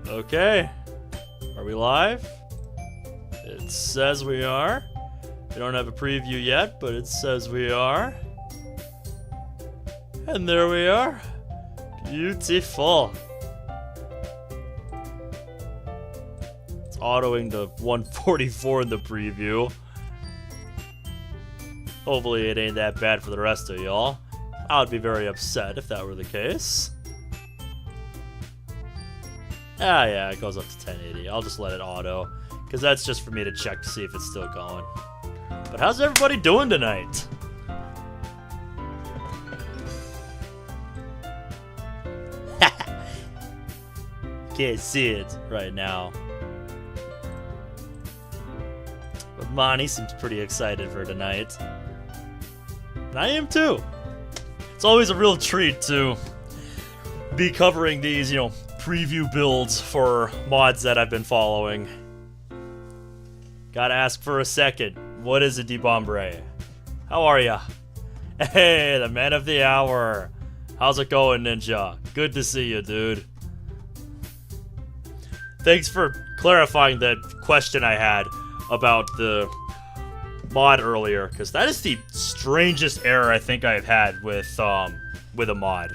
Okay. Are we live? It says we are. We don't have a preview yet, but it says we are. And there we are. Beautiful. It's autoing to 144 in the preview. Hopefully it ain't that bad for the rest of y'all. I would be very upset if that were the case. Ah, yeah, it goes up to 1080. I'll just let it auto, because that's just for me to check to see if it's still going. But how's everybody doing tonight? Can't see it right now. But Monty seems pretty excited for tonight. And I am too. It's always a real treat to be covering these, preview builds for mods that I've been following. Gotta ask for a second. What is a D-Bombre? How are ya? Hey, the man of the hour. How's it going, Ninja? Good to see you, dude. Thanks for clarifying that question I had about the mod earlier, because that is the strangest error I think I've had with a mod.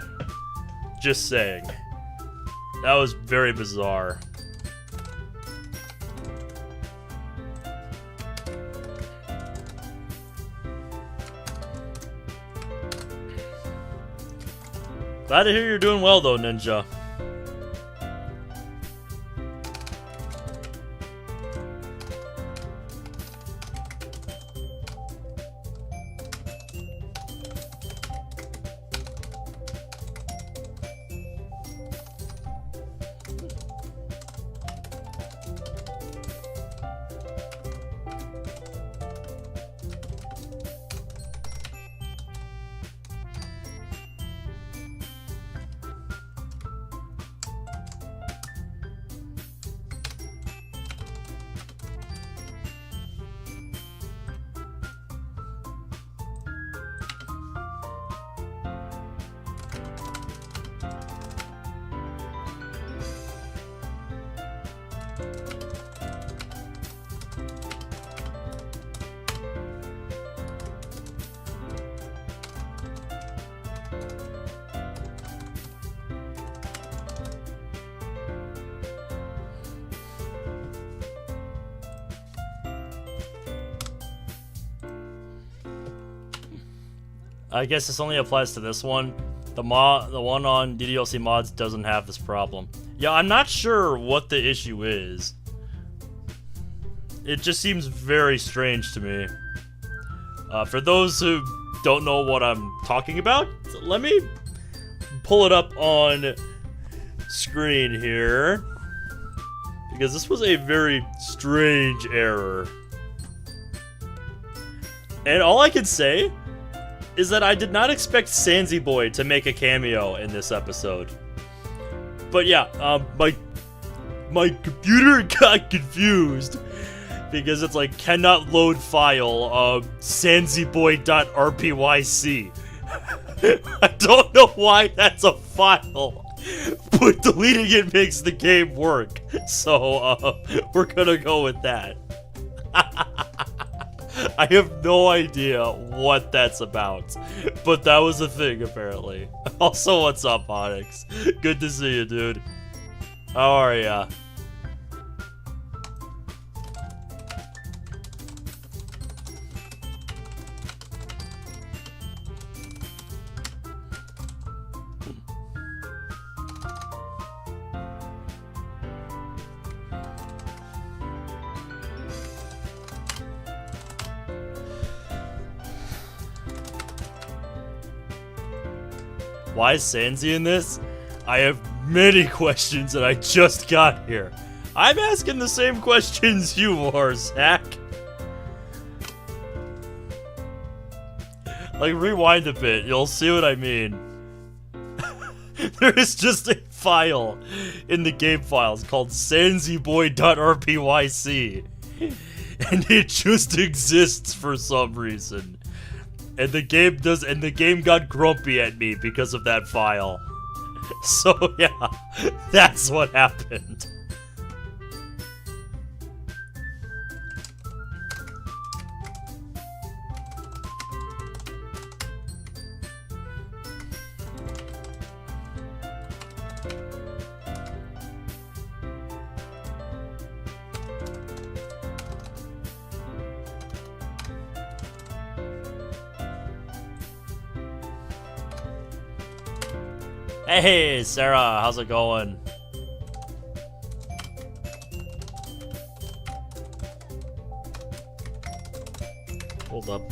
Just saying. That was very bizarre. Glad to hear you're doing well though, Ninja. I guess this only applies to this one. The one on DDLC mods doesn't have this problem. Yeah, I'm not sure what the issue is. It just seems very strange to me. For those who don't know what I'm talking about, let me pull it up on screen here, because this was a very strange error. And all I can say is that I did not expect Sanzy Boy to make a cameo in this episode. But yeah, my computer got confused because it's like cannot load file sanzyboy.rpyc. I don't know why that's a file, but deleting it makes the game work. So we're gonna go with that. I have no idea what that's about, but that was a thing apparently. Also, what's up, Onyx? Good to see you, dude. How are ya? Why is Sanzy in this? I have many questions and I just got here. I'm asking the same questions you are, Zach. Like, rewind a bit, you'll see what I mean. There is just a file in the game files called sanzyboy.rpyc. And it just exists for some reason. And the game got grumpy at me because of that file. So yeah, that's what happened. Hey, Sarah, how's it going? Hold up.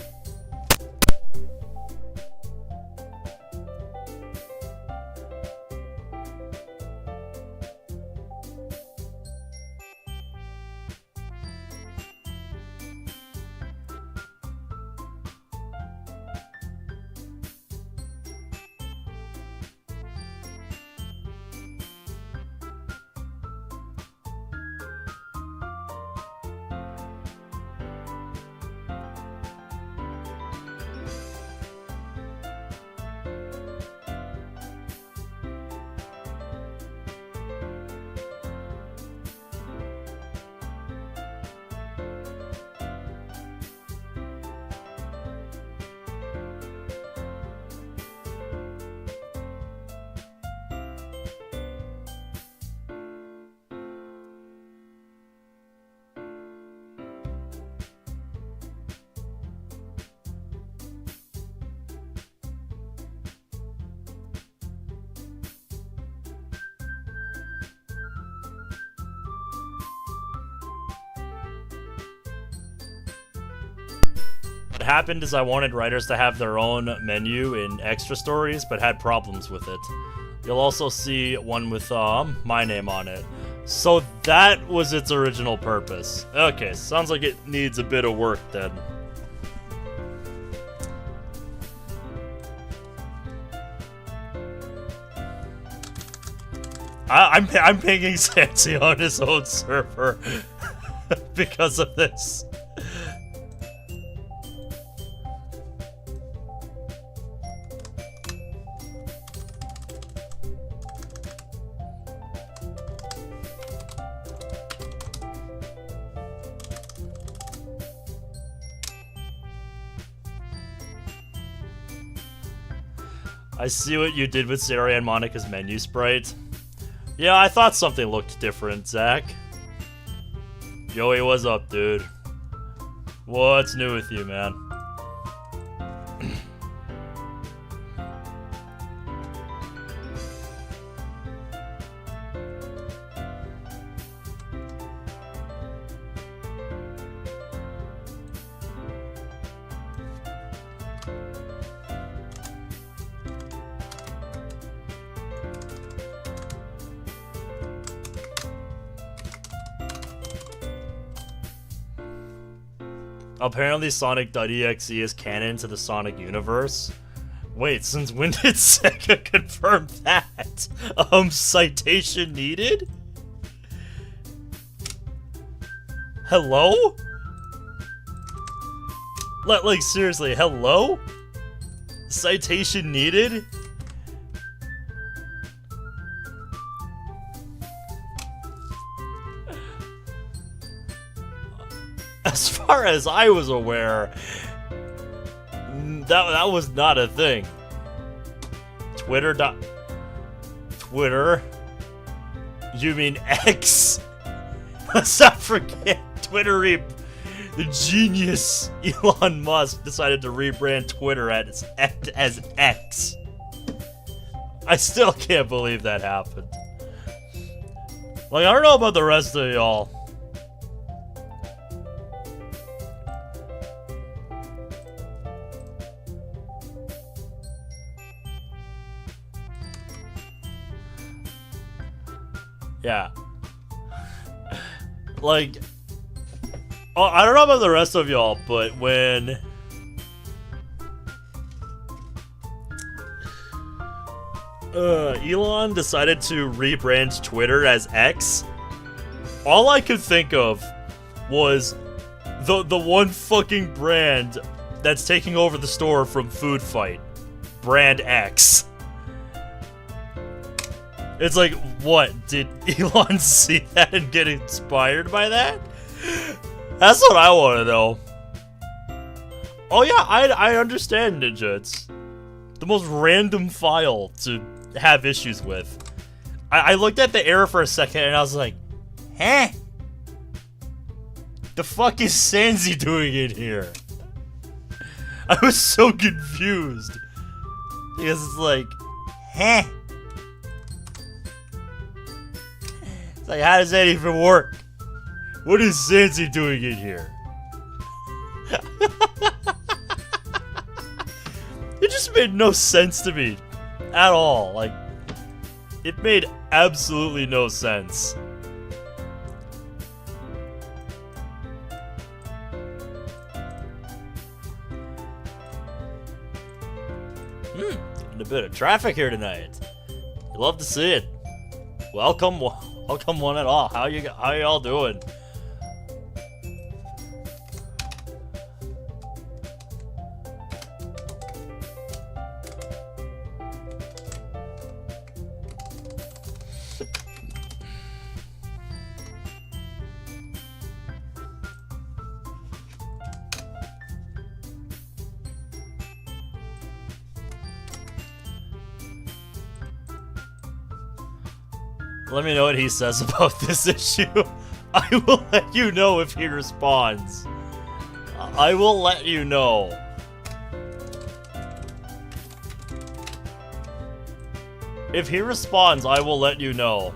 What happened is I wanted writers to have their own menu in extra stories, but had problems with it. You'll also see one with my name on it. So that was its original purpose. Okay, sounds like it needs a bit of work then. I'm pinging Sansi on his own server because of this. I see what you did with Sarah and Monica's menu sprite. Yeah, I thought something looked different, Zach. Joey, what's up, dude? What's new with you, man? Apparently Sonic.exe is canon to the Sonic universe. Wait, since when did Sega confirm that? Citation needed? Hello? Like, seriously, hello? Citation needed? As far as I was aware, that was not a thing. Twitter? You mean X? Let's not forget Twitter. The genius Elon Musk decided to rebrand Twitter as X. I still can't believe that happened. Like, I don't know about the rest of y'all. Yeah. Like, oh, I don't know about the rest of y'all, but when Elon decided to rebrand Twitter as X, all I could think of was the one fucking brand that's taking over the store from Food Fight, Brand X. It's like, what? Did Elon see that and get inspired by that? That's what I want to know. Oh yeah, I understand, Ninja. It's the most random file to have issues with. I looked at the error for a second and I was like, huh? The fuck is Sanzi doing in here? I was so confused. Because it's like, huh? It's like, how does that even work? What is Sanzi doing in here? It just made no sense to me at all. Like, it made absolutely no sense. A bit of traffic here tonight. You love to see it. Welcome one and all. How y'all doing? Let me know what he says about this issue. I will let you know if he responds. I will let you know. If he responds, I will let you know.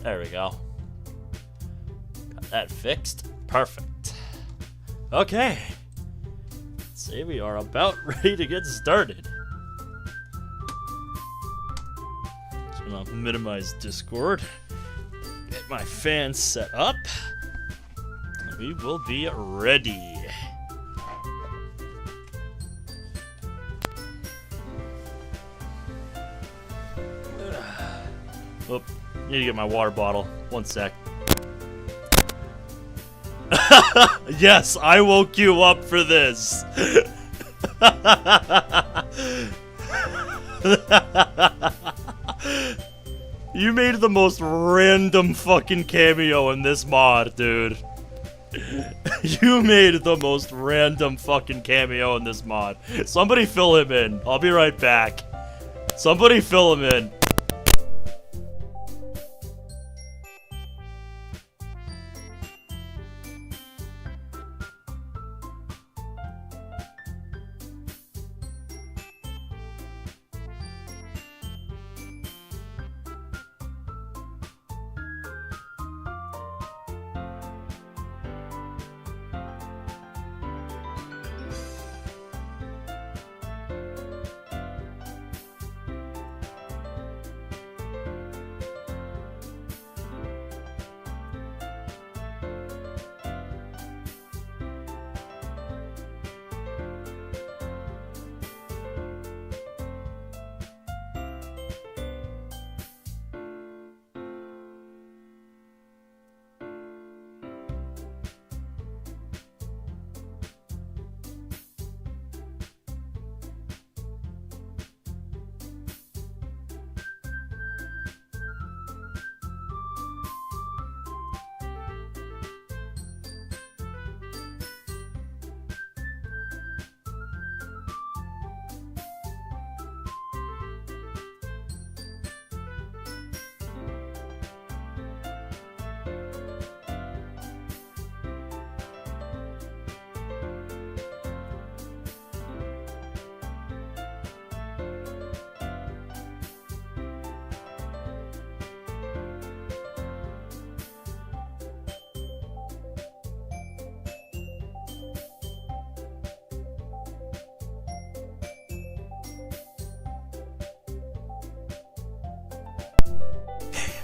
There we go. Got that fixed. Perfect. Okay. Let's see, we are about ready to get started. Just gonna minimize Discord. Get my fans set up. And we will be ready. Oop. Need to get my water bottle. One sec. Yes, I woke you up for this. You made the most random fucking cameo in this mod, dude. You made the most random fucking cameo in this mod. Somebody fill him in. I'll be right back. Somebody fill him in.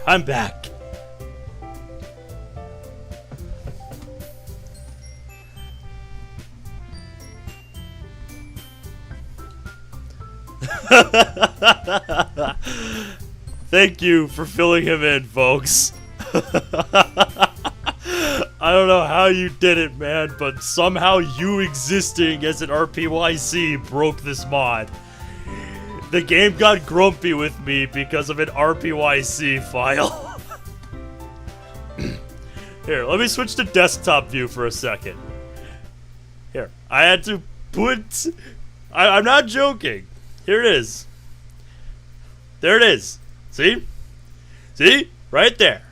I'm back. Thank you for filling him in, folks. I don't know how you did it, man, but somehow you existing as an RPYC broke this mod. The game got grumpy with me because of an RPYC file. Here, let me switch to desktop view for a second. Here, I had to put... I'm not joking. Here it is. There it is. See? See? Right there.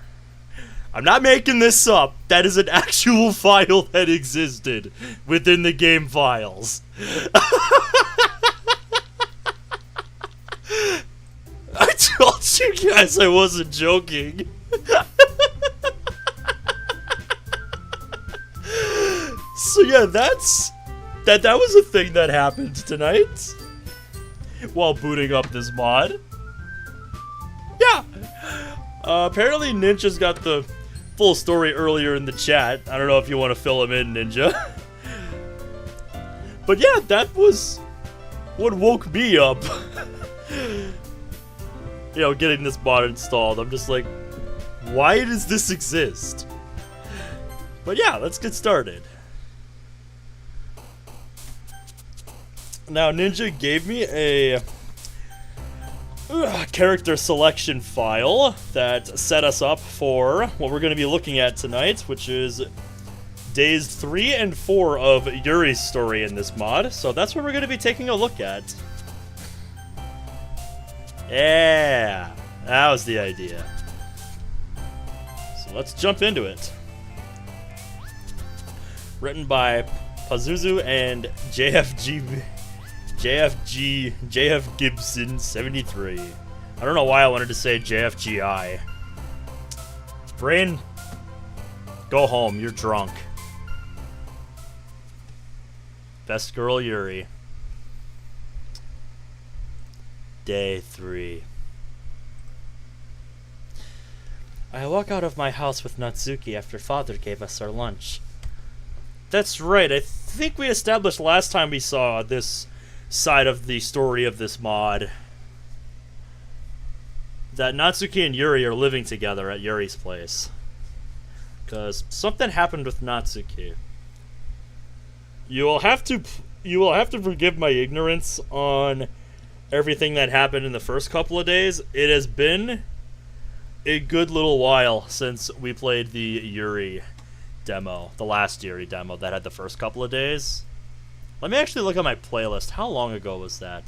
I'm not making this up. That is an actual file that existed within the game files. I told you guys I wasn't joking. So yeah, that was a thing that happened tonight while booting up this mod. Yeah. Apparently Ninja's got the full story earlier in the chat. I don't know if you want to fill him in, Ninja. But yeah, that was what woke me up. You know, getting this mod installed. I'm just like, why does this exist? But yeah, let's get started. Now, Ninja gave me a character selection file that set us up for what we're going to be looking at tonight, which is days 3 and 4 of Yuri's story in this mod. So that's what we're going to be taking a look at. Yeah, that was the idea. So let's jump into it. Written by Pazuzu and JF Gibson 73. I don't know why I wanted to say JFGI. Brain, go home, you're drunk. Best girl Yuri. Day 3. I walk out of my house with Natsuki after father gave us our lunch. That's right, I think we established last time we saw this side of the story of this mod that Natsuki and Yuri are living together at Yuri's place. Because something happened with Natsuki. You will have to forgive my ignorance on everything that happened in the first couple of days. It has been a good little while since we played the Yuri demo, the last Yuri demo that had the first couple of days. Let me actually look at my playlist. How long ago was that?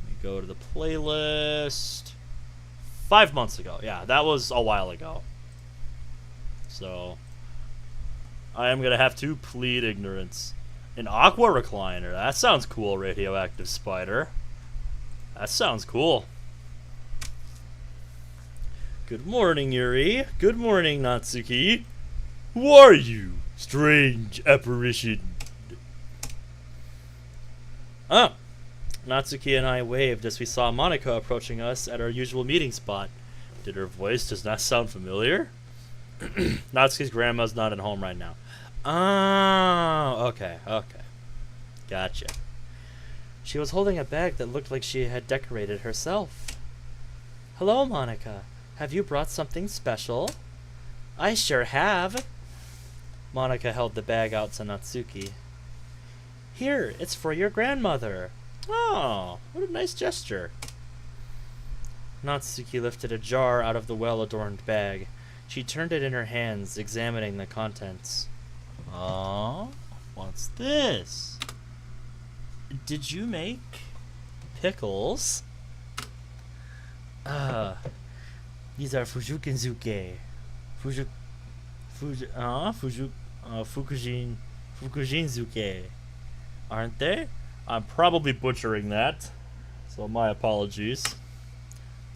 Let me go to the playlist. 5 months ago. Yeah, that was a while ago. So I am gonna have to plead ignorance. An aqua recliner. That sounds cool, radioactive spider. That sounds cool. Good morning, Yuri. Good morning, Natsuki. Who are you, strange apparition? Oh. Natsuki and I waved as we saw Monica approaching us at our usual meeting spot. Did her voice just not sound familiar? Natsuki's grandma's not at home right now. Oh, okay. Gotcha. She was holding a bag that looked like she had decorated herself. Hello, Monica. Have you brought something special? I sure have. Monica held the bag out to Natsuki. Here, it's for your grandmother. Oh, what a nice gesture. Natsuki lifted a jar out of the well-adorned bag. She turned it in her hands, examining the contents. Oh, what's this? Did you make pickles? These are Fukujinzuke. Fukujinzuke. Aren't they? I'm probably butchering that, so my apologies.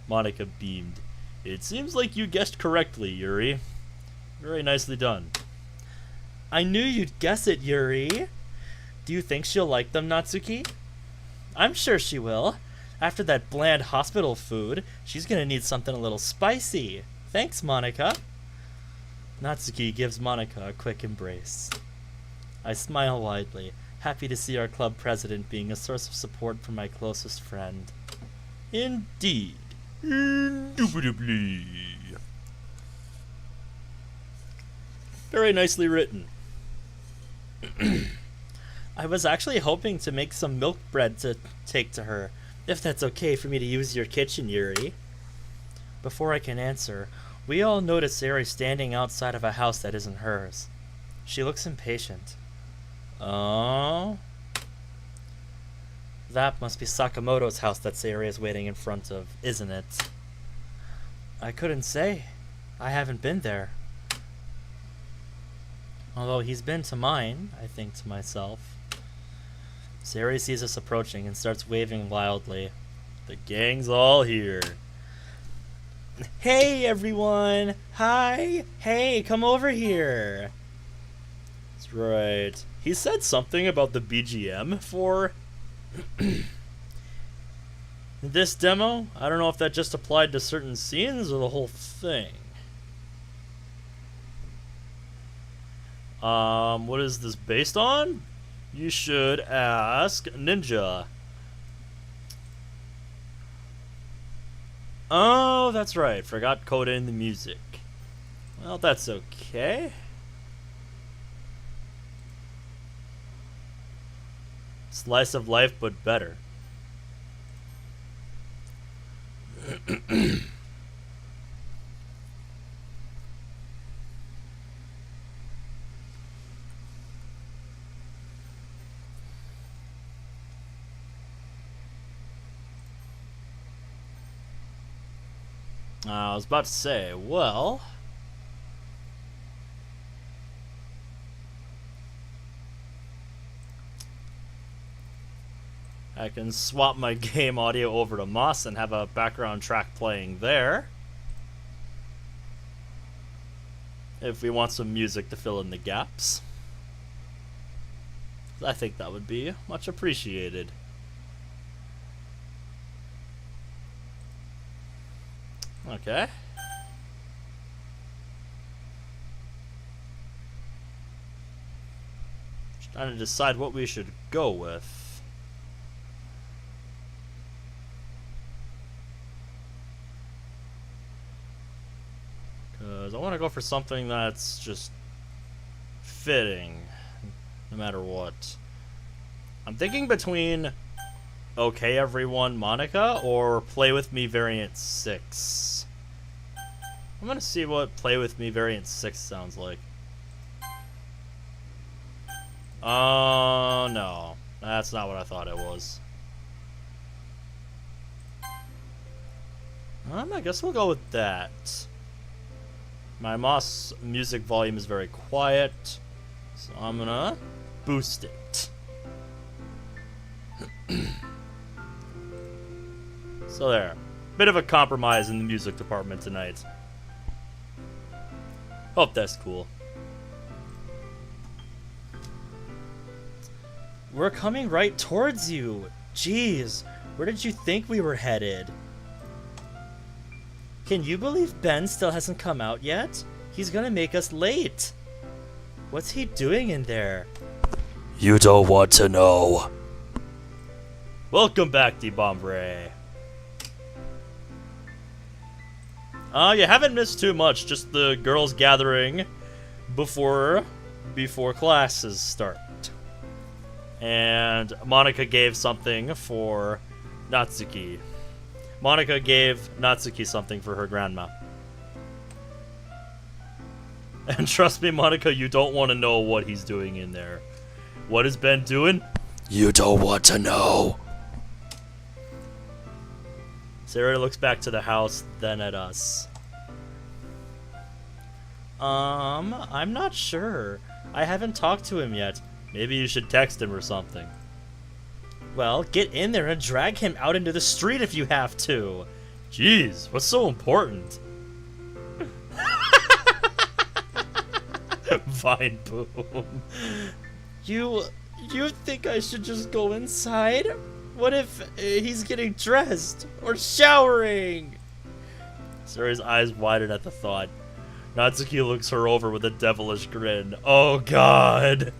Monica beamed. It seems like you guessed correctly, Yuri. Very nicely done. I knew you'd guess it, Yuri. Do you think she'll like them, Natsuki? I'm sure she will. After that bland hospital food, she's gonna need something a little spicy. Thanks, Monica. Natsuki gives Monica a quick embrace. I smile widely, happy to see our club president being a source of support for my closest friend. Indeed. Indubitably. Very nicely written. I was actually hoping to make some milk bread to take to her, if that's okay for me to use your kitchen, Yuri. Before I can answer, we all notice Yuri standing outside of a house that isn't hers. She looks impatient. Oh? That must be Sakamoto's house that Sayori is waiting in front of, isn't it? I couldn't say. I haven't been there. Although he's been to mine, I think to myself. Sayori sees us approaching and starts waving wildly. The gang's all here. Hey everyone! Hi! Hey, come over here! That's right. He said something about the BGM for this demo. I don't know if that just applied to certain scenes or the whole thing. What is this based on? You should ask Ninja. Oh, that's right. Forgot Coda in the music. Well, that's okay. Slice of life, but better. I was about to say, well... I can swap my game audio over to Moss and have a background track playing there. If we want some music to fill in the gaps. I think that would be much appreciated. Okay. Just trying to decide what we should go with. Because I want to go for something that's just fitting, no matter what. I'm thinking between Okay Everyone Monica or Play With Me Variant 6. I'm gonna see what Play With Me Variant 6 sounds like. Oh no, that's not what I thought it was. I guess we'll go with that. My Moss music volume is very quiet, so I'm gonna boost it. So there. Bit of a compromise in the music department tonight. Hope that's cool. We're coming right towards you. Jeez, where did you think we were headed? Can you believe Ben still hasn't come out yet? He's gonna make us late. What's he doing in there? You don't want to know. Welcome back, DeBombre. You haven't missed too much, just the girls gathering before classes start. And Monica gave something for Natsuki. Monica gave Natsuki something for her grandma. And trust me, Monica, you don't want to know what he's doing in there. What is Ben doing? You don't want to know. Sarah looks back to the house, then at us. I'm not sure. I haven't talked to him yet. Maybe you should text him or something. Well, get in there and drag him out into the street if you have to. Jeez, what's so important? Vine boom. You think I should just go inside? What if he's getting dressed or showering? Sarah's eyes widen at the thought. Natsuki looks her over with a devilish grin. Oh god.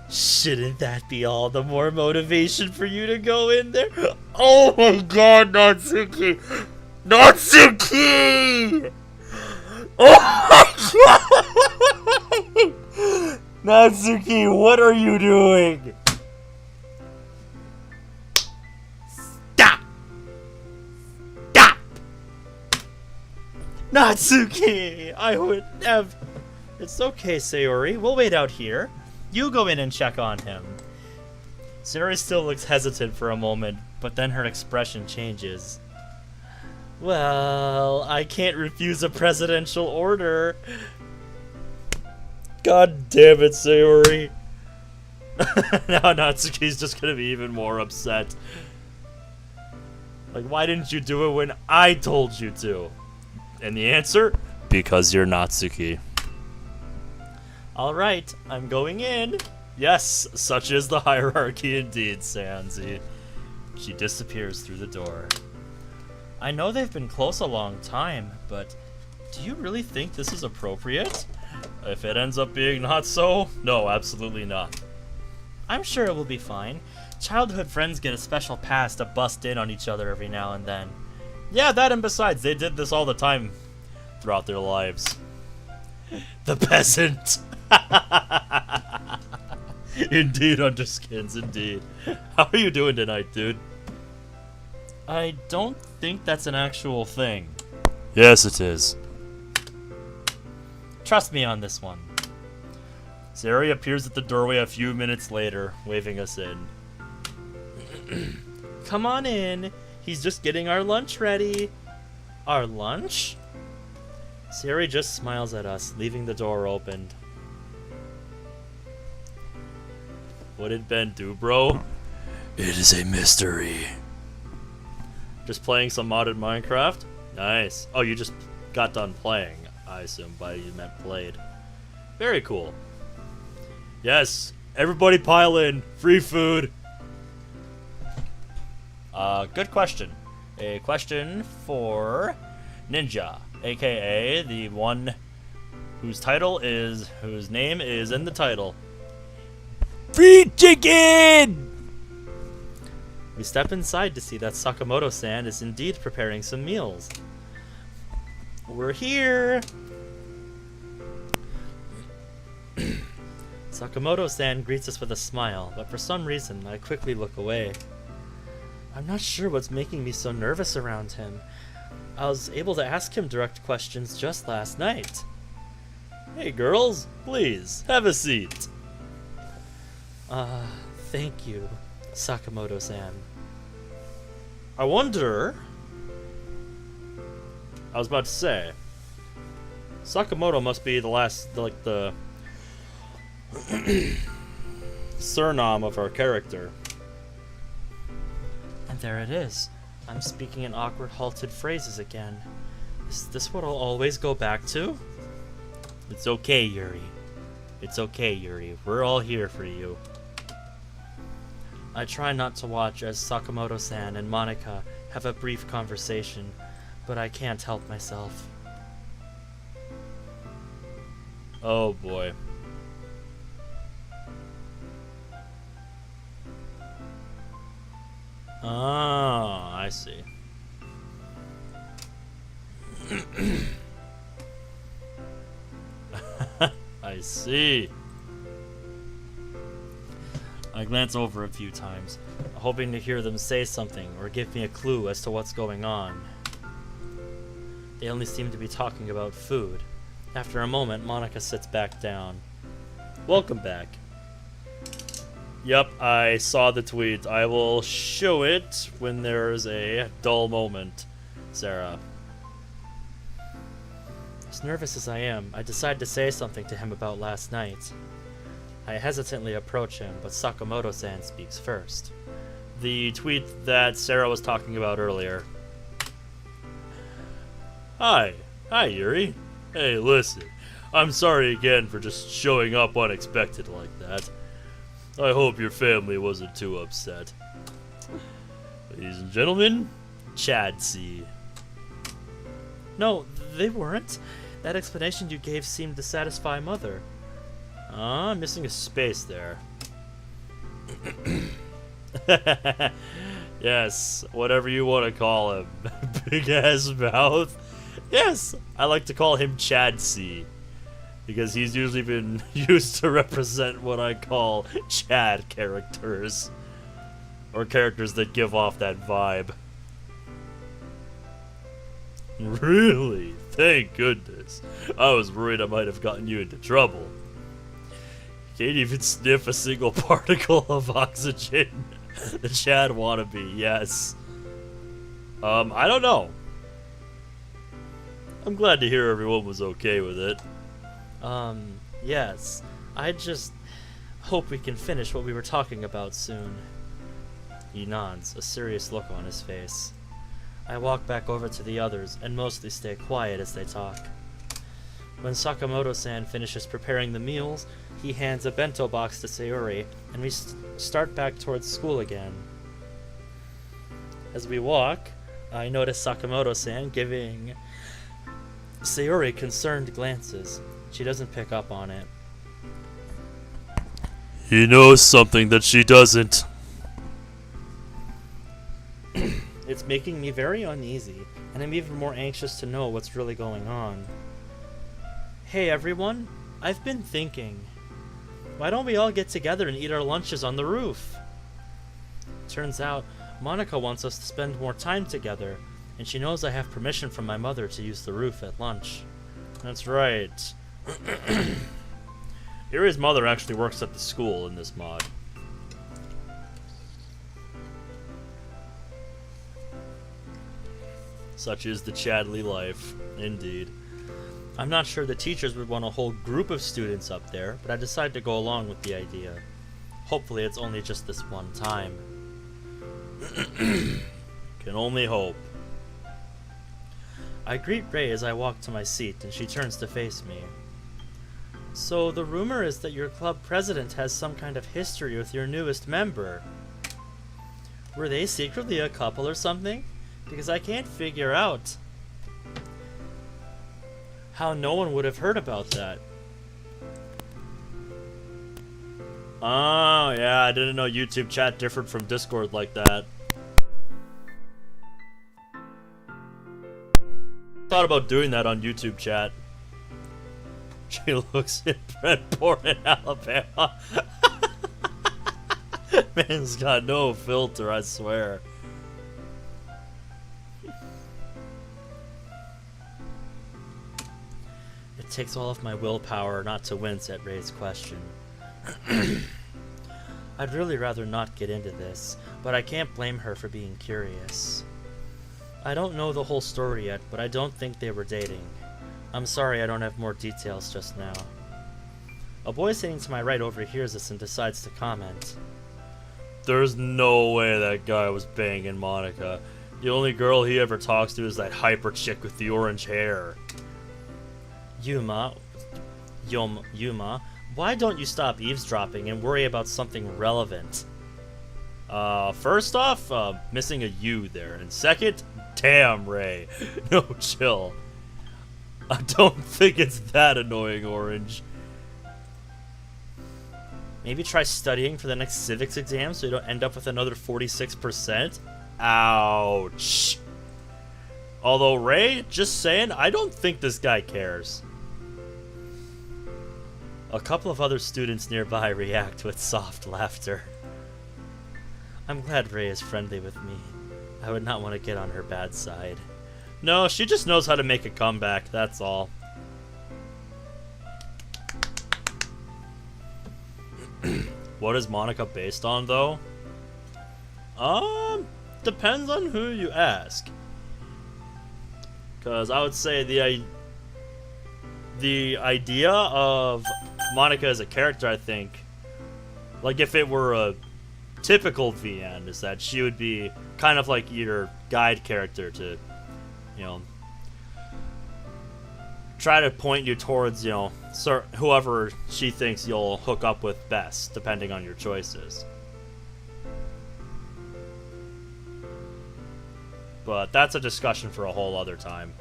Shouldn't that be all the more motivation for you to go in there? Oh my god, Natsuki! Natsuki! Oh my god! Natsuki, what are you doing? Stop! Stop! Natsuki! I would have... It's okay, Sayori. We'll wait out here. You go in and check on him. Sayori still looks hesitant for a moment, but then her expression changes. Well, I can't refuse a presidential order. God damn it, Sayori. Now Natsuki's just gonna be even more upset. Like, why didn't you do it when I told you to? And the answer? Because you're Natsuki. Alright, I'm going in. Yes, such is the hierarchy indeed, Sanzi. She disappears through the door. I know they've been close a long time, but do you really think this is appropriate? If it ends up being not so, no, absolutely not. I'm sure it will be fine. Childhood friends get a special pass to bust in on each other every now and then. Yeah, that and besides, they did this all the time throughout their lives. The peasant! Indeed, Underskins, indeed. How are you doing tonight, dude? I don't think that's an actual thing. Yes, it is. Trust me on this one. Sayori appears at the doorway a few minutes later, waving us in. Come on in. He's just getting our lunch ready. Our lunch? Sayori just smiles at us, leaving the door opened. What did Ben do, bro? It is a mystery. Just playing some modded Minecraft? Nice. Oh, you just got done playing, I assume, by you meant played. Very cool. Yes, everybody pile in. Free food. Good question. A question for Ninja, aka the one whose name is in the title. Free chicken! We step inside to see that Sakamoto-san is indeed preparing some meals. We're here! Sakamoto-san greets us with a smile, but for some reason, I quickly look away. I'm not sure what's making me so nervous around him. I was able to ask him direct questions just last night. Hey girls, please, have a seat. Thank you, Sakamoto-san. I wonder... I was about to say... Sakamoto must be the surname of our character. And there it is. I'm speaking in awkward, halted phrases again. Is this what I'll always go back to? It's okay, Yuri. It's okay, Yuri. We're all here for you. I try not to watch as Sakamoto-san and Monika have a brief conversation, but I can't help myself. Oh boy. Oh, I see. I see. I glance over a few times, hoping to hear them say something or give me a clue as to what's going on. They only seem to be talking about food. After a moment, Monika sits back down. Welcome back. Yep, I saw the tweet. I will show it when there's a dull moment, Sarah. As nervous as I am, I decide to say something to him about last night. I hesitantly approach him, but Sakamoto-san speaks first. The tweet that Sarah was talking about earlier. Hi, Yuri. Hey, listen, I'm sorry again for just showing up unexpected like that. I hope your family wasn't too upset. Ladies and gentlemen, Chad C. No, they weren't. That explanation you gave seemed to satisfy Mother. I'm missing a space there. Yes, whatever you want to call him. Big ass mouth. Yes, I like to call him Chad C. because he's usually been used to represent what I call Chad characters, or characters that give off that vibe. Really? Thank goodness. I was worried I might have gotten you into trouble. Can't even sniff a single particle of oxygen. The Chad wannabe, yes. I don't know. I'm glad to hear everyone was okay with it. Yes. I just hope we can finish what we were talking about soon. He nods, a serious look on his face. I walk back over to the others and mostly stay quiet as they talk. When Sakamoto-san finishes preparing the meals, he hands a bento box to Sayori, and we start back towards school again. As we walk, I notice Sakamoto-san giving Sayori concerned glances. She doesn't pick up on it. He knows something that she doesn't. It's making me very uneasy, and I'm even more anxious to know what's really going on. Hey everyone, I've been thinking. Why don't we all get together and eat our lunches on the roof? Turns out, Monica wants us to spend more time together, and she knows I have permission from my mother to use the roof at lunch. That's right. Yuri's mother actually works at the school in this mod. Such is the Chadley life, indeed. I'm not sure the teachers would want a whole group of students up there, but I decided to go along with the idea. Hopefully it's only just this one time. Can only hope. I greet Ray as I walk to my seat, and she turns to face me. So the rumor is that your club president has some kind of history with your newest member. Were they secretly a couple or something? Because I can't figure out how no one would have heard about that. Oh, yeah, I didn't know YouTube chat differed from Discord like that. Thought about doing that on YouTube chat. She looks in Brentport in Alabama. Man's got no filter, I swear. It takes all of my willpower not to wince at Ray's question. I'd really rather not get into this, but I can't blame her for being curious. I don't know the whole story yet, but I don't think they were dating. I'm sorry I don't have more details just now. A boy sitting to my right overhears this and decides to comment. There's no way that guy was banging Monica. The only girl he ever talks to is that hyper chick with the orange hair. Yuma, why don't you stop eavesdropping and worry about something relevant? First off, missing a U there. And second, damn, Ray. No, chill. I don't think it's that annoying, Orange. Maybe try studying for the next civics exam so you don't end up with another 46%? Ouch. Although, Ray, just saying, I don't think this guy cares. A couple of other students nearby react with soft laughter. I'm glad Ray is friendly with me. I would not want to get on her bad side. No, she just knows how to make a comeback, that's all. What is Monica based on, though? Depends on who you ask. Because I would say the idea of Monica as a character, I think, like if it were a typical VN, is that she would be kind of like your guide character to, you know, try to point you towards, you know, whoever she thinks you'll hook up with best, depending on your choices. But that's a discussion for a whole other time.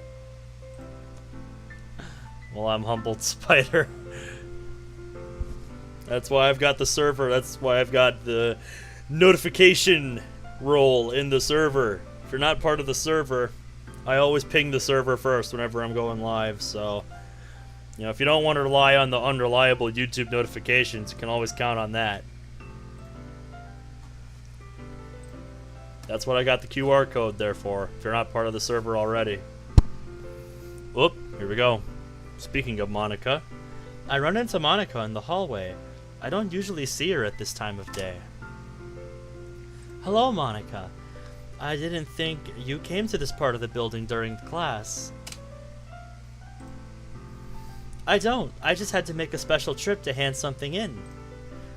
Well, I'm humbled, Spider. That's why I've got the server. That's why I've got the notification role in the server. If you're not part of the server, I always ping the server first whenever I'm going live, so You know, if you don't want to rely on the unreliable YouTube notifications, you can always count on that. That's what I got the QR code there for, if you're not part of the server already. Oop, here we go. Speaking of Monica, I run into Monica in the hallway. I don't usually see her at this time of day. Hello, Monica. I didn't think you came to this part of the building during class. I don't. I just had to make a special trip to hand something in.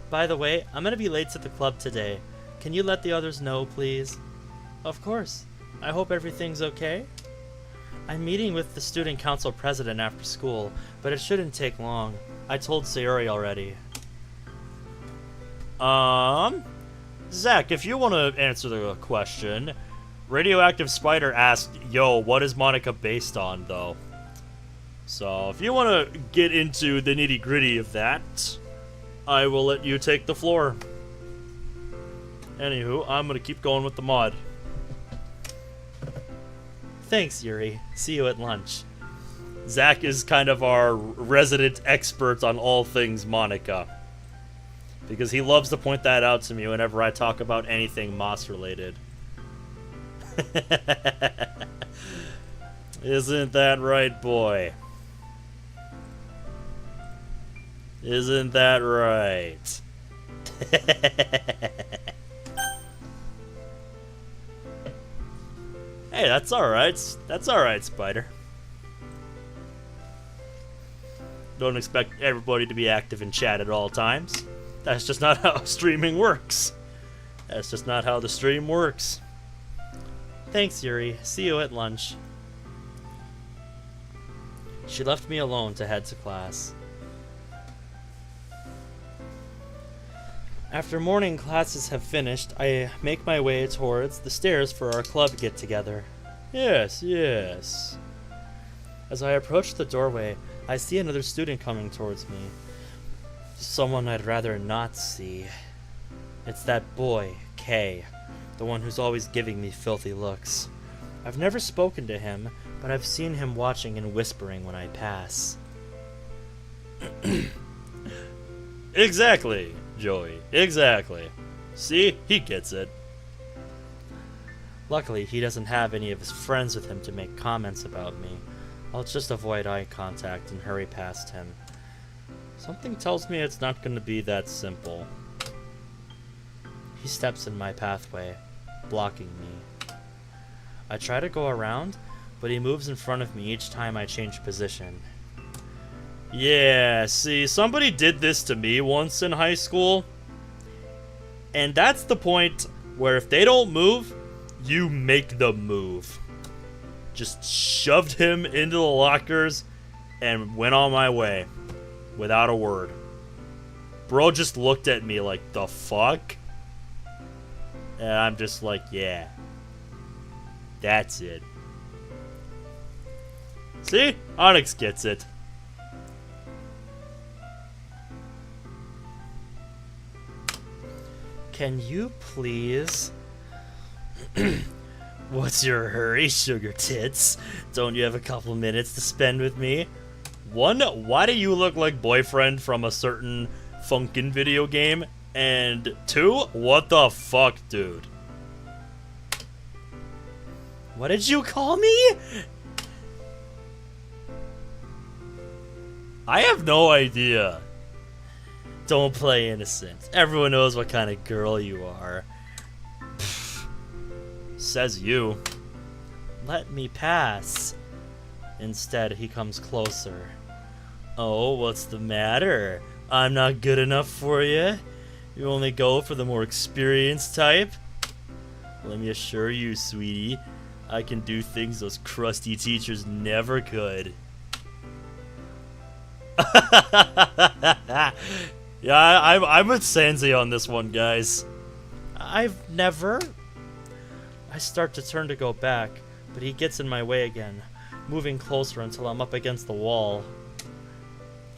By the way, I'm gonna be late to the club today. Can you let the others know, please? Of course. I hope everything's okay. I'm meeting with the student council president after school, but it shouldn't take long. I told Sayori already. Zach, if you want to answer the question, Radioactive Spider asked, yo, what is Monica based on, though? So, if you want to get into the nitty-gritty of that, I will let you take the floor. Anywho, I'm going to keep going with the mod. Thanks, Yuri. See you at lunch. Zach is kind of our resident expert on all things Monica, because he loves to point that out to me whenever I talk about anything Moss-related. Isn't that right, boy? Isn't that right? Hey, that's alright. That's alright, Spider. Don't expect everybody to be active in chat at all times. That's just not how streaming works. That's just not how the stream works. Thanks, Yuri. See you at lunch. She left me alone to head to class. After morning classes have finished, I make my way towards the stairs for our club get-together. Yes, yes. As I approach the doorway, I see another student coming towards me. Someone I'd rather not see. It's that boy, Kay, the one who's always giving me filthy looks. I've never spoken to him, but I've seen him watching and whispering when I pass. Exactly, Joey. Exactly. See? He gets it. Luckily, he doesn't have any of his friends with him to make comments about me. I'll just avoid eye contact and hurry past him. Something tells me it's not going to be that simple. He steps in my pathway, blocking me. I try to go around, but he moves in front of me each time I change position. Yeah, see, somebody did this to me once in high school. And that's the point where if they don't move, you make them move. Just shoved him into the lockers and went on my way without a word. Bro just looked at me like, the fuck? And I'm just like, yeah. That's it. See? Onyx gets it. Can you please? What's your hurry, sugar tits? Don't you have a couple minutes to spend with me? One, why do you look like boyfriend from a certain funkin' video game? And two, what the fuck, dude? What did you call me? I have no idea. Don't play innocent. Everyone knows what kind of girl you are. Pfft. Says you. Let me pass. Instead, he comes closer. Oh, what's the matter? I'm not good enough for you? You only go for the more experienced type? Let me assure you, sweetie, I can do things those crusty teachers never could. Yeah, I'm with Sensei on this one, guys. I've never... I start to turn to go back, but he gets in my way again, moving closer until I'm up against the wall.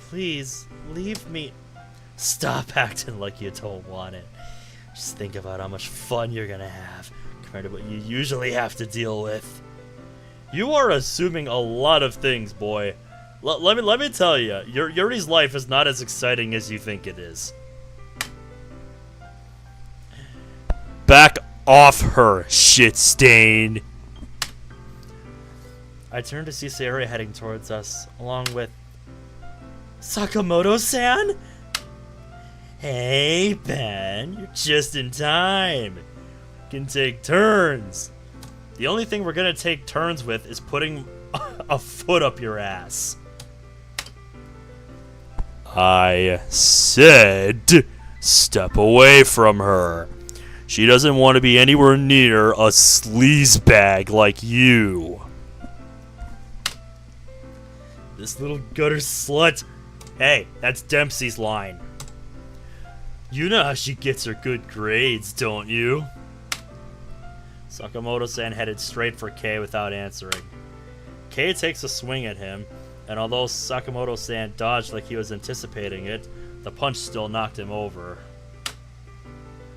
Please, leave me. Stop acting like you don't want it. Just think about how much fun you're gonna have compared to what you usually have to deal with. You are assuming a lot of things, boy. Let me tell you, Yuri's life is not as exciting as you think it is. Back off her, shit stain. I turn to see Sayori heading towards us, along with Sakamoto-san? Hey, Ben, you're just in time. Can take turns. The only thing we're gonna take turns with is putting a foot up your ass. I said step away from her. She doesn't want to be anywhere near a sleazebag like you. This little gutter slut. Hey, that's Dempsey's line. You know how she gets her good grades, don't you? Sakamoto-san headed straight for Kei without answering. Kei takes a swing at him, and although Sakamoto-san dodged like he was anticipating it, the punch still knocked him over.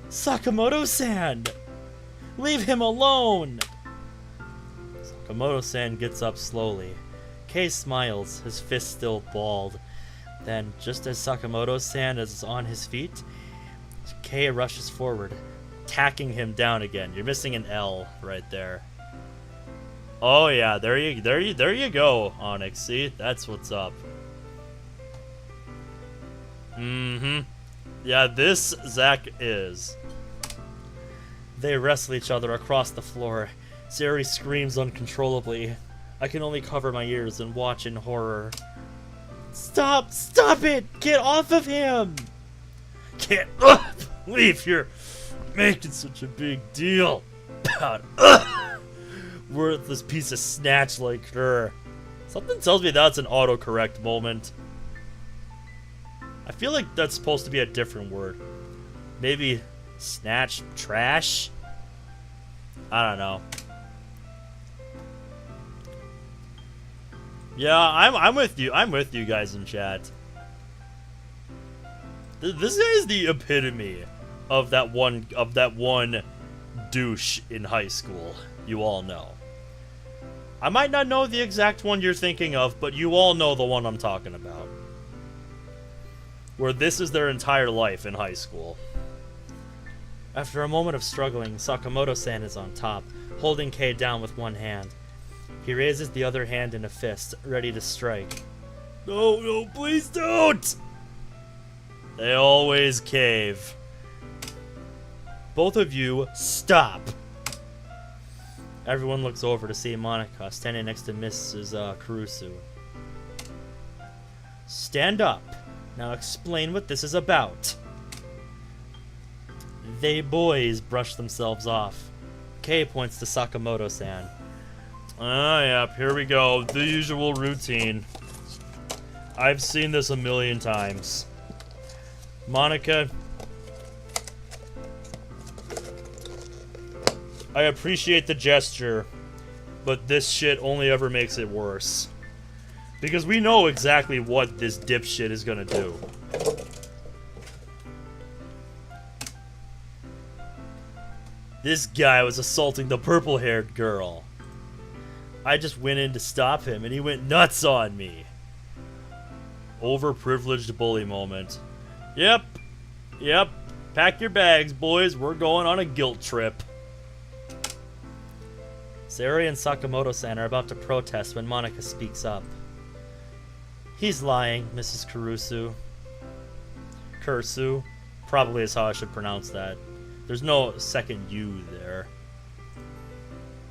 Sakamoto-san! Leave him alone! Sakamoto-san gets up slowly. Kei smiles, his fist still balled. Then, just as Sakamoto-san is on his feet, Kei rushes forward, tacking him down again. You're missing an L right there. Oh yeah, there you go, Onyx. See, that's what's up. Yeah, this Zack is. They wrestle each other across the floor. Sayori screams uncontrollably. I can only cover my ears and watch in horror. Stop! Stop it! Get off of him! Can't believe you're making such a big deal about worthless piece of snatch like her. Something tells me that's an autocorrect moment. I feel like that's supposed to be a different word. Maybe snatch trash? I don't know. Yeah, I'm with you. I'm with you guys in chat. This guy is the epitome of that one douche in high school. You all know. I might not know the exact one you're thinking of, but you all know the one I'm talking about. Where this is their entire life in high school. After a moment of struggling, Sakamoto-san is on top, holding Kei down with one hand. He raises the other hand in a fist, ready to strike. No, please don't! They always cave. Both of you, stop! Everyone looks over to see Monica standing next to Mrs. Kurusu. Stand up. Now explain what this is about. They boys brush themselves off. Kei points to Sakamoto-san. Ah, yep, here we go. The usual routine. I've seen this a million times. Monica, I appreciate the gesture, but this shit only ever makes it worse. Because we know exactly what this dipshit is gonna do. This guy was assaulting the purple-haired girl. I just went in to stop him, and he went nuts on me. Overprivileged bully moment. Yep. Pack your bags, boys. We're going on a guilt trip. Sayori and Sakamoto-san are about to protest when Monica speaks up. He's lying, Mrs. Kurusu. Kursu. Probably is how I should pronounce that. There's no second U there.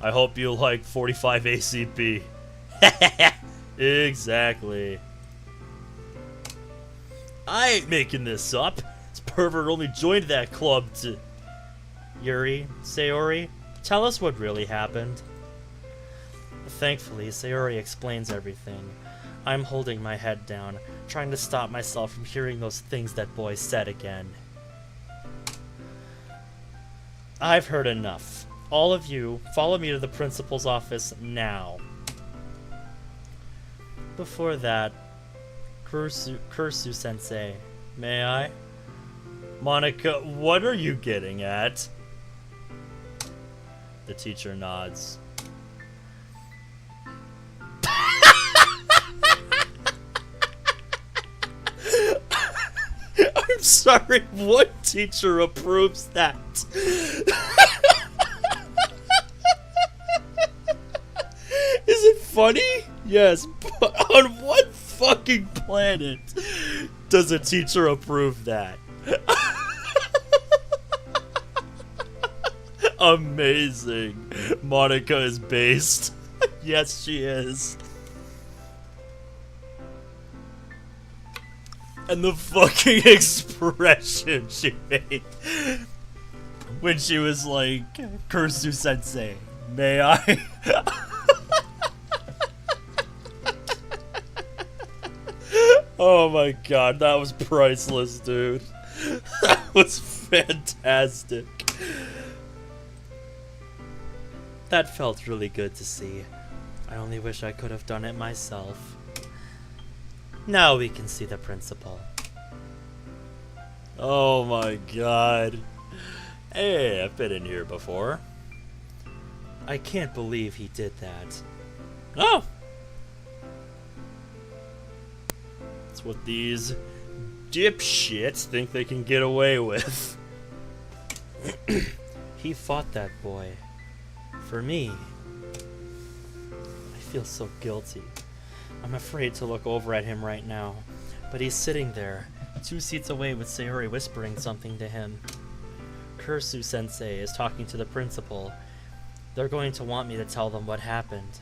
I hope you like 45 ACP. Exactly. I ain't making this up. This pervert only joined that club to... Yuri, Sayori, tell us what really happened. Thankfully, Sayori explains everything. I'm holding my head down, trying to stop myself from hearing those things that boy said again. I've heard enough. All of you, follow me to the principal's office now. Before that, Kursu-sensei, may I? Monica, what are you getting at? The teacher nods. I'm sorry, what teacher approves that? Is it funny? Yes, but on what fucking planet does a teacher approve that? Amazing. Monica is based. Yes, she is. And the fucking expression she made when she was like, Kursu Sensei, may I? Oh my god, that was priceless, dude. That was fantastic. That felt really good to see. I only wish I could have done it myself. Now we can see the principal. Oh my god. Hey, I've been in here before. I can't believe he did that. Oh! That's what these dipshits think they can get away with. He fought that boy. For me. I feel so guilty. I'm afraid to look over at him right now. But he's sitting there, 2 seats away with Sayori whispering something to him. Kursu Sensei is talking to the principal. They're going to want me to tell them what happened.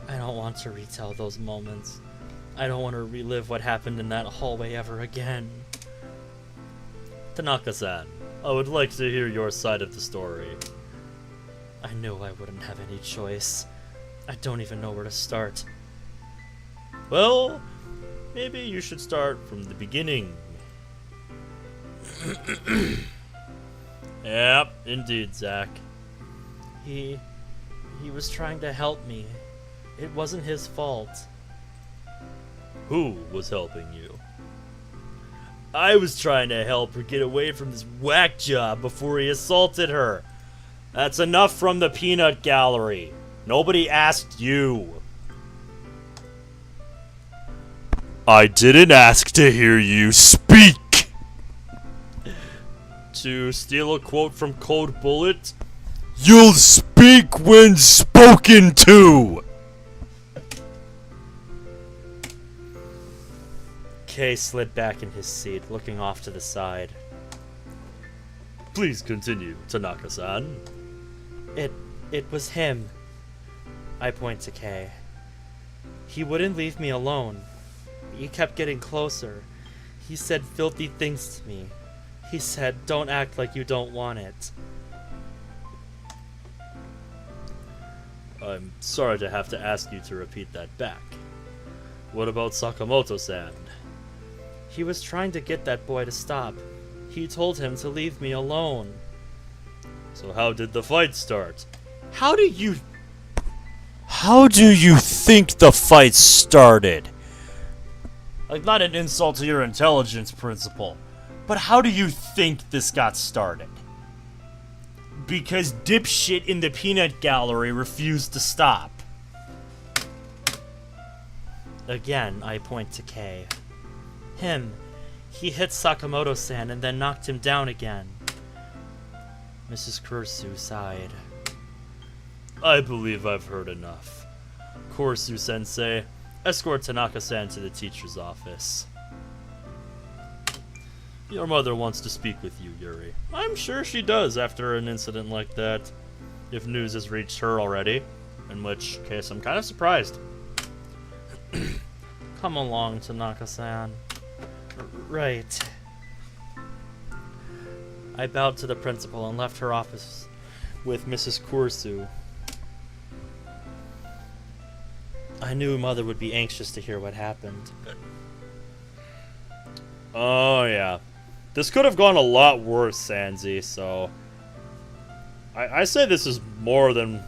I don't want to retell those moments. I don't want to relive what happened in that hallway ever again. Tanaka-san, I would like to hear your side of the story. I knew I wouldn't have any choice. I don't even know where to start. Well, maybe you should start from the beginning. Yep, indeed, Zach. He was trying to help me. It wasn't his fault. Who was helping you? I was trying to help her get away from this whack job before he assaulted her. That's enough from the peanut gallery. Nobody asked you. I didn't ask to hear you speak! To steal a quote from Code Bullet, You'll speak when spoken to! Kay slid back in his seat, looking off to the side. please continue, Tanaka-san. It was him. I point to Kay. He wouldn't leave me alone. He kept getting closer. He said filthy things to me. He said, don't act like you don't want it. I'm sorry to have to ask you to repeat that back. What about Sakamoto-san? He was trying to get that boy to stop. He told him to leave me alone. So how did the fight start? How do you think the fight started? Like, not an insult to your intelligence, Principal, but how do you think this got started? Because dipshit in the peanut gallery refused to stop. Again, I point to Kay. Him. He hit Sakamoto-san and then knocked him down again. Mrs. Kursu sighed. I believe I've heard enough. Kursu-sensei, escort Tanaka-san to the teacher's office. Your mother wants to speak with you, Yuri. I'm sure she does after an incident like that. If news has reached her already. In which case, I'm kind of surprised. Come along, Tanaka-san. Right. I bowed to the principal and left her office with Mrs. Kursu. I knew Mother would be anxious to hear what happened. Oh, yeah. This could have gone a lot worse, Sanzi, so... I say this is more than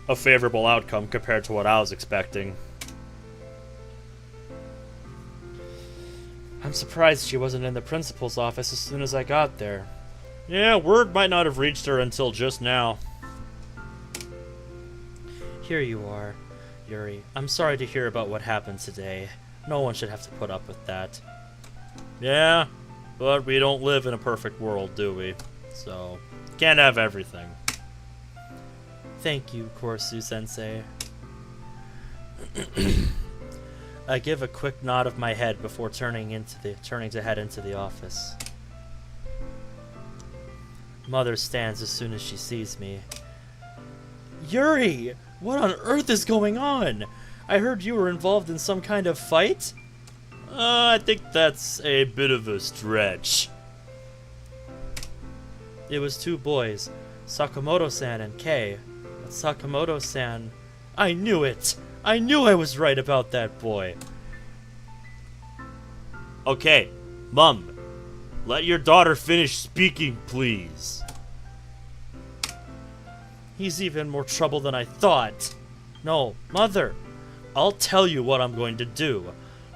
a favorable outcome compared to what I was expecting. I'm surprised she wasn't in the principal's office as soon as I got there. Yeah, word might not have reached her until just now. Here you are, Yuri. I'm sorry to hear about what happened today. No one should have to put up with that. Yeah, But we don't live in a perfect world, do we? So, can't have everything. Thank you, Korsu-sensei. I give a quick nod of my head before turning to head into the office. Mother stands as soon as she sees me. Yuri! What on earth is going on? I heard you were involved in some kind of fight? I think that's a bit of a stretch. It was two boys, Sakamoto-san and Kei. But Sakamoto-san... I knew it! I knew I was right about that boy! Okay, Mum, let your daughter finish speaking, please. He's even more trouble than I thought. No, Mother, I'll tell you what I'm going to do.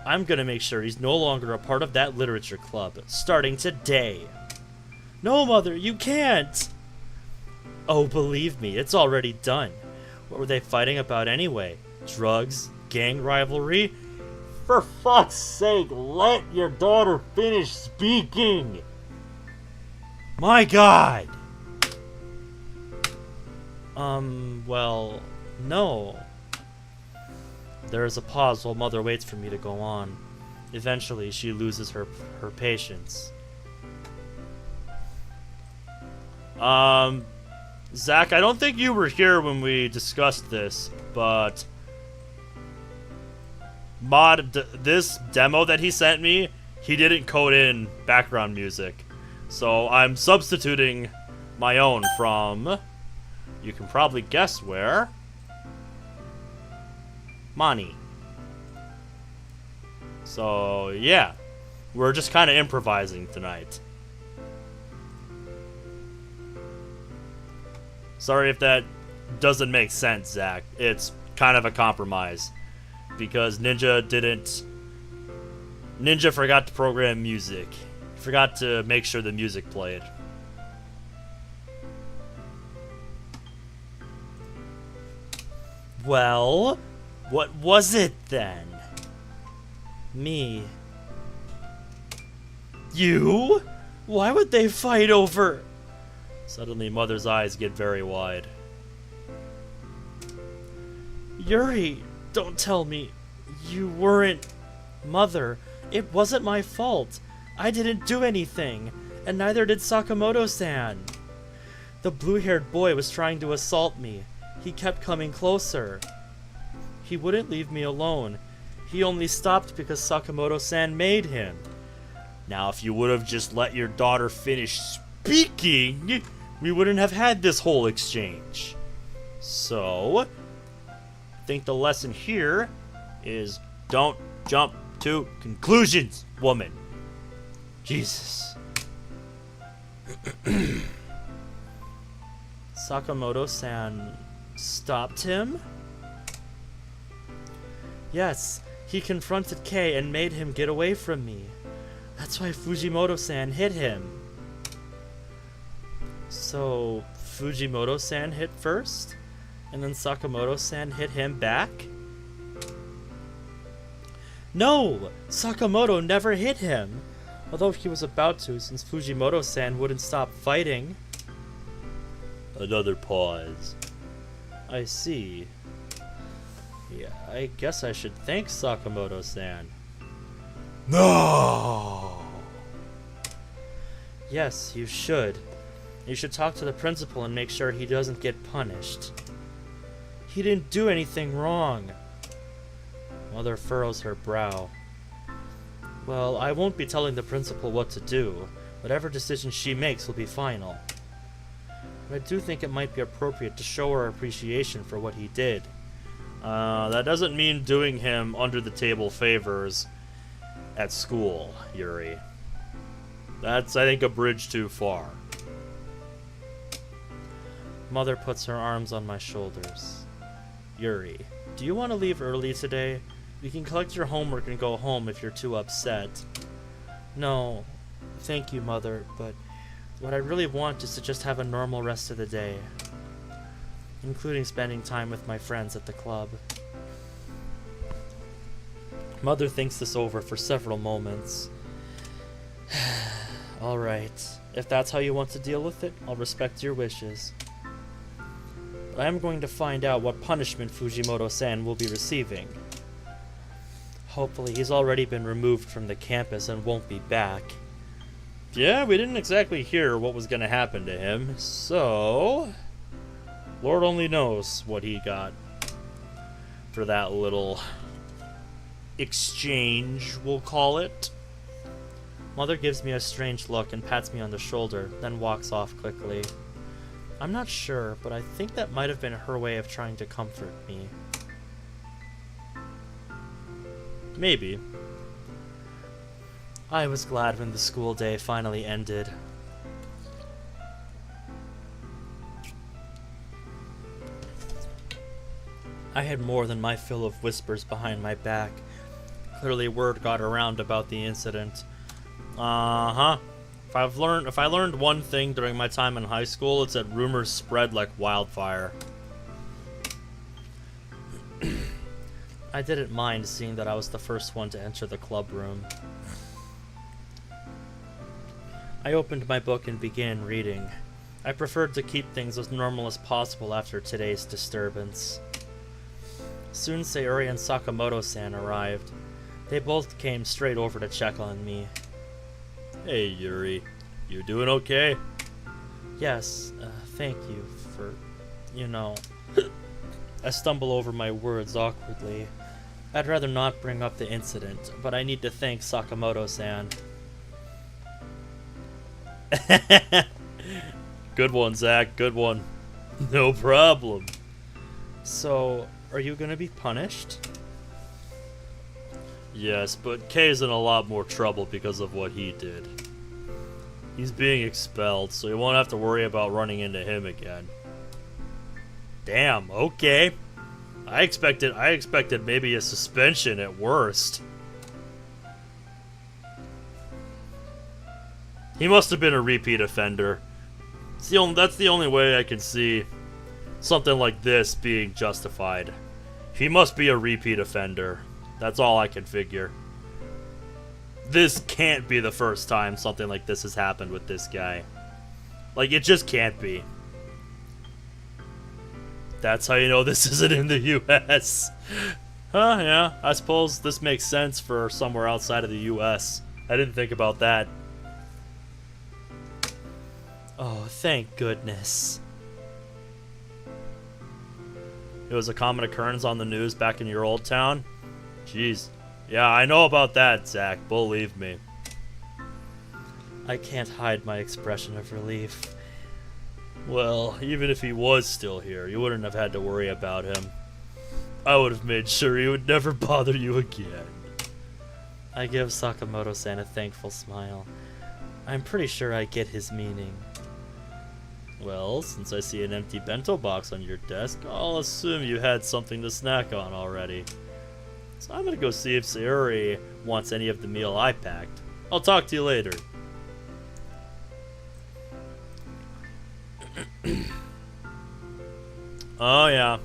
I'm gonna make sure he's no longer a part of that literature club, starting today. No, Mother, you can't! Oh, believe me, it's already done. What were they fighting about anyway? Drugs? Gang rivalry? For fuck's sake, let your daughter finish speaking! My God! Well, no. There is a pause while Mother waits for me to go on. Eventually, she loses her patience. Zach, I don't think you were here when we discussed this, but this demo that he sent me, he didn't code in background music. So I'm substituting my own from, you can probably guess where, Mani. So yeah, we're just kind of improvising tonight. Sorry if that doesn't make sense, Zach. It's kind of a compromise. Because Ninja forgot to program music. He forgot to make sure the music played. Well, what was it then? Me. You? Why would they fight over... Suddenly, Mother's eyes get very wide. Yuri, don't tell me you weren't... Mother, it wasn't my fault. I didn't do anything, and neither did Sakamoto-san. The blue-haired boy was trying to assault me. He kept coming closer. He wouldn't leave me alone. He only stopped because Sakamoto-san made him. Now, if you would have just let your daughter finish speaking, we wouldn't have had this whole exchange. So, I think the lesson here is don't jump to conclusions, woman. Jesus. Sakamoto-san stopped him? Yes, he confronted Kei and made him get away from me. That's why Fujimoto-san hit him. So, Fujimoto-san hit first? And then Sakamoto-san hit him back? No! Sakamoto never hit him! Although he was about to, since Fujimoto-san wouldn't stop fighting. Another pause. I see. Yeah, I guess I should thank Sakamoto-san. No! Yes, you should. You should talk to the principal and make sure he doesn't get punished. He didn't do anything wrong. Mother furrows her brow. Well, I won't be telling the principal what to do. Whatever decision she makes will be final. But I do think it might be appropriate to show her appreciation for what he did. That doesn't mean doing him under-the-table favors at school, Yuri. That's, I think, a bridge too far. Mother puts her arms on my shoulders. Yuri, do you want to leave early today? We can collect your homework and go home if you're too upset. No, thank you, Mother, but what I really want is to just have a normal rest of the day, including spending time with my friends at the club. Mother thinks this over for several moments. Alright, if that's how you want to deal with it, I'll respect your wishes. But I am going to find out what punishment Fujimoto-san will be receiving. Hopefully he's already been removed from the campus and won't be back. Yeah, we didn't exactly hear what was going to happen to him, so... Lord only knows what he got for that little exchange, we'll call it. Mother gives me a strange look and pats me on the shoulder, then walks off quickly. I'm not sure, but I think that might have been her way of trying to comfort me. Maybe. I was glad when the school day finally ended. I had more than my fill of whispers behind my back. Clearly word got around about the incident. Uh-huh. If I learned one thing during my time in high school, it's that rumors spread like wildfire. I didn't mind seeing that I was the first one to enter the club room. I opened my book and began reading. I preferred to keep things as normal as possible after today's disturbance. Soon Sayuri and Sakamoto-san arrived. They both came straight over to check on me. Hey, Yuri. You doing okay? Yes, thank you for, I stumble over my words awkwardly. I'd rather not bring up the incident, but I need to thank Sakamoto-san. Good one, Zach. Good one. No problem. So, are you gonna be punished? Yes, but Kay's in a lot more trouble because of what he did. He's being expelled, so you won't have to worry about running into him again. Damn, okay. I expected maybe a suspension at worst. He must have been a repeat offender. That's the only way I can see something like this being justified. He must be a repeat offender. That's all I can figure. This can't be the first time something like this has happened with this guy. Like, it just can't be. That's how you know this isn't in the US. Huh, yeah, I suppose this makes sense for somewhere outside of the US. I didn't think about that. Oh, thank goodness. It was a common occurrence on the news back in your old town? Jeez. Yeah, I know about that, Zach. Believe me. I can't hide my expression of relief. Well, even if he was still here, you wouldn't have had to worry about him. I would have made sure he would never bother you again. I give Sakamoto-san a thankful smile. I'm pretty sure I get his meaning. Well, since I see an empty bento box on your desk, I'll assume you had something to snack on already. So I'm gonna go see if Sayuri wants any of the meal I packed. I'll talk to you later. Oh yeah.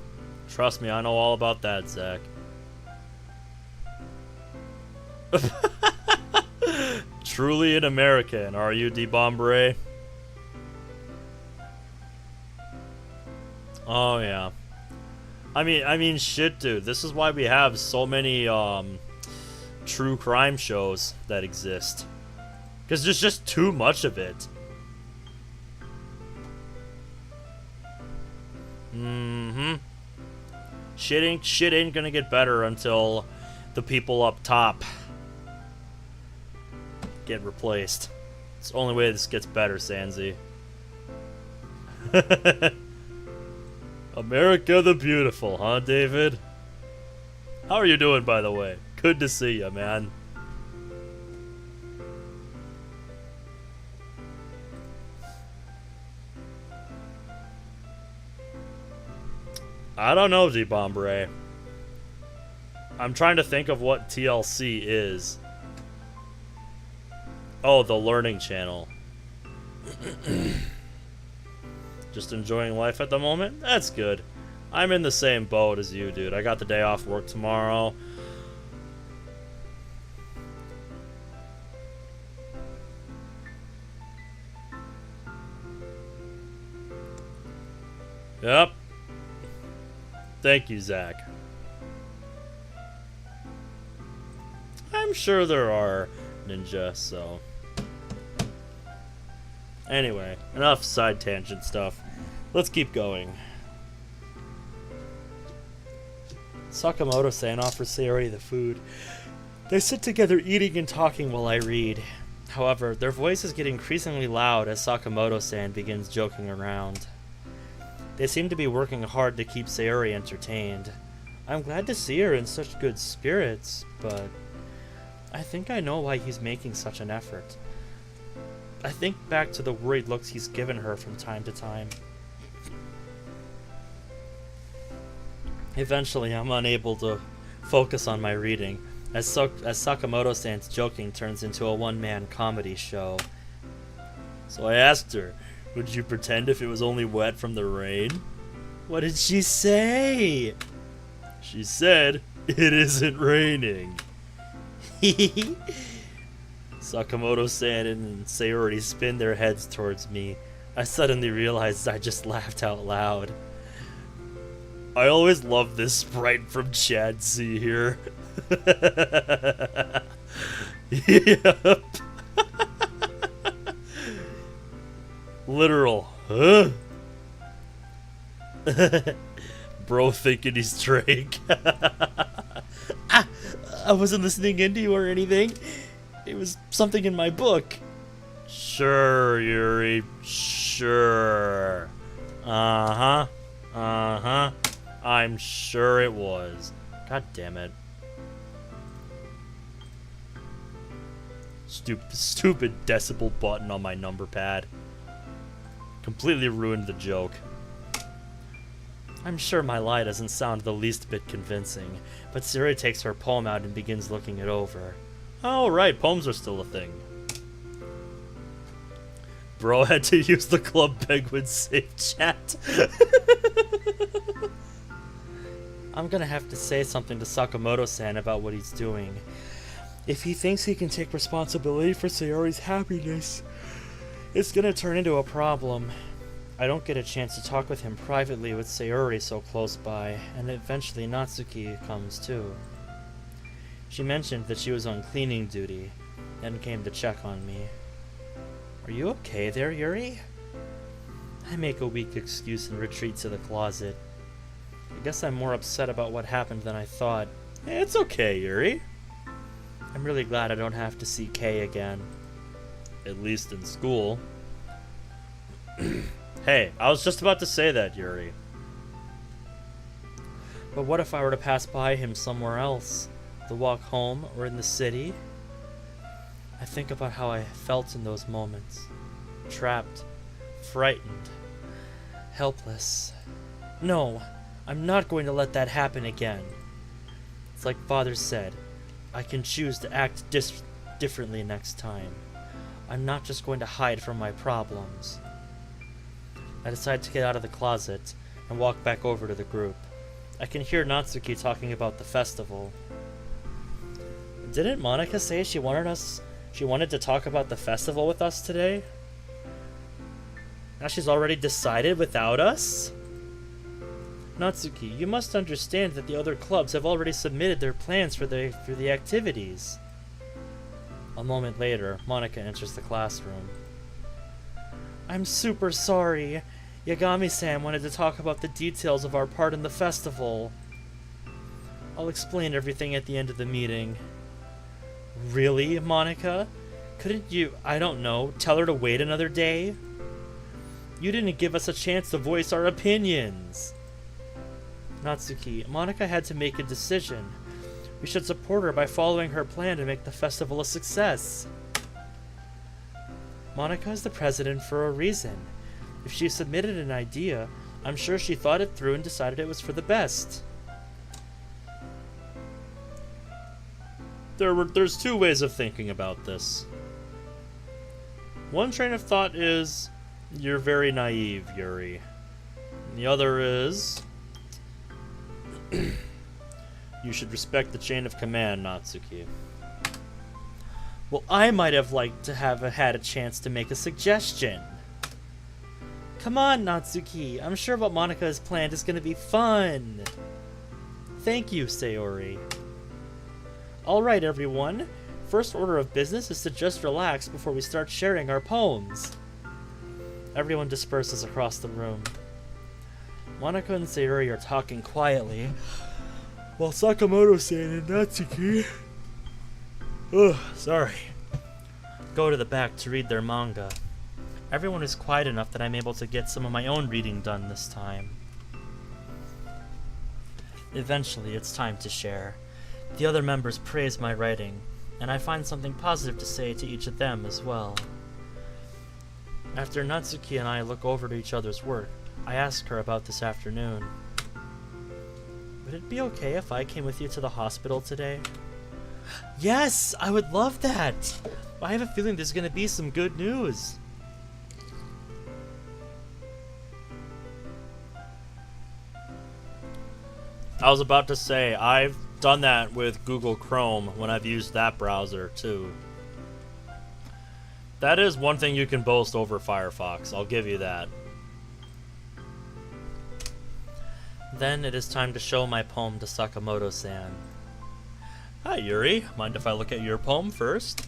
Trust me, I know all about that, Zach. Truly an American, are you, D-Bombre? Oh yeah. I mean, shit, dude. This is why we have so many true crime shows that exist. Because there's just too much of it. Mm-hmm. Shit ain't gonna get better until the people up top get replaced. It's the only way this gets better, Sanzi. America the Beautiful, huh, David? How are you doing, by the way? Good to see you, man. I don't know, D-Bombre. I'm trying to think of what TLC is. Oh, the Learning Channel. Just enjoying life at the moment? That's good. I'm in the same boat as you, dude. I got the day off work tomorrow. Yep. Thank you, Zach. I'm sure there are ninja, so... Anyway, enough side tangent stuff. Let's keep going. Sakamoto-san offers Sayori the food. They sit together eating and talking while I read. However, their voices get increasingly loud as Sakamoto-san begins joking around. They seem to be working hard to keep Sayori entertained. I'm glad to see her in such good spirits, but I think I know why he's making such an effort. I think back to the worried looks he's given her from time to time. Eventually, I'm unable to focus on my reading, as Sakamoto-san's joking turns into a one-man comedy show. So I asked her, would you pretend if it was only wet from the rain? What did she say? She said, it isn't raining. Sakamoto-san and Sayori spin their heads towards me. I suddenly realized I just laughed out loud. I always love this sprite from Chad C here. Yep. Literal, huh? Bro thinking he's Drake. I wasn't listening into you or anything. It was something in my book. Sure, Yuri. Sure. Uh-huh. Uh-huh. I'm sure it was. God damn it. Stupid decibel button on my number pad. Completely ruined the joke. I'm sure my lie doesn't sound the least bit convincing, but Sayori takes her poem out and begins looking it over. Oh, right, poems are still a thing. Bro had to use the Club Penguin safe chat. I'm gonna have to say something to Sakamoto-san about what he's doing. If he thinks he can take responsibility for Sayori's happiness, it's gonna turn into a problem. I don't get a chance to talk with him privately with Sayori so close by, and eventually Natsuki comes too. She mentioned that she was on cleaning duty, and came to check on me. Are you okay there, Yuri? I make a weak excuse and retreat to the closet. I guess I'm more upset about what happened than I thought. It's okay, Yuri. I'm really glad I don't have to see Kay again. At least in school. Hey, I was just about to say that, Yuri. But what if I were to pass by him somewhere else? The walk home, or in the city? I think about how I felt in those moments. Trapped, frightened, helpless. No, I'm not going to let that happen again. It's like Father said, I can choose to act differently next time. I'm not just going to hide from my problems. I decide to get out of the closet and walk back over to the group. I can hear Natsuki talking about the festival. Didn't Monika say she wanted to talk about the festival with us today? Now she's already decided without us? Natsuki, you must understand that the other clubs have already submitted their plans for the activities. A moment later, Monika enters the classroom. I'm super sorry. Yagami-san wanted to talk about the details of our part in the festival. I'll explain everything at the end of the meeting. Really, Monika? Couldn't you, I don't know, tell her to wait another day? You didn't give us a chance to voice our opinions. Natsuki, Monika had to make a decision. We should support her by following her plan to make the festival a success. Monika is the president for a reason. If she submitted an idea, I'm sure she thought it through and decided it was for the best. There's two ways of thinking about this. One train of thought is, you're very naive, Yuri. And the other is, you should respect the chain of command, Natsuki. Well, I might have liked to have had a chance to make a suggestion. Come on, Natsuki. I'm sure what Monica has planned is going to be fun. Thank you, Sayori. Alright, everyone. First order of business is to just relax before we start sharing our poems. Everyone disperses across the room. Monica and Sayori are talking quietly, while Sakamoto-san and Natsuki go to the back to read their manga. Everyone is quiet enough that I'm able to get some of my own reading done this time. Eventually, it's time to share. The other members praise my writing, and I find something positive to say to each of them as well. After Natsuki and I look over to each other's work, I ask her about this afternoon. Would it be okay if I came with you to the hospital today? Yes, I would love that! I have a feeling there's gonna be some good news. I was about to say, I've done that with Google Chrome when I've used that browser too. That is one thing you can boast over Firefox, I'll give you that. Then it is time to show my poem to Sakamoto-san. Hi Yuri, mind if I look at your poem first?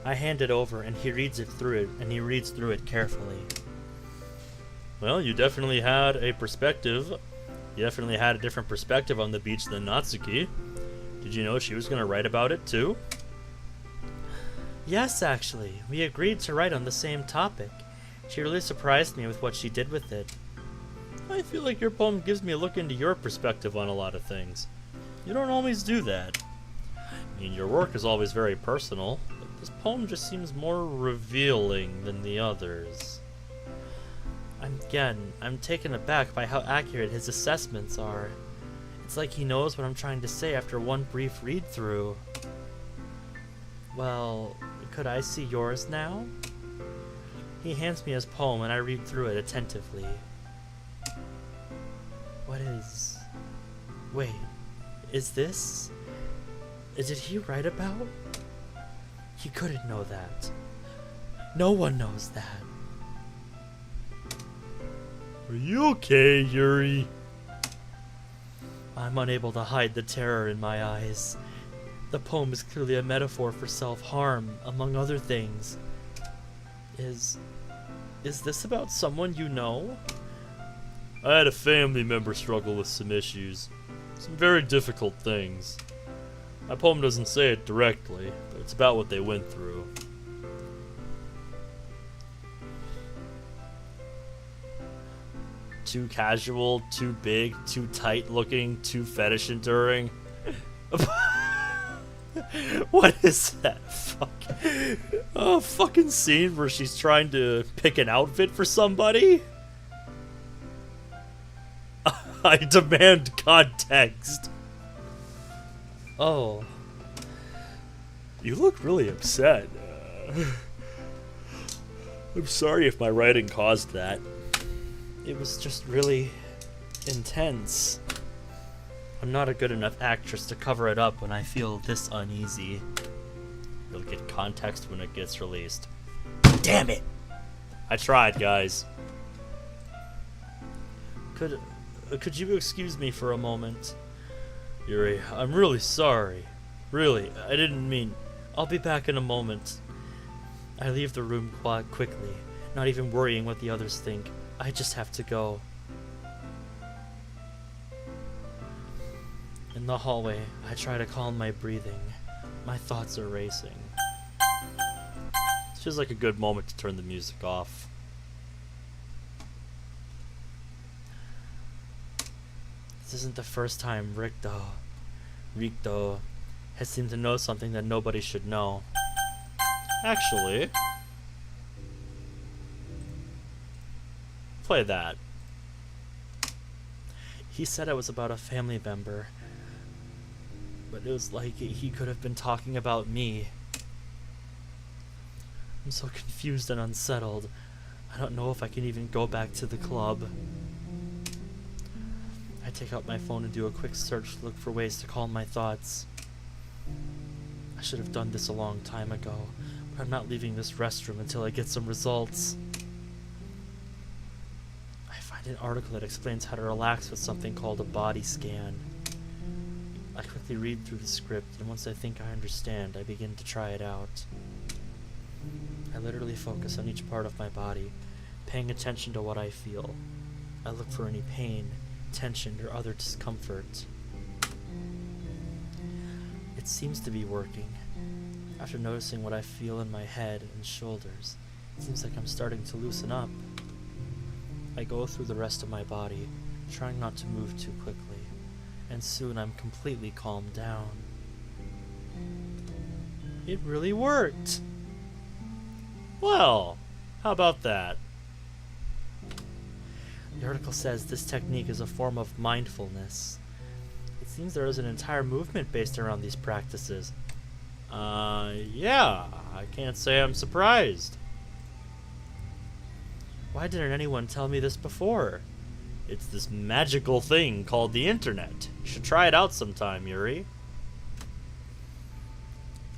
I hand it over and he reads through it carefully. Well, you definitely had a perspective. You definitely had a different perspective on the beach than Natsuki. Did you know she was going to write about it too? Yes, actually. We agreed to write on the same topic. She really surprised me with what she did with it. I feel like your poem gives me a look into your perspective on a lot of things. You don't always do that. I mean, your work is always very personal, but this poem just seems more revealing than the others. I'm taken aback by how accurate his assessments are. It's like he knows what I'm trying to say after one brief read-through. Well, could I see yours now? He hands me his poem and I read through it attentively. Wait, is this? Did he write about? He couldn't know that. No one knows that. Are you okay, Yuri? I'm unable to hide the terror in my eyes. The poem is clearly a metaphor for self-harm, among other things. Is this about someone you know? I had a family member struggle with some issues. Some very difficult things. My poem doesn't say it directly, but it's about what they went through. Too casual, too big, too tight looking, too fetish enduring. What is that fucking scene where she's trying to pick an outfit for somebody? I demand context. Oh. You look really upset. I'm sorry if my writing caused that. It was just really intense. I'm not a good enough actress to cover it up when I feel this uneasy. You'll get context when it gets released. Damn it! I tried, guys. Could you excuse me for a moment? Yuri, I'm really sorry. Really, I didn't mean... I'll be back in a moment. I leave the room quickly, not even worrying what the others think. I just have to go. In the hallway, I try to calm my breathing. My thoughts are racing. This feels like a good moment to turn the music off. This isn't the first time Rikto has seemed to know something that nobody should know. Actually... play that. He said it was about a family member, but it was like he could have been talking about me. I'm so confused and unsettled. I don't know if I can even go back to the club. I take out my phone and do a quick search to look for ways to calm my thoughts. should have done this a long time ago, but I'm not leaving this restroom until I get some results. I find an article that explains how to relax with something called a body scan. I quickly read through the script, and once I think I understand, I begin to try it out. I literally focus on each part of my body, paying attention to what I feel. I look for any pain, tension, or other discomfort. It seems to be working. After noticing what I feel in my head and shoulders, it seems like I'm starting to loosen up. I go through the rest of my body, trying not to move too quickly, and soon I'm completely calmed down. It really worked! Well, how about that? The article says this technique is a form of mindfulness. It seems there is an entire movement based around these practices. Yeah, I can't say I'm surprised. Why didn't anyone tell me this before? It's this magical thing called the internet. You should try it out sometime, Yuri.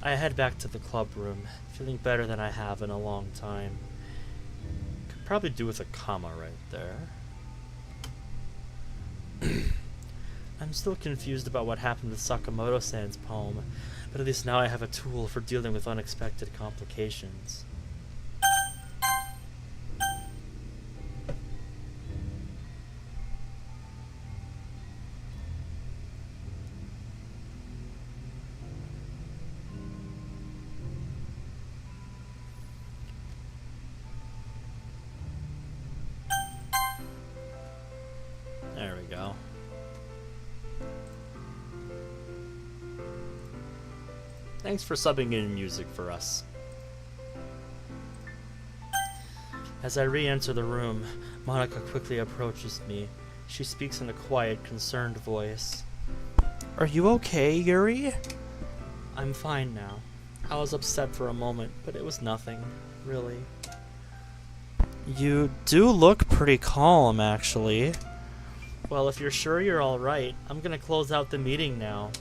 I head back to the club room, feeling better than I have in a long time. Could probably do with a comma right there. I'm still confused about what happened with Sakamoto-san's poem, but at least now I have a tool for dealing with unexpected complications. There we go. Thanks for subbing in music for us. As I re-enter the room, Monica quickly approaches me. She speaks in a quiet, concerned voice. Are you okay, Yuri? I'm fine now. I was upset for a moment, but it was nothing, really. You do look pretty calm, actually. Well, if you're sure you're alright, I'm gonna close out the meeting now.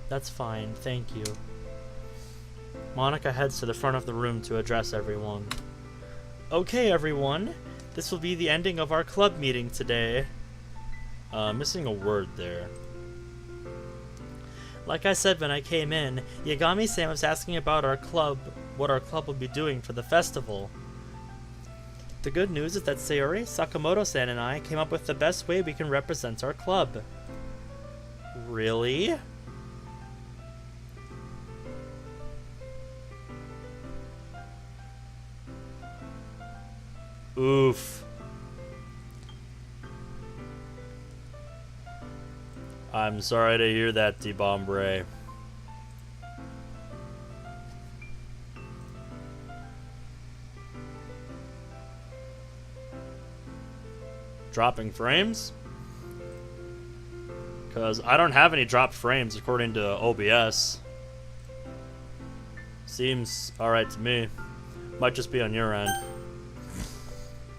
That's fine, thank you. Monica heads to the front of the room to address everyone. Okay, everyone. This will be the ending of our club meeting today. Missing a word there. Like I said when I came in, Yagami-san was asking about our club, what our club will be doing for the festival. The good news is that Sayori, Sakamoto-san, and I came up with the best way we can represent our club. Really? Oof. I'm sorry to hear that, D-Bombre. Dropping frames? Because I don't have any dropped frames according to OBS. Seems alright to me. Might just be on your end.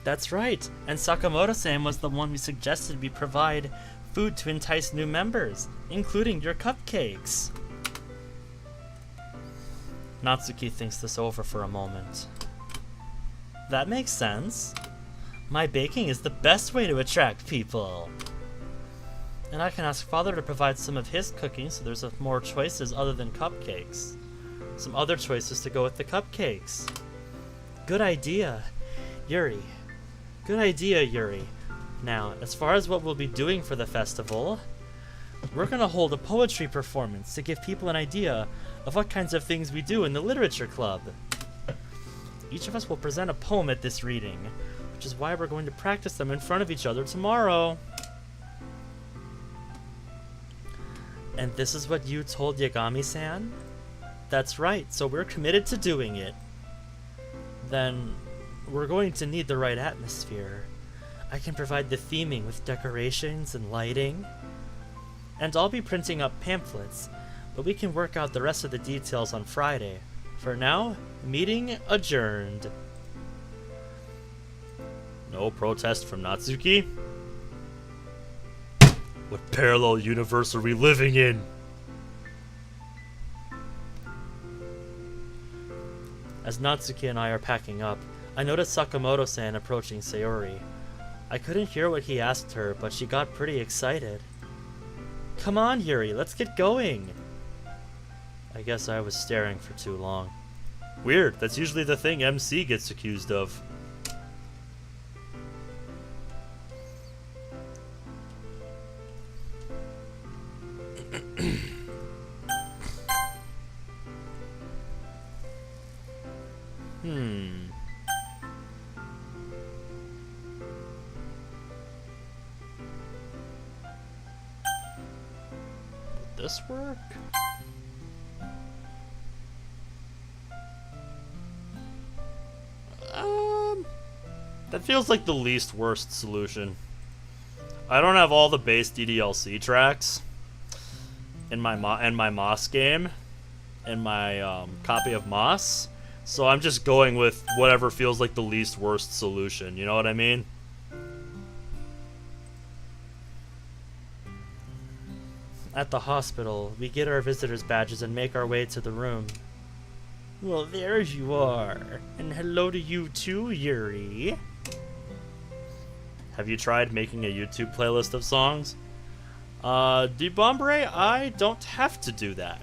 That's right, and Sakamoto-san was the one who suggested we provide food to entice new members, including your cupcakes. Natsuki thinks this over for a moment. That makes sense. My baking is the best way to attract people. And I can ask Father to provide some of his cooking so there's more choices other than cupcakes. Some other choices to go with the cupcakes. Good idea, Yuri. Good idea, Yuri. Now, as far as what we'll be doing for the festival, we're gonna hold a poetry performance to give people an idea of what kinds of things we do in the literature club. Each of us will present a poem at this reading, which is why we're going to practice them in front of each other tomorrow. And this is what you told Yagami-san? That's right, so we're committed to doing it. Then we're going to need the right atmosphere. I can provide the theming with decorations and lighting. And I'll be printing up pamphlets, but we can work out the rest of the details on Friday. For now, meeting adjourned. No protest from Natsuki? What parallel universe are we living in? As Natsuki and I are packing up, I notice Sakamoto-san approaching Sayori. I couldn't hear what he asked her, but she got pretty excited. Come on, Yuri, let's get going! I guess I was staring for too long. Weird, that's usually the thing MC gets accused of. Would this work? That feels like the least worst solution. I don't have all the base DDLC tracks in my Moss game, in my copy of Moss, so I'm just going with whatever feels like the least worst solution. You know what I mean? At the hospital, we get our visitor's badges and make our way to the room. Well, there you are. And hello to you too, Yuri. Have you tried making a YouTube playlist of songs? DeBombre, I don't have to do that.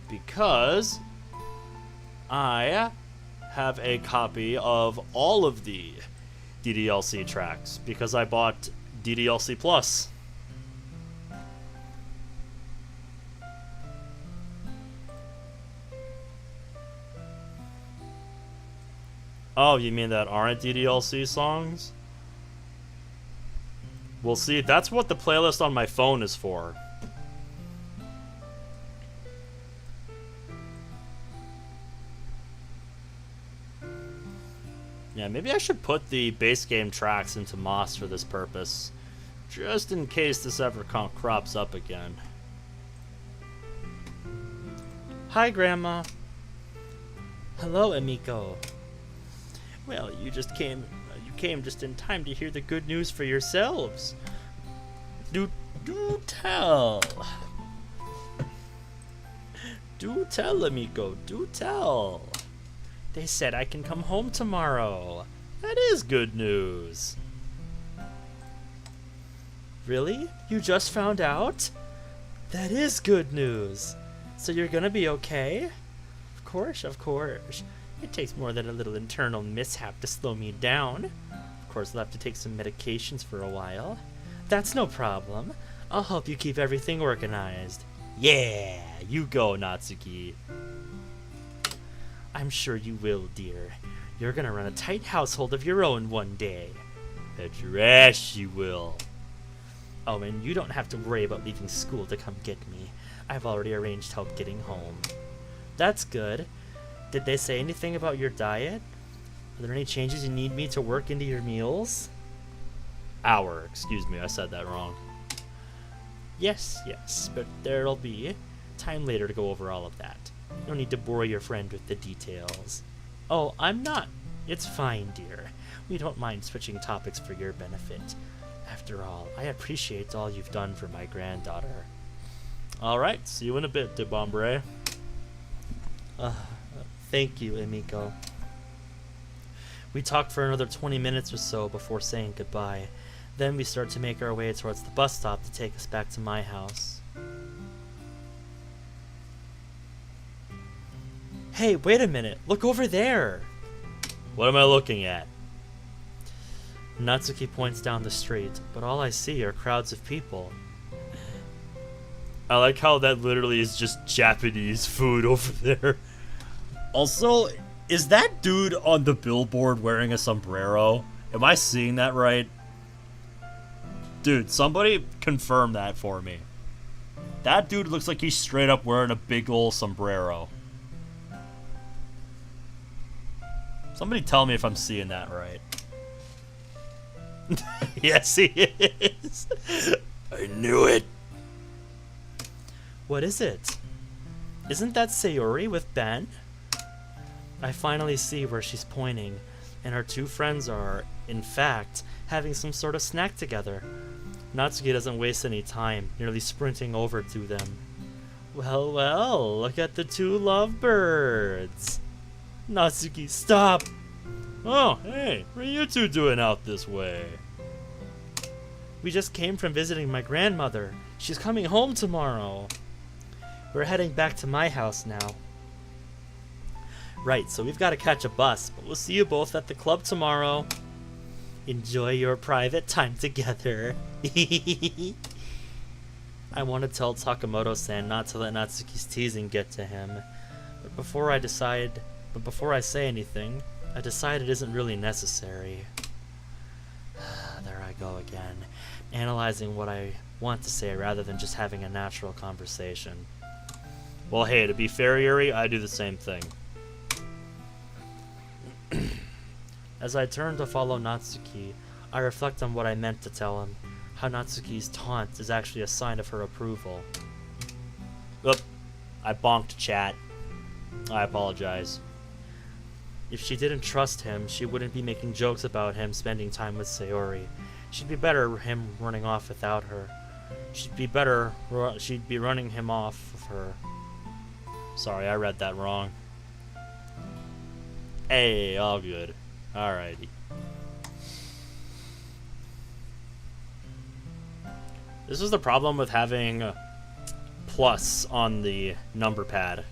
Because I have a copy of all of the DDLC tracks. Because I bought DDLC Plus. Oh, you mean that aren't DDLC songs? Well, see, that's what the playlist on my phone is for. Yeah, maybe I should put the base game tracks into Moss for this purpose. Just in case this ever crops up again. Hi, Grandma. Hello, Emiko. Well, you came just in time to hear the good news for yourselves. Do tell. Do tell, Emiko, do tell. They said I can come home tomorrow. That is good news. Really? You just found out? That is good news. So you're gonna be okay? Of course, of course. It takes more than a little internal mishap to slow me down. Of course, I'll have to take some medications for a while. That's no problem. I'll help you keep everything organized. Yeah, you go, Natsuki. I'm sure you will, dear. You're gonna run a tight household of your own one day. Bet your ass you will. Oh, and you don't have to worry about leaving school to come get me. I've already arranged help getting home. That's good. Did they say anything about your diet? Are there any changes you need me to work into your meals? Excuse me, I said that wrong. Yes, but there'll be time later to go over all of that. No need to bore your friend with the details. Oh, I'm not. It's fine, dear. We don't mind switching topics for your benefit. After all, I appreciate all you've done for my granddaughter. Alright, see you in a bit, DeBombre. Thank you, Emiko. We talk for another 20 minutes or so before saying goodbye. Then we start to make our way towards the bus stop to take us back to my house. Hey, wait a minute. Look over there. What am I looking at? Natsuki points down the street, but all I see are crowds of people. I like how that literally is just Japanese food over there. Also, is that dude on the billboard wearing a sombrero? Am I seeing that right? Dude, somebody confirm that for me. That dude looks like he's straight up wearing a big ol' sombrero. Somebody tell me if I'm seeing that right. Yes, he is. I knew it. What is it? Isn't that Sayori with Ben? I finally see where she's pointing, and her two friends are, in fact, having some sort of snack together. Natsuki doesn't waste any time, nearly sprinting over to them. Well, look at the two lovebirds. Natsuki, stop! Oh, hey, what are you two doing out this way? We just came from visiting my grandmother. She's coming home tomorrow. We're heading back to my house now. Right, so we've got to catch a bus, but we'll see you both at the club tomorrow. Enjoy your private time together. I want to tell Takamoto-san not to let Natsuki's teasing get to him, but before I say anything, I decide it isn't really necessary. There I go again, analyzing what I want to say rather than just having a natural conversation. Well, hey, to be fair, Yuri, I do the same thing. As I turn to follow Natsuki, I reflect on what I meant to tell him, how Natsuki's taunt is actually a sign of her approval. Oop, I bonked chat. I apologize. If she didn't trust him, she wouldn't be making jokes about him spending time with Sayori. She'd be better him running off without her. She'd be running him off of her. Sorry, I read that wrong. Hey, all good. Alrighty. This is the problem with having plus on the number pad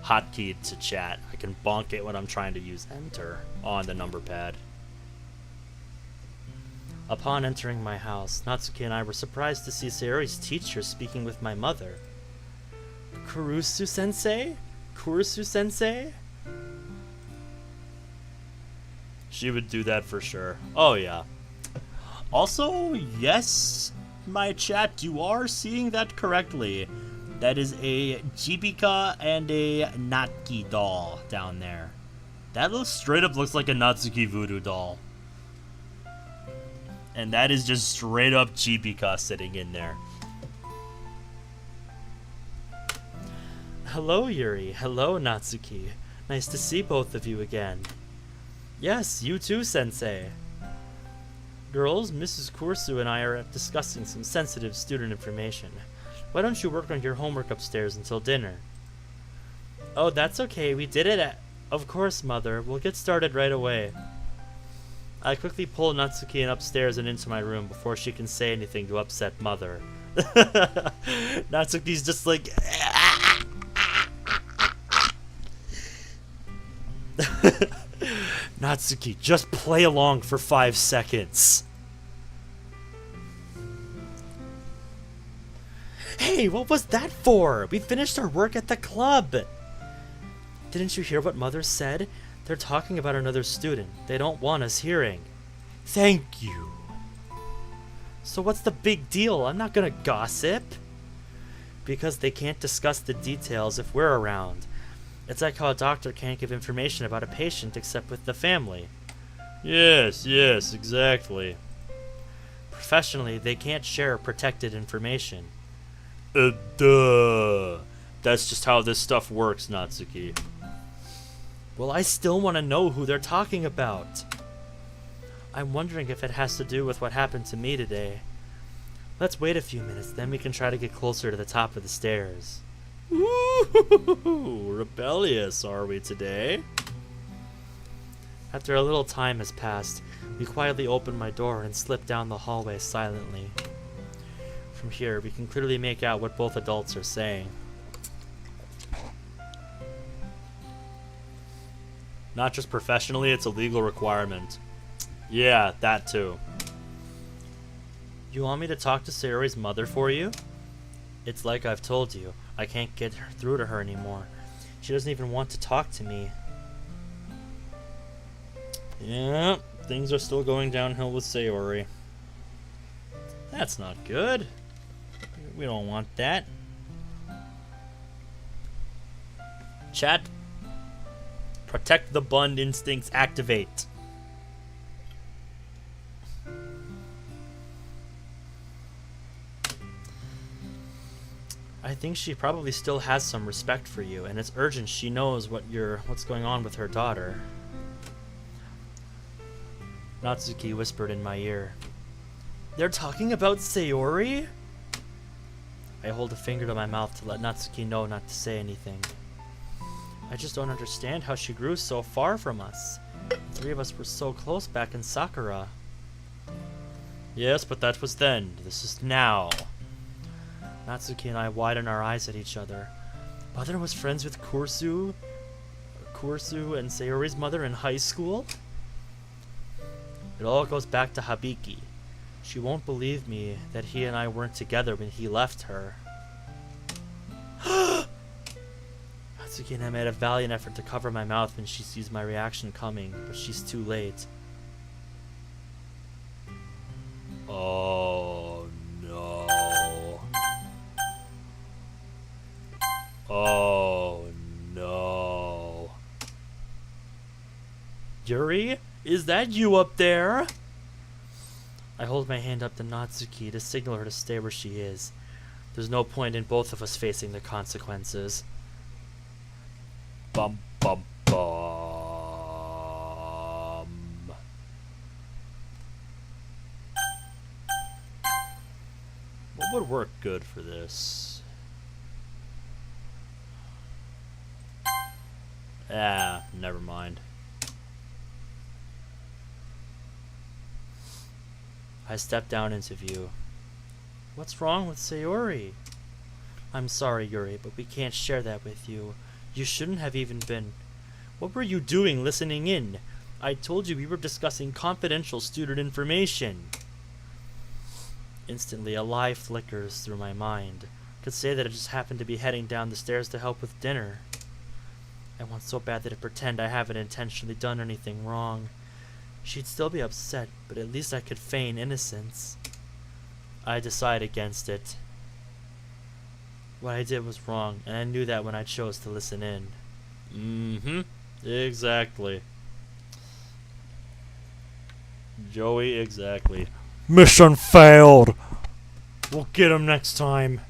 hotkeyed to chat. I can bonk it when I'm trying to use enter on the number pad. Upon entering my house, Natsuki and I were surprised to see Sayori's teacher speaking with my mother. Kurusu-sensei? Kurusu-sensei? She would do that for sure. Oh, yeah. Also, yes, my chat, you are seeing that correctly. That is a Jibika and a Natsuki doll down there. That straight up looks like a Natsuki voodoo doll. And that is just straight up Jibika sitting in there. Hello, Yuri. Hello, Natsuki. Nice to see both of you again. Yes, you too, Sensei. Girls, Mrs. Kursu and I are discussing some sensitive student information. Why don't you work on your homework upstairs until dinner? Oh, that's okay. We did it Of course, Mother. We'll get started right away. I quickly pull Natsuki upstairs and into my room before she can say anything to upset Mother. Natsuki's just like... Natsuki, just play along for 5 seconds. Hey, what was that for? We finished our work at the club. Didn't you hear what Mother said? They're talking about another student. They don't want us hearing. Thank you. So what's the big deal? I'm not gonna gossip. Because they can't discuss the details if we're around. It's like how a doctor can't give information about a patient except with the family. Yes, exactly. Professionally, they can't share protected information. Duh. That's just how this stuff works, Natsuki. Well, I still want to know who they're talking about. I'm wondering if it has to do with what happened to me today. Let's wait a few minutes, then we can try to get closer to the top of the stairs. Ooh, rebellious are we today? After a little time has passed, we quietly open my door and slip down the hallway silently. From here, we can clearly make out what both adults are saying. Not just professionally, it's a legal requirement. Yeah, that too. You want me to talk to Sayori's mother for you? It's like I've told you. I can't get through to her anymore. She doesn't even want to talk to me. Yeah, things are still going downhill with Sayori. That's not good. We don't want that. Chat. Protect the bund instincts activate. I think she probably still has some respect for you, and it's urgent she knows what's going on with her daughter. Natsuki whispered in my ear. They're talking about Sayori? I hold a finger to my mouth to let Natsuki know not to say anything. I just don't understand how she grew so far from us. The three of us were so close back in Sakura. Yes, but that was then. This is now. Natsuki and I widen our eyes at each other. Mother was friends with Kursu and Sayori's mother in high school? It all goes back to Habiki. She won't believe me that he and I weren't together when he left her. Natsuki and I made a valiant effort to cover my mouth when she sees my reaction coming, but she's too late. Oh no. Oh no. Yuri? Is that you up there? I hold my hand up to Natsuki to signal her to stay where she is. There's no point in both of us facing the consequences. Bum bum bum. What would work good for this? Ah, never mind. I step down into view. What's wrong with Sayori? I'm sorry, Yuri, but we can't share that with you. You shouldn't have even been. What were you doing listening in? I told you we were discussing confidential student information. Instantly, a lie flickers through my mind. Could say that I just happened to be heading down the stairs to help with dinner. I want so bad to pretend I haven't intentionally done anything wrong. She'd still be upset, but at least I could feign innocence. I decide against it. What I did was wrong, and I knew that when I chose to listen in. Mm-hmm. Exactly. Joey, exactly. Mission failed. We'll get him next time.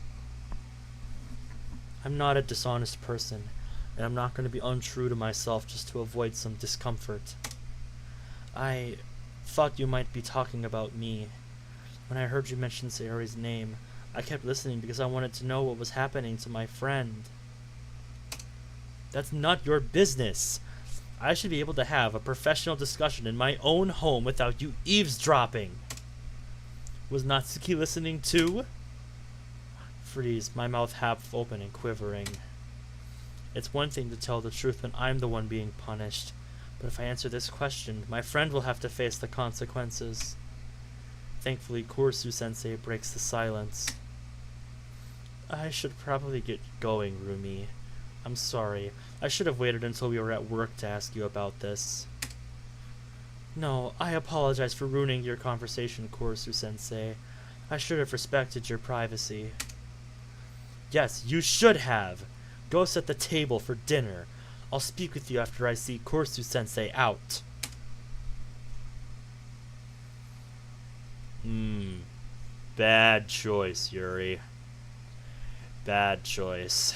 I'm not a dishonest person, and I'm not going to be untrue to myself just to avoid some discomfort. I thought you might be talking about me. When I heard you mention Sayori's name, I kept listening because I wanted to know what was happening to my friend. That's not your business. I should be able to have a professional discussion in my own home without you eavesdropping. Was Natsuki listening too? Freeze, my mouth half open and quivering. It's one thing to tell the truth when I'm the one being punished, but if I answer this question, my friend will have to face the consequences. Thankfully, Kursu-sensei breaks the silence. I should probably get going, Rumi. I'm sorry. I should have waited until we were at work to ask you about this. No, I apologize for ruining your conversation, Kursu-sensei. I should have respected your privacy. Yes, you should have. Go set the table for dinner. I'll speak with you after I see Kursu-sensei out. Bad choice, Yuri. Bad choice.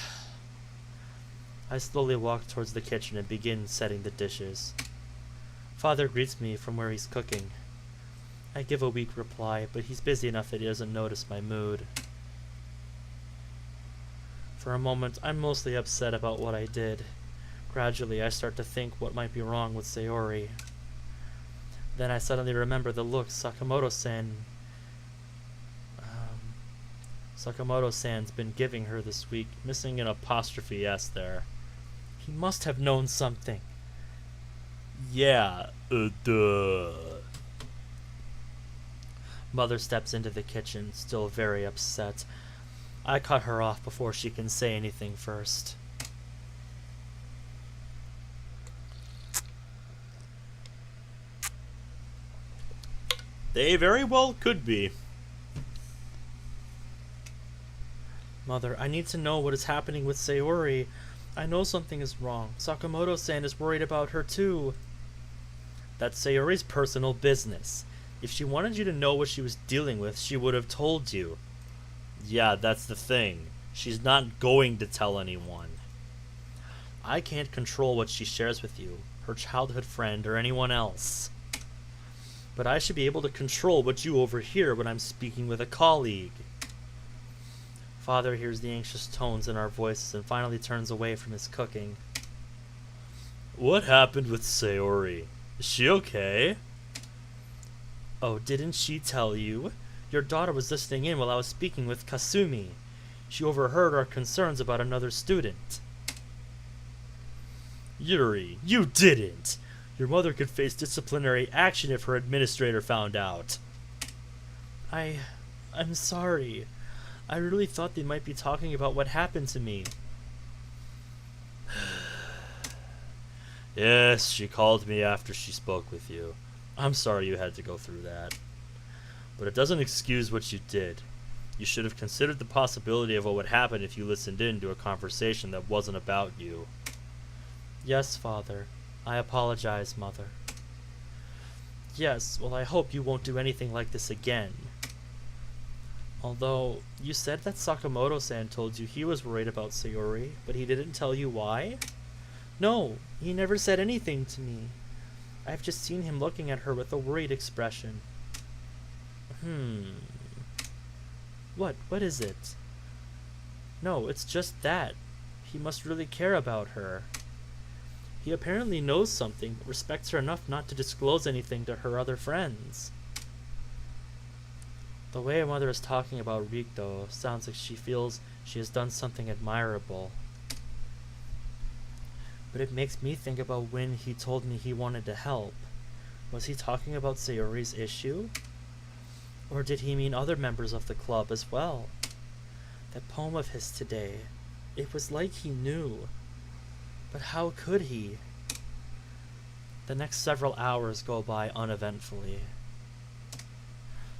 I slowly walk towards the kitchen and begin setting the dishes. Father greets me from where he's cooking. I give a weak reply, but he's busy enough that he doesn't notice my mood. For a moment, I'm mostly upset about what I did. Gradually, I start to think what might be wrong with Sayori. Then I suddenly remember the look Sakamoto-san's been giving her this week, missing an apostrophe S there. He must have known something. Yeah, duh. Mother steps into the kitchen, still very upset. I cut her off before she can say anything first. They very well could be. Mother, I need to know what is happening with Sayori. I know something is wrong. Sakamoto-san is worried about her too. That's Sayori's personal business. If she wanted you to know what she was dealing with, she would have told you. Yeah, that's the thing. She's not going to tell anyone. I can't control what she shares with you, her childhood friend, or anyone else. But I should be able to control what you overhear when I'm speaking with a colleague. Father hears the anxious tones in our voices and finally turns away from his cooking. What happened with Sayori? Is she okay? Oh, didn't she tell you? Your daughter was listening in while I was speaking with Kasumi. She overheard our concerns about another student. Yuri, you didn't! Your mother could face disciplinary action if her administrator found out. I'm sorry. I really thought they might be talking about what happened to me. Yes, she called me after she spoke with you. I'm sorry you had to go through that. But it doesn't excuse what you did. You should have considered the possibility of what would happen if you listened in to a conversation that wasn't about you. Yes, Father. I apologize, Mother. Yes, well, I hope you won't do anything like this again. Although, you said that Sakamoto-san told you he was worried about Sayori, but he didn't tell you why? No, he never said anything to me. I've just seen him looking at her with a worried expression. What is it? No, it's just that. He must really care about her. He apparently knows something, but respects her enough not to disclose anything to her other friends. The way a mother is talking about Rikto sounds like she feels she has done something admirable. But it makes me think about when he told me he wanted to help. Was he talking about Sayori's issue? Or did he mean other members of the club as well? That poem of his today, it was like he knew. But how could he? The next several hours go by uneventfully.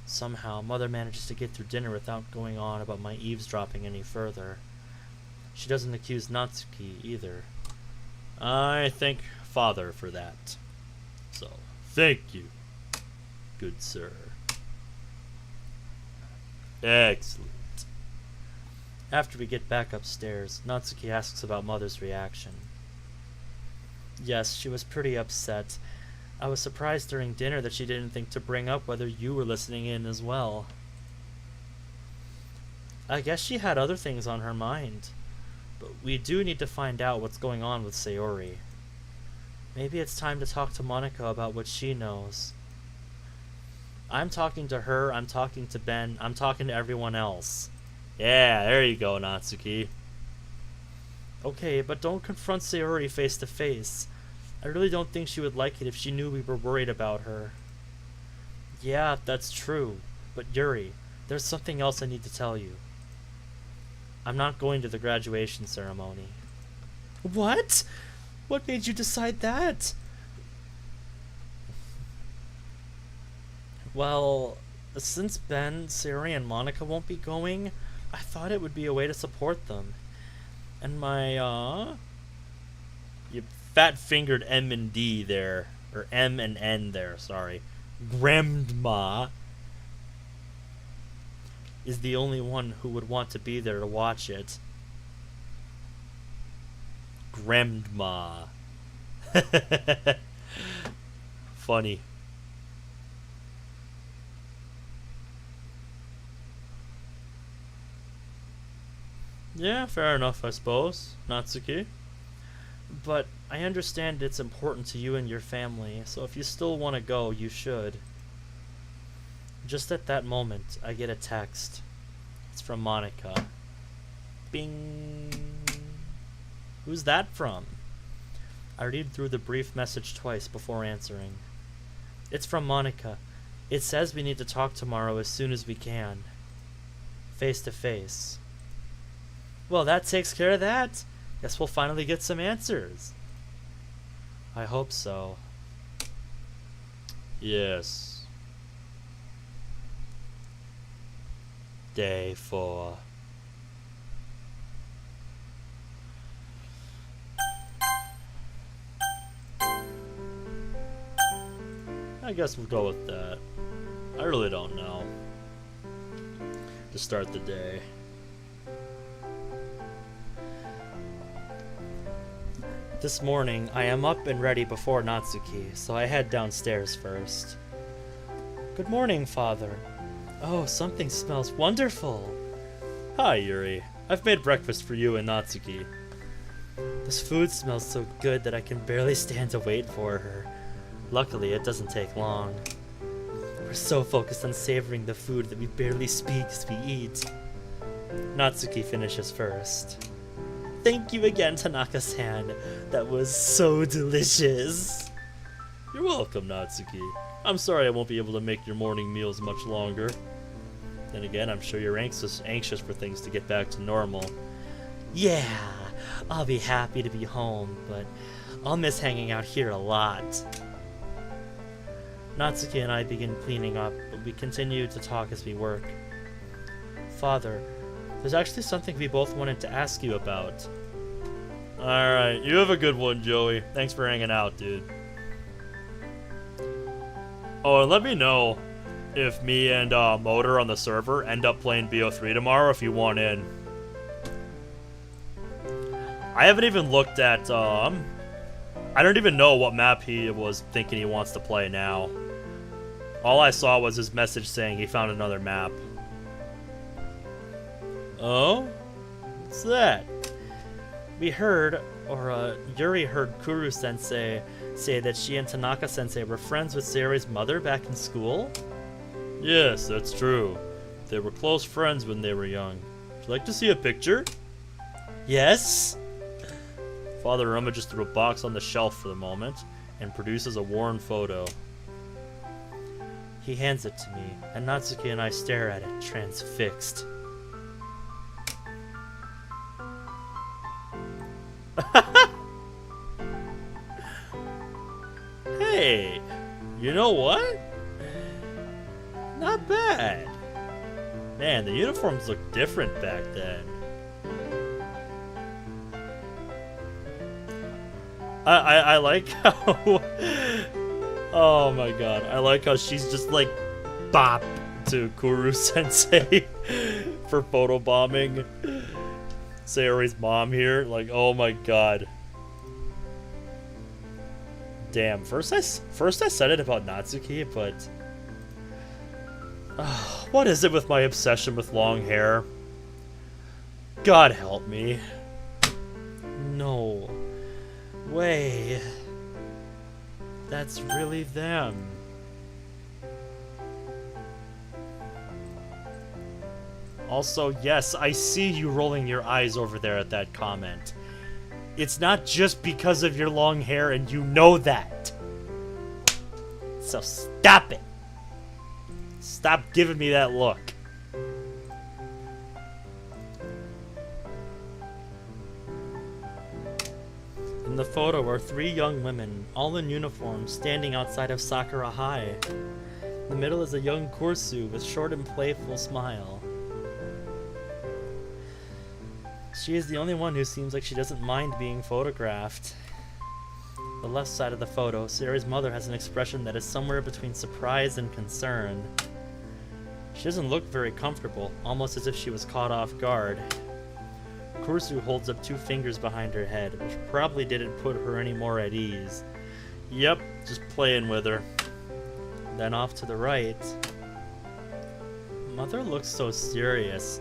Somehow, Mother manages to get through dinner without going on about my eavesdropping any further. She doesn't accuse Natsuki either. I thank Father for that. So, thank you, good sir. Excellent. After we get back upstairs, Natsuki asks about Mother's reaction. Yes, she was pretty upset. I was surprised during dinner that she didn't think to bring up whether you were listening in as well. I guess she had other things on her mind. But we do need to find out what's going on with Sayori. Maybe it's time to talk to Monica about what she knows. I'm talking to her, I'm talking to Ben, I'm talking to everyone else. Yeah, there you go, Natsuki. Okay, but don't confront Sayori face to face. I really don't think she would like it if she knew we were worried about her. Yeah, that's true. But Yuri, there's something else I need to tell you. I'm not going to the graduation ceremony. What? What made you decide that? Well, since Ben, Sayori, and Monica won't be going, I thought it would be a way to support them. And my, You fat-fingered M and D there. Or M and N there, sorry. Grandma is the only one who would want to be there to watch it. Grandma. Funny. Yeah, fair enough, I suppose, Natsuki. But I understand it's important to you and your family, so if you still want to go, you should. Just at that moment, I get a text. It's from Monica. Bing! Who's that from? I read through the brief message twice before answering. It's from Monica. It says we need to talk tomorrow as soon as we can. Face to face. Well, that takes care of that. Guess we'll finally get some answers. I hope so. Yes. Day 4. I guess we'll go with that. I really don't know. To start the day. This morning, I am up and ready before Natsuki, so I head downstairs first. Good morning, Father. Oh, something smells wonderful. Hi, Yuri. I've made breakfast for you and Natsuki. This food smells so good that I can barely stand to wait for her. Luckily, it doesn't take long. We're so focused on savoring the food that we barely speak as we eat. Natsuki finishes first. Thank you again, Tanaka-san. That was so delicious. You're welcome, Natsuki. I'm sorry I won't be able to make your morning meals much longer. Then again, I'm sure you're anxious for things to get back to normal. Yeah, I'll be happy to be home, but I'll miss hanging out here a lot. Natsuki and I begin cleaning up, but we continue to talk as we work. Father, there's actually something we both wanted to ask you about. Alright, you have a good one, Joey. Thanks for hanging out, dude. Oh, and let me know if me and Motor on the server end up playing BO3 tomorrow if you want in. I haven't even looked at, I don't even know what map he was thinking he wants to play now. All I saw was his message saying he found another map. Oh? What's that? We heard, or Yuri heard Kuru-sensei say that she and Tanaka-sensei were friends with Sayori's mother back in school? Yes, that's true. They were close friends when they were young. Would you like to see a picture? Yes? Father rummages through a box on the shelf for the moment and produces a worn photo. He hands it to me, and Natsuki and I stare at it, transfixed. Hey, you know what? Not bad. Man, the uniforms look different back then. I like how... Oh my god, I like how she's just like bop to Kuru-sensei for photobombing Sayori's mom here. Like, oh my god. Damn, first I said it about Natsuki, but... what is it with my obsession with long hair? God help me. No way. That's really them. Also, yes, I see you rolling your eyes over there at that comment. It's not just because of your long hair, and you know that. So stop it. Stop giving me that look. In the photo are 3 young women, all in uniform, standing outside of Sakura High. In the middle is a young Kursu with short and playful smile. She is the only one who seems like she doesn't mind being photographed. The left side of the photo, Sayori's mother has an expression that is somewhere between surprise and concern. She doesn't look very comfortable, almost as if she was caught off guard. Kursu holds up 2 fingers behind her head, which probably didn't put her any more at ease. Yep, just playing with her. Then off to the right, Mother looks so serious.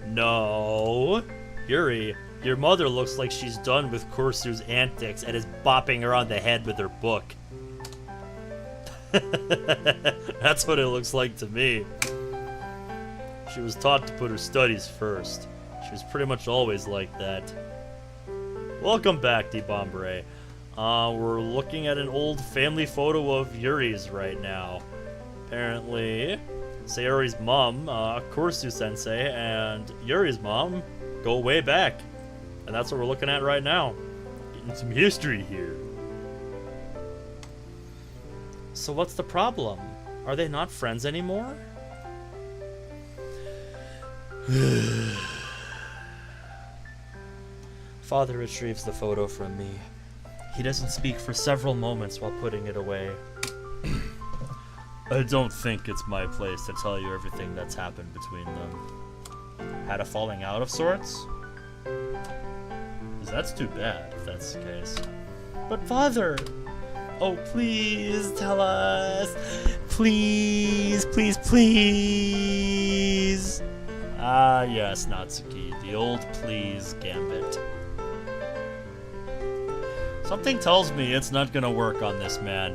No. Yuri, your mother looks like she's done with Kursu's antics and is bopping her on the head with her book. That's what it looks like to me. She was taught to put her studies first. She was pretty much always like that. Welcome back, D-Bomberay. We're looking at an old family photo of Yuri's right now. Apparently, Sayori's mom, Kursu-sensei, and Yuri's mom go way back. And that's what we're looking at right now. Getting some history here. So what's the problem? Are they not friends anymore? Father retrieves the photo from me. He doesn't speak for several moments while putting it away. I don't think it's my place to tell you everything that's happened between them. Had a falling out of sorts? 'Cause that's too bad, if that's the case. But Father! Oh, please tell us! Please, please, please! Ah, yes, Natsuki, the old please gambit. Something tells me it's not gonna work on this man.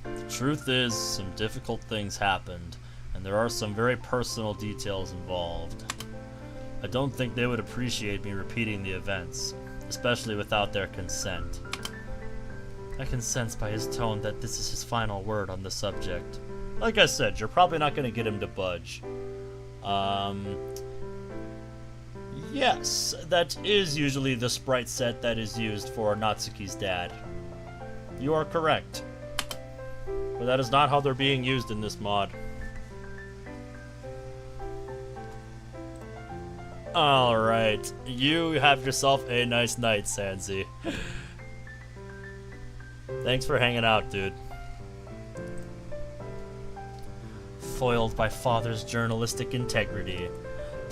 The truth is, some difficult things happened, and there are some very personal details involved. I don't think they would appreciate me repeating the events, especially without their consent. I can sense by his tone that this is his final word on the subject. Like I said, you're probably not gonna get him to budge. Yes, that is usually the sprite set that is used for Natsuki's dad. You are correct. But that is not how they're being used in this mod. Alright, you have yourself a nice night, Sanzi. Thanks for hanging out, dude. Foiled by father's journalistic integrity.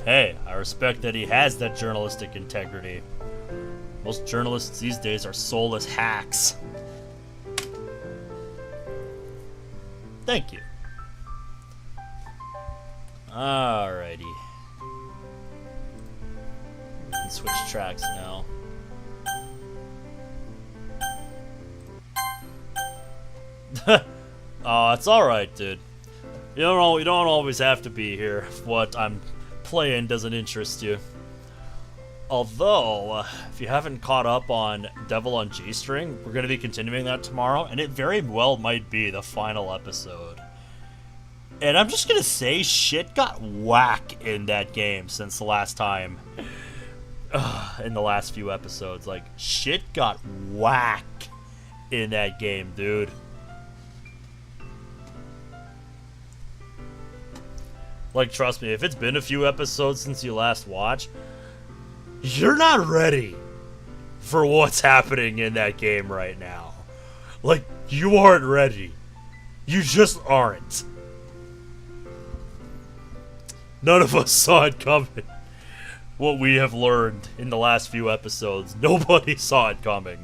Hey, I respect that he has that journalistic integrity. Most journalists these days are soulless hacks. Thank you. Alrighty. We can switch tracks now. Oh, it's alright, dude. You don't always have to be here if what I'm playing doesn't interest you. Although, if you haven't caught up on Devil on G-String, we're going to be continuing that tomorrow, and it very well might be the final episode. And I'm just going to say, shit got whack in that game since the last time. In the last few episodes. Like, shit got whack in that game, dude. Like, trust me, if it's been a few episodes since you last watched, you're not ready for what's happening in that game right now. Like, you aren't ready. You just aren't. None of us saw it coming. What we have learned in the last few episodes, nobody saw it coming.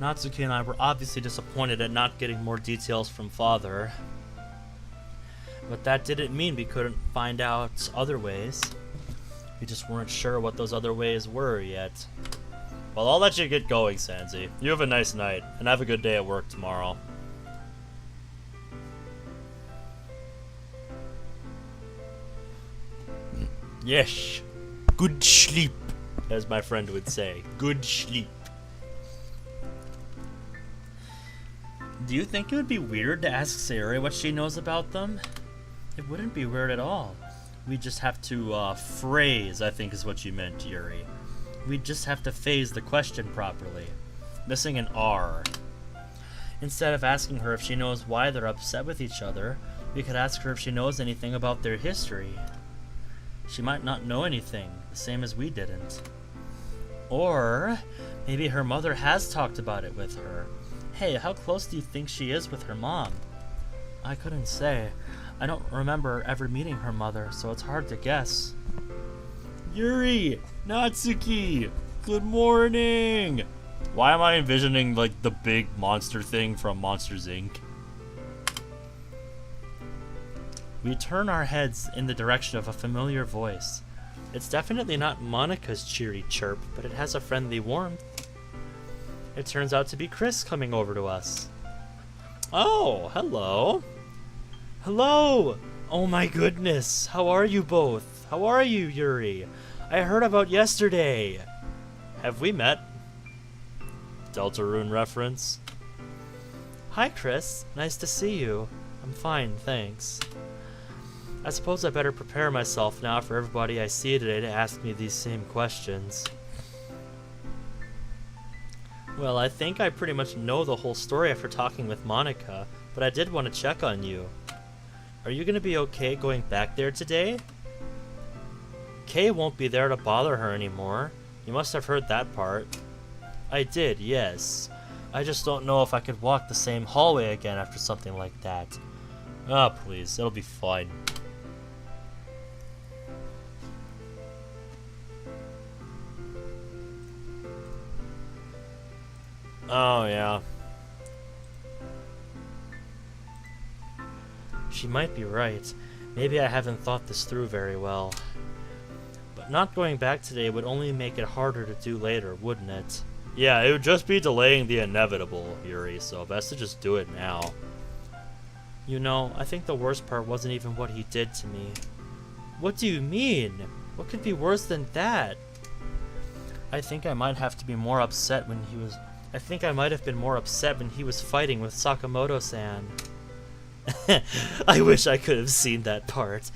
Natsuki and I were obviously disappointed at not getting more details from Father. But that didn't mean we couldn't find out other ways. We just weren't sure what those other ways were yet. Well, I'll let you get going, Sanzi. You have a nice night, and have a good day at work tomorrow. Yes. Good sleep, as my friend would say. Good sleep. Do you think it would be weird to ask Sayori what she knows about them? It wouldn't be weird at all. We just have to phrase, I think is what you meant, Yuri. We just have to phase the question properly. Missing an R. Instead of asking her if she knows why they're upset with each other, we could ask her if she knows anything about their history. She might not know anything, the same as we didn't. Or maybe her mother has talked about it with her. Hey, how close do you think she is with her mom? I couldn't say. I don't remember ever meeting her mother, so it's hard to guess. Yuri! Natsuki! Good morning! Why am I envisioning, like, the big monster thing from Monsters, Inc.? We turn our heads in the direction of a familiar voice. It's definitely not Monica's cheery chirp, but it has a friendly warmth. It turns out to be Chris coming over to us. Oh, hello. Hello! Oh my goodness, how are you both? How are you, Yuri? I heard about yesterday. Have we met? Deltarune reference. Hi, Chris. Nice to see you. I'm fine, thanks. I suppose I better prepare myself now for everybody I see today to ask me these same questions. Well, I think I pretty much know the whole story after talking with Monica, but I did want to check on you. Are you going to be okay going back there today? Kay won't be there to bother her anymore. You must have heard that part. I did, yes. I just don't know if I could walk the same hallway again after something like that. Ah, please, it'll be fine. Oh, yeah. She might be right. Maybe I haven't thought this through very well. But not going back today would only make it harder to do later, wouldn't it? Yeah, it would just be delaying the inevitable, Yuri, so best to just do it now. You know, I think the worst part wasn't even what he did to me. What do you mean? What could be worse than that? I think I might have been more upset when he was fighting with Sakamoto-san. I wish I could have seen that part.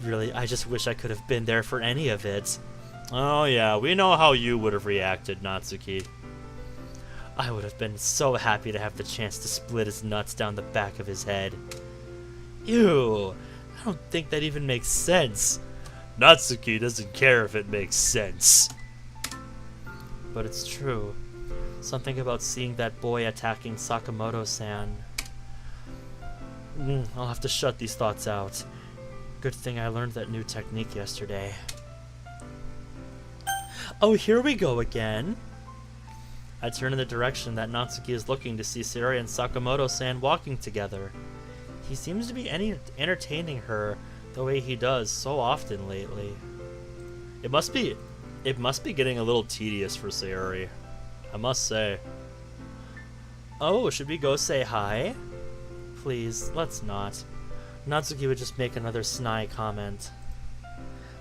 Really, I just wish I could have been there for any of it. Oh yeah, we know how you would have reacted, Natsuki. I would have been so happy to have the chance to split his nuts down the back of his head. Ew, I don't think that even makes sense. Natsuki doesn't care if it makes sense. But it's true. Something about seeing that boy attacking Sakamoto-san. I'll have to shut these thoughts out. Good thing I learned that new technique yesterday. Oh, here we go again. I turn in the direction that Natsuki is looking to see Sayori and Sakamoto-san walking together. He seems to be entertaining her the way he does so often lately. It must be getting a little tedious for Sayori, I must say. Oh, should we go say hi? Please, let's not. Natsuki would just make another snide comment.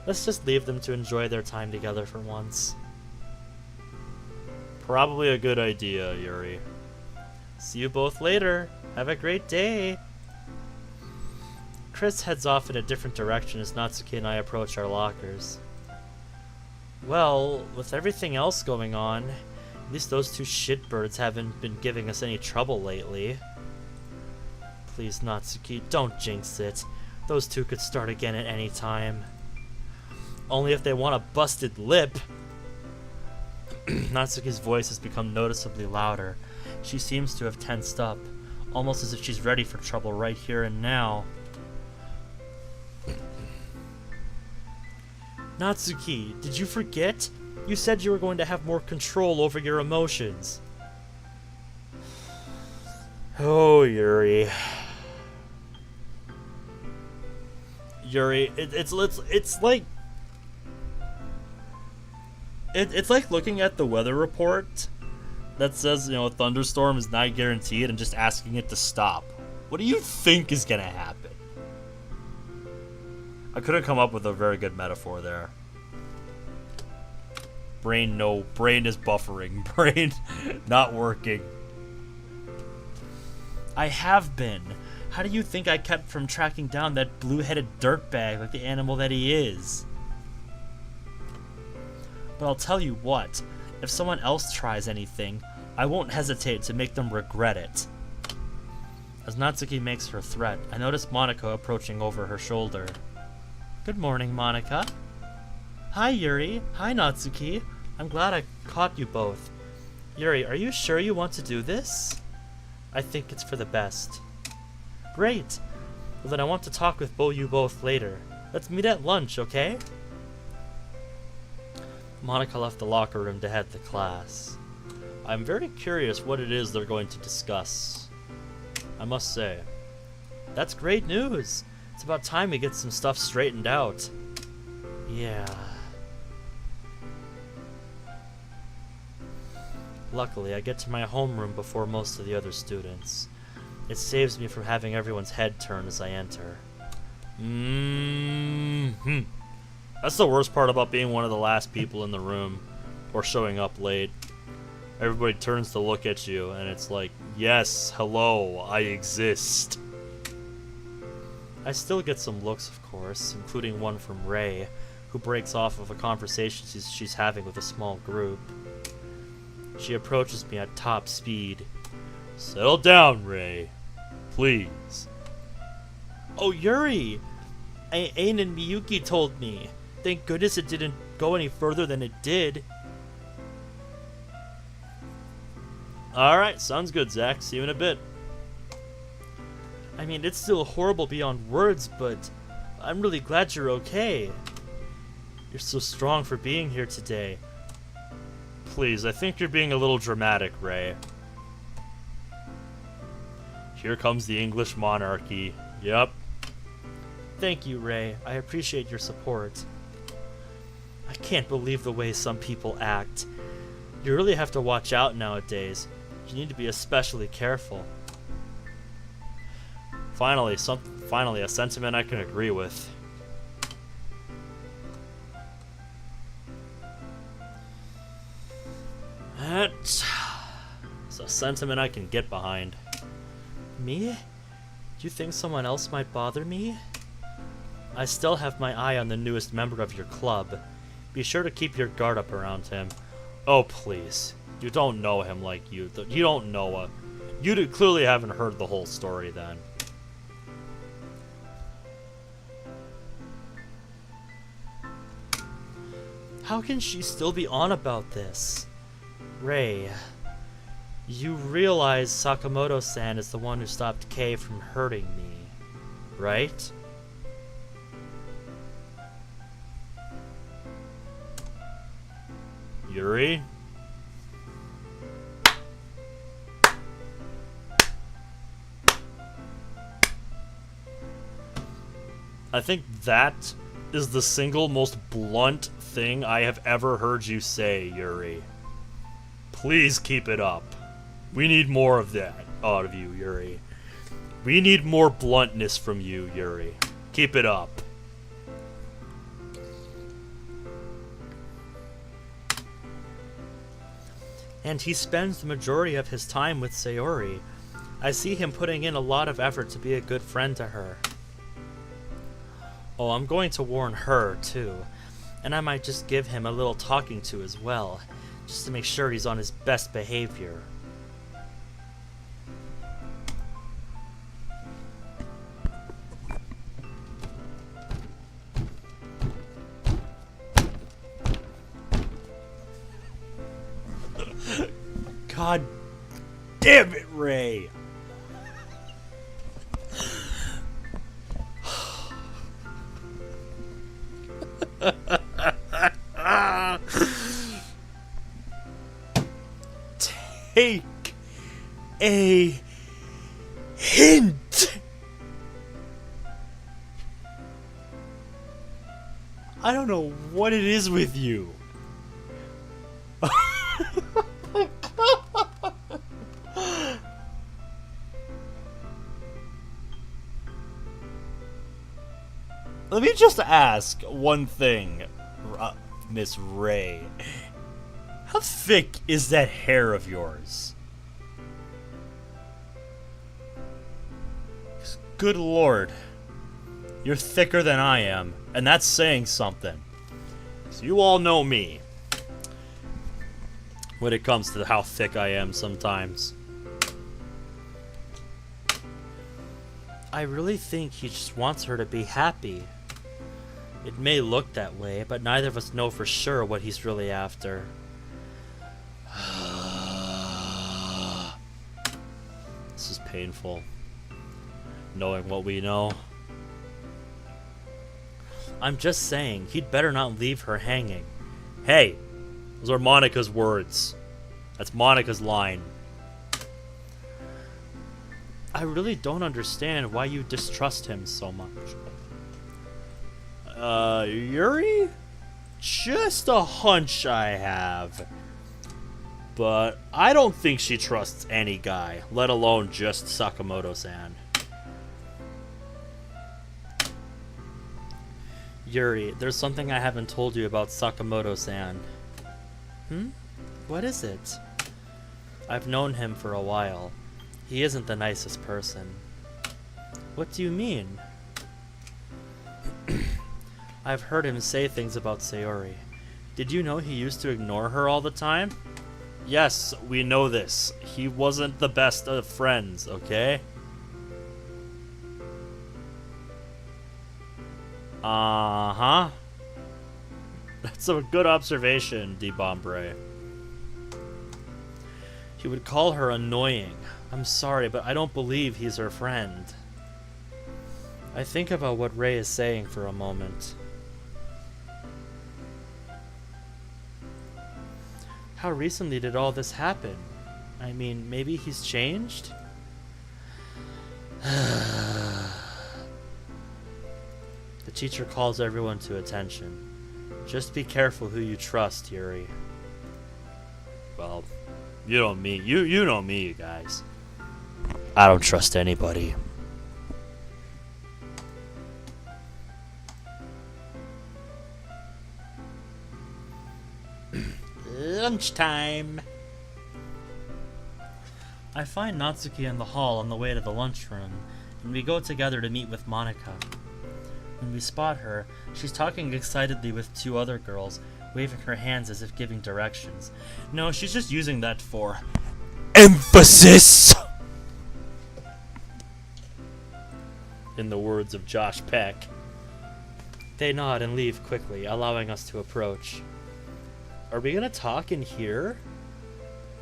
Let's just leave them to enjoy their time together for once. Probably a good idea, Yuri. See you both later. Have a great day. Chris heads off in a different direction as Natsuki and I approach our lockers. Well, with everything else going on, at least those two shitbirds haven't been giving us any trouble lately. Please, Natsuki, don't jinx it. Those two could start again at any time. Only if they want a busted lip. Natsuki's voice has become noticeably louder. She seems to have tensed up, almost as if she's ready for trouble right here and now. Natsuki, did you forget? You said you were going to have more control over your emotions. Oh, Yuri. Yuri, it's like... It's like looking at the weather report that says, a thunderstorm is not guaranteed and just asking it to stop. What do you think is going to happen? I couldn't come up with a very good metaphor there. Brain is buffering. Brain not working. I have been. How do you think I kept from tracking down that blue-headed dirtbag like the animal that he is? But I'll tell you what, if someone else tries anything, I won't hesitate to make them regret it. As Natsuki makes her threat, I notice Monika approaching over her shoulder. Good morning, Monika. Hi, Yuri. Hi, Natsuki. I'm glad I caught you both. Yuri, are you sure you want to do this? I think it's for the best. Great. Well, then I want to talk with you both later. Let's meet at lunch, okay? Monika left the locker room to head to class. I'm very curious what it is they're going to discuss. I must say. That's great news. It's about time we get some stuff straightened out. Yeah. Luckily, I get to my homeroom before most of the other students. It saves me from having everyone's head turn as I enter. That's the worst part about being one of the last people in the room or showing up late. Everybody turns to look at you and it's like, yes, hello, I exist. I still get some looks, of course, including one from Ray, who breaks off of a conversation she's having with a small group. She approaches me at top speed. Settle down, Ray. Please. Oh, Yuri! Ain and Miyuki told me. Thank goodness it didn't go any further than it did. Alright, sounds good, Zach. See you in a bit. I mean, it's still horrible beyond words, but I'm really glad you're okay. You're so strong for being here today. Please, I think you're being a little dramatic, Ray. Here comes the English monarchy. Yep. Thank you, Ray. I appreciate your support. I can't believe the way some people act. You really have to watch out nowadays. You need to be especially careful. Finally, a sentiment I can agree with. That's a sentiment I can get behind. Me? Do you think someone else might bother me? I still have my eye on the newest member of your club. Be sure to keep your guard up around him. Oh, please. You don't know him like you. You don't know you clearly haven't heard the whole story then. How can she still be on about this? Ray, you realize Sakamoto-san is the one who stopped Kei from hurting me, right? Yuri? I think that is the single most blunt thing I have ever heard you say, Yuri. Please keep it up. We need more of that out of you, Yuri. We need more bluntness from you, Yuri. Keep it up. And he spends the majority of his time with Sayori. I see him putting in a lot of effort to be a good friend to her. Oh, I'm going to warn her, too. And I might just give him a little talking to as well, just to make sure he's on his best behavior. God damn it, Ray! Take a hint! I don't know what it is with you. Let me just ask one thing, Miss Ray. How thick is that hair of yours? Good lord. You're thicker than I am, and that's saying something. So you all know me when it comes to how thick I am sometimes. I really think he just wants her to be happy. It may look that way, but neither of us know for sure what he's really after. This is painful, knowing what we know. I'm just saying, he'd better not leave her hanging. Hey, those are Monica's words. That's Monica's line. I really don't understand why you distrust him so much. Yuri? Just a hunch I have. But I don't think she trusts any guy, let alone just Sakamoto-san. Yuri, there's something I haven't told you about Sakamoto-san. What is it? I've known him for a while. He isn't the nicest person. What do you mean? I've heard him say things about Sayori. Did you know he used to ignore her all the time? Yes, we know this. He wasn't the best of friends, okay? Uh-huh. That's a good observation, DeBombre. He would call her annoying. I'm sorry, but I don't believe he's her friend. I think about what Ray is saying for a moment. How recently did all this happen? I mean, maybe he's changed? The teacher calls everyone to attention. Just be careful who you trust, Yuri. Well, you know me. You know me, you guys. I don't trust anybody. Lunchtime. I find Natsuki in the hall on the way to the lunchroom, and we go together to meet with Monika. When we spot her, she's talking excitedly with two other girls, waving her hands as if giving directions. No, she's just using that for Emphasis! In the words of Josh Peck. They nod and leave quickly, allowing us to approach. Are we gonna talk in here?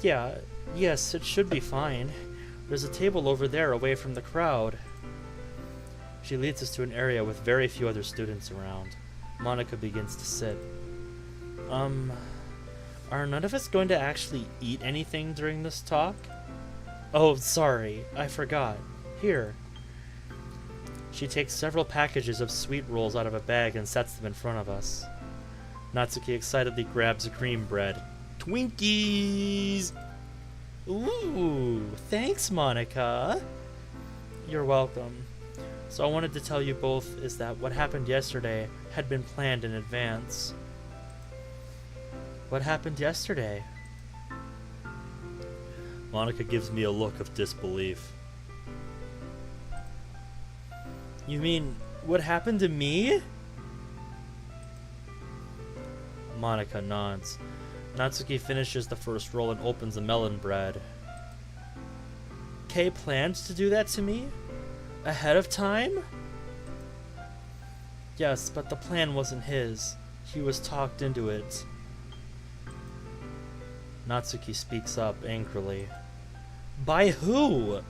Yes, it should be fine. There's a table over there away from the crowd. She leads us to an area with very few other students around. Monika begins to sit. Are none of us going to actually eat anything during this talk? Oh, sorry, I forgot. Here. She takes several packages of sweet rolls out of a bag and sets them in front of us. Natsuki excitedly grabs a cream bread. Twinkies! Ooh, thanks, Monika. You're welcome. So I wanted to tell you both is that what happened yesterday had been planned in advance. What happened yesterday? Monika gives me a look of disbelief. You mean, what happened to me? Monika nods. Natsuki finishes the first roll and opens the melon bread. Kei planned to do that to me? Ahead of time? Yes, but the plan wasn't his. He was talked into it. Natsuki speaks up angrily. By who?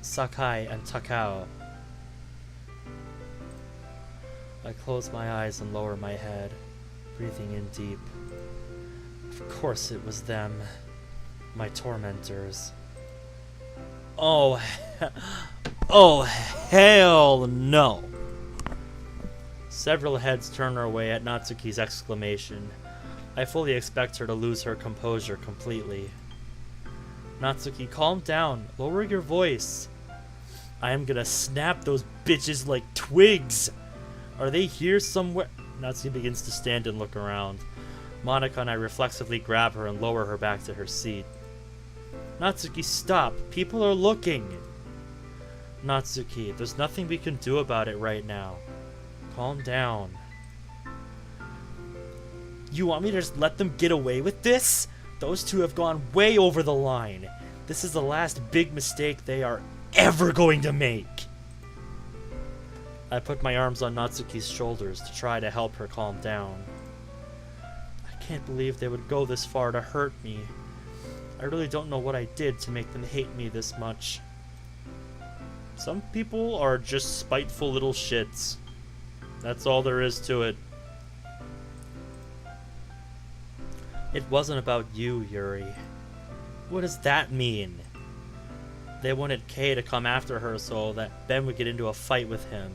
Sakai and Takao. I close my eyes and lower my head, breathing in deep. Of course it was them, my tormentors. Oh hell no! Several heads turn our way at Natsuki's exclamation. I fully expect her to lose her composure completely. Natsuki, calm down. Lower your voice. I am gonna snap those bitches like twigs. Are they here somewhere? Natsuki begins to stand and look around. Monika and I reflexively grab her and lower her back to her seat. Natsuki, stop. People are looking. Natsuki, there's nothing we can do about it right now. Calm down. You want me to just let them get away with this? Those two have gone way over the line. This is the last big mistake they are ever going to make. I put my arms on Natsuki's shoulders to try to help her calm down. I can't believe they would go this far to hurt me. I really don't know what I did to make them hate me this much. Some people are just spiteful little shits. That's all there is to it. It wasn't about you, Yuri. What does that mean? They wanted Kei to come after her so that Ben would get into a fight with him.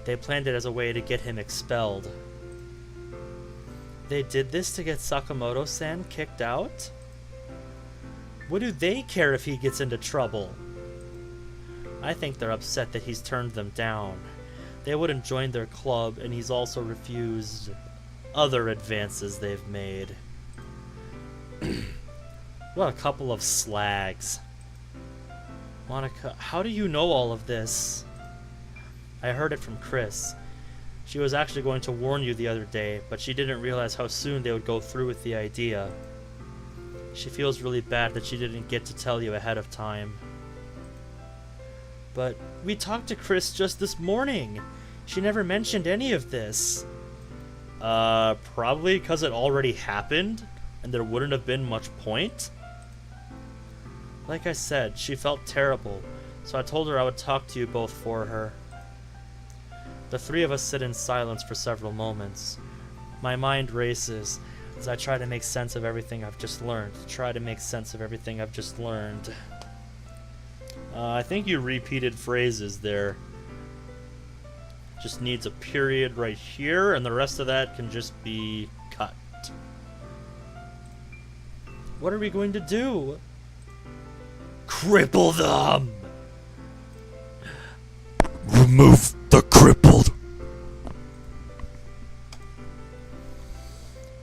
They planned it as a way to get him expelled. They did this to get Sakamoto-san kicked out? What do they care if he gets into trouble? I think they're upset that he's turned them down. They wouldn't join their club, and he's also refused other advances they've made. What a couple of slags. Monika, how do you know all of this? I heard it from Chris. She was actually going to warn you the other day, but she didn't realize how soon they would go through with the idea. She feels really bad that she didn't get to tell you ahead of time. But we talked to Chris just this morning. She never mentioned any of this. Probably because it already happened, and there wouldn't have been much point. Like I said, she felt terrible, so I told her I would talk to you both for her. The three of us sit in silence for several moments. My mind races as I try to make sense of everything I've just learned. I think you repeated phrases there. Just needs a period right here, and the rest of that can just be cut. What are we going to do? Cripple them! Remove the crippled.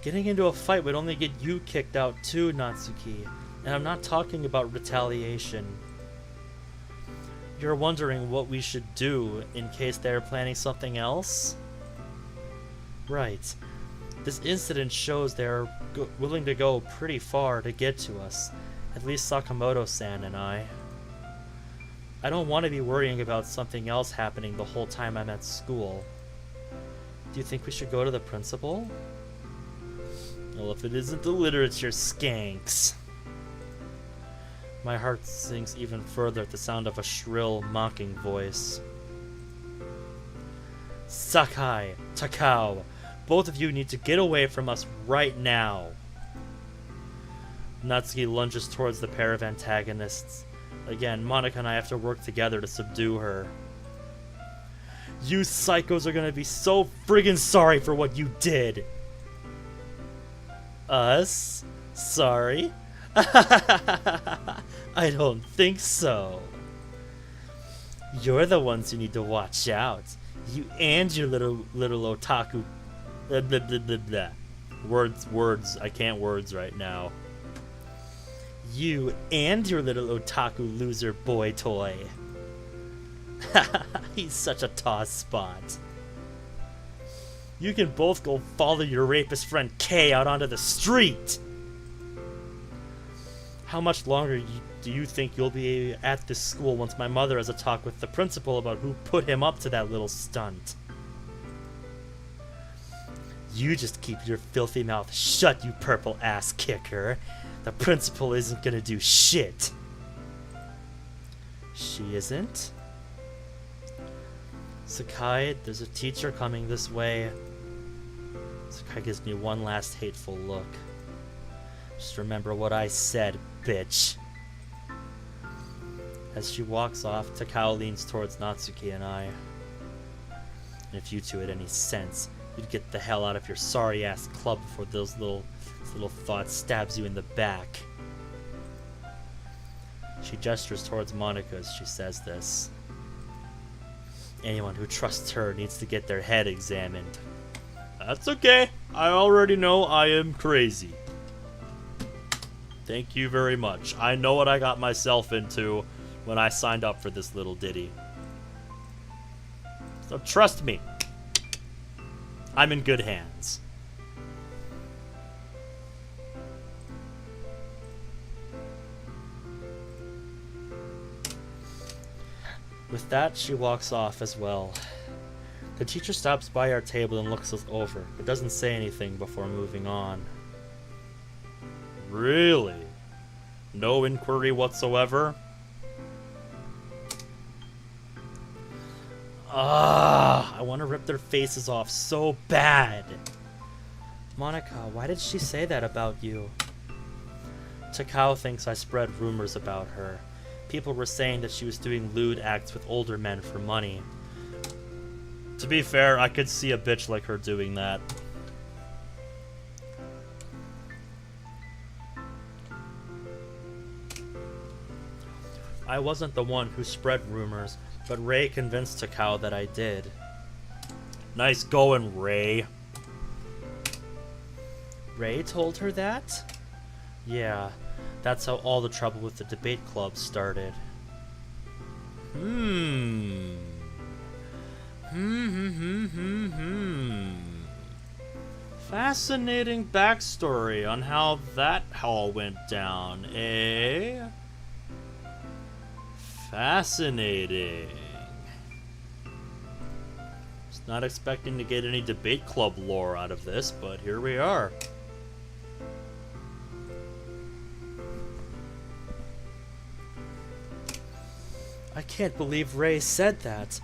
Getting into a fight would only get you kicked out too, Natsuki. And I'm not talking about retaliation. You're wondering what we should do in case they're planning something else? Right. This incident shows they're willing to go pretty far to get to us. At least Sakamoto-san and I. I don't want to be worrying about something else happening the whole time I'm at school. Do you think we should go to the principal? Well, if it isn't the literature skanks. My heart sinks even further at the sound of a shrill, mocking voice. Sakai, Takao, both of you need to get away from us right now. Natsuki lunges towards the pair of antagonists. Again, Monica and I have to work together to subdue her. You psychos are gonna be so friggin' sorry for what you did. Us? Sorry? I don't think so. You're the ones who need to watch out. You and your little otaku. Blah, blah, blah, blah, blah. Words. I can't words right now. You and your little otaku loser boy toy. He's such a toss spot. You can both go follow your rapist friend Kay out onto the street. How much longer do you think you'll be at this school once my mother has a talk with the principal about who put him up to that little stunt? You just keep your filthy mouth shut, you purple ass kicker. The principal isn't gonna do shit. She isn't? Sakai, there's a teacher coming this way. Sakai gives me one last hateful look. Just remember what I said, bitch. As she walks off, Takao leans towards Natsuki and I. And if you two had any sense, you'd get the hell out of your sorry-ass club before this little thought stabs you in the back. She gestures towards Monica as she says this. Anyone who trusts her needs to get their head examined. That's okay. I already know I am crazy. Thank you very much. I know what I got myself into when I signed up for this little ditty. So trust me. I'm in good hands. With that, she walks off as well. The teacher stops by our table and looks us over, but doesn't say anything before moving on. Really? No inquiry whatsoever? I want to rip their faces off so bad. Monica, why did she say that about you? Takao thinks I spread rumors about her. People were saying that she was doing lewd acts with older men for money. To be fair, I could see a bitch like her doing that. I wasn't the one who spread rumors, but Ray convinced Takao that I did. Nice going, Ray. Ray told her that? Yeah, that's how all the trouble with the debate club started. Fascinating backstory on how that all went down, eh? Fascinating. Was not expecting to get any debate club lore out of this, but here we are. I can't believe Ray said that.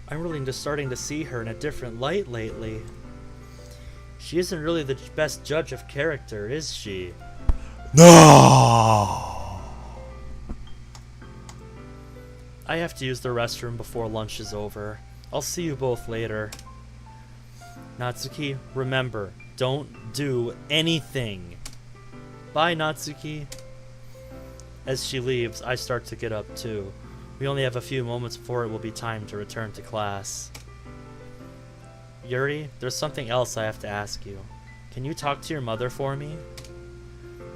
I'm really just starting to see her in a different light lately. She isn't really the best judge of character, is she? No! I have to use the restroom before lunch is over. I'll see you both later. Natsuki, remember, don't do anything. Bye, Natsuki. As she leaves, I start to get up too. We only have a few moments before it will be time to return to class. Yuri, there's something else I have to ask you. Can you talk to your mother for me?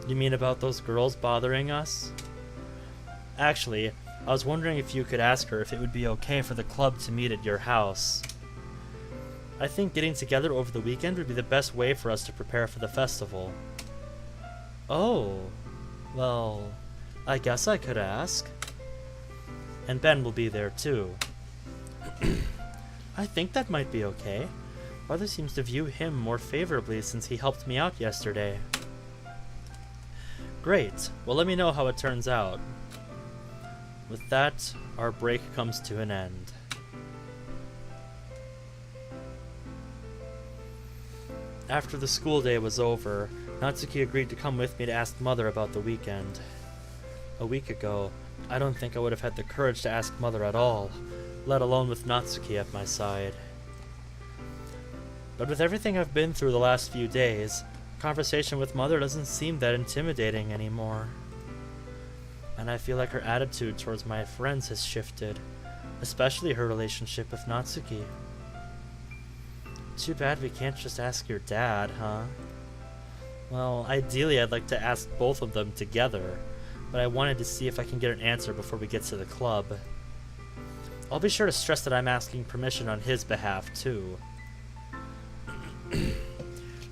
You mean about those girls bothering us? Actually, I was wondering if you could ask her if it would be okay for the club to meet at your house. I think getting together over the weekend would be the best way for us to prepare for the festival. Oh, well, I guess I could ask. And Ben will be there too. I think that might be okay. Mother seems to view him more favorably since he helped me out yesterday. Great. Well, let me know how it turns out. With that, our break comes to an end. After the school day was over, Natsuki agreed to come with me to ask Mother about the weekend. A week ago, I don't think I would have had the courage to ask Mother at all, let alone with Natsuki at my side. But with everything I've been through the last few days, conversation with Mother doesn't seem that intimidating anymore. And I feel like her attitude towards my friends has shifted, especially her relationship with Natsuki. Too bad we can't just ask your dad, huh? Well, ideally I'd like to ask both of them together, but I wanted to see if I can get an answer before we get to the club. I'll be sure to stress that I'm asking permission on his behalf, too.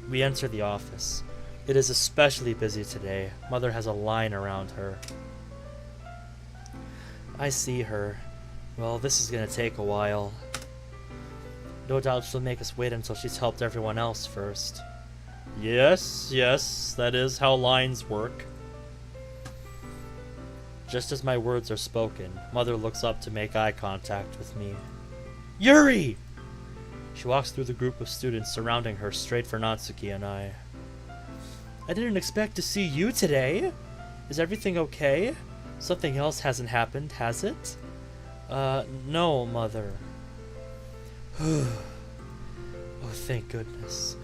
We enter the office. It is especially busy today. Mother has a line around her. I see her. Well, this is gonna take a while. No doubt she'll make us wait until she's helped everyone else first. Yes, that is how lines work. Just as my words are spoken, Mother looks up to make eye contact with me. Yuri! She walks through the group of students surrounding her straight for Natsuki and I. I didn't expect to see you today. Is everything okay? Something else hasn't happened, has it? No, Mother. Oh, thank goodness.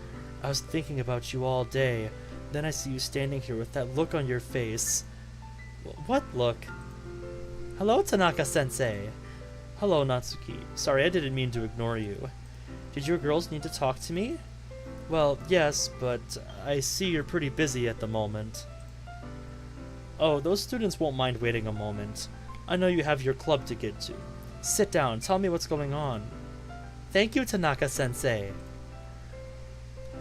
I was thinking about you all day. Then I see you standing here with that look on your face. What look? Hello, Tanaka-sensei. Hello, Natsuki. Sorry, I didn't mean to ignore you. Did your girls need to talk to me? Well, yes, but I see you're pretty busy at the moment. Oh, those students won't mind waiting a moment. I know you have your club to get to. Sit down, tell me what's going on. Thank you, Tanaka-sensei.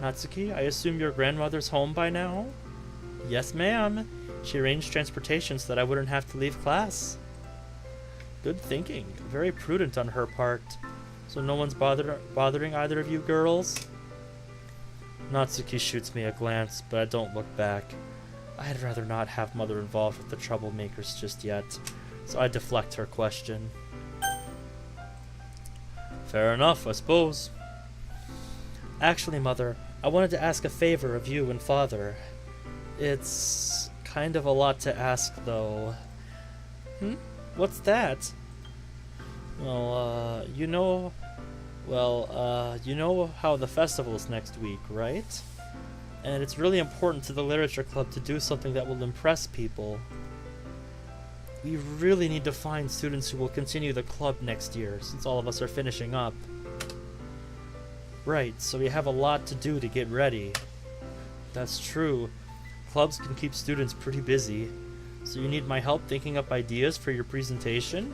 Natsuki, I assume your grandmother's home by now? Yes, ma'am. She arranged transportation so that I wouldn't have to leave class. Good thinking. Very prudent on her part. So no one's bothering either of you girls? Natsuki shoots me a glance, but I don't look back. I'd rather not have Mother involved with the troublemakers just yet, so I deflect her question. Fair enough, I suppose. Actually, Mother, I wanted to ask a favor of you and Father. It's kind of a lot to ask, though. What's that? Well, you know how the festival's next week, right? And it's really important to the Literature Club to do something that will impress people. We really need to find students who will continue the club next year, since all of us are finishing up. Right, so we have a lot to do to get ready. That's true. Clubs can keep students pretty busy. So you need my help thinking up ideas for your presentation?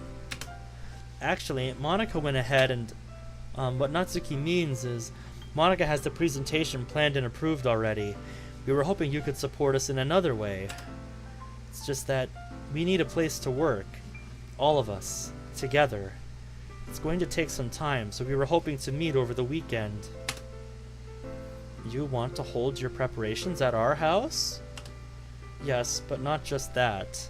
Actually, Monica went ahead and... what Natsuki means is, Monica has the presentation planned and approved already. We were hoping you could support us in another way. It's just that we need a place to work. All of us. Together. It's going to take some time, so we were hoping to meet over the weekend. You want to hold your preparations at our house? Yes, but not just that.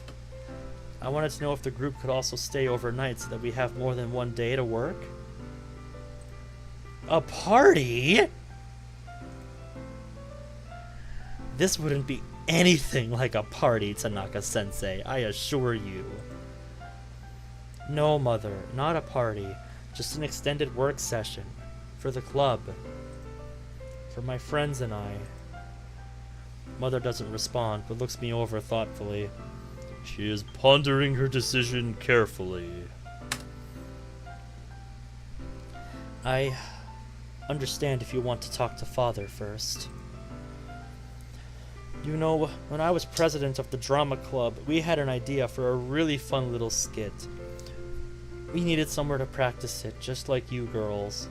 I wanted to know if the group could also stay overnight so that we have more than one day to work. A party? This wouldn't be anything like a party, Tanaka-sensei, I assure you. No, Mother, not a party. Just an extended work session. For the club. For my friends and I. Mother doesn't respond, but looks me over thoughtfully. She is pondering her decision carefully. I understand if you want to talk to Father first. You know, when I was president of the drama club, we had an idea for a really fun little skit. We needed somewhere to practice it, just like you girls.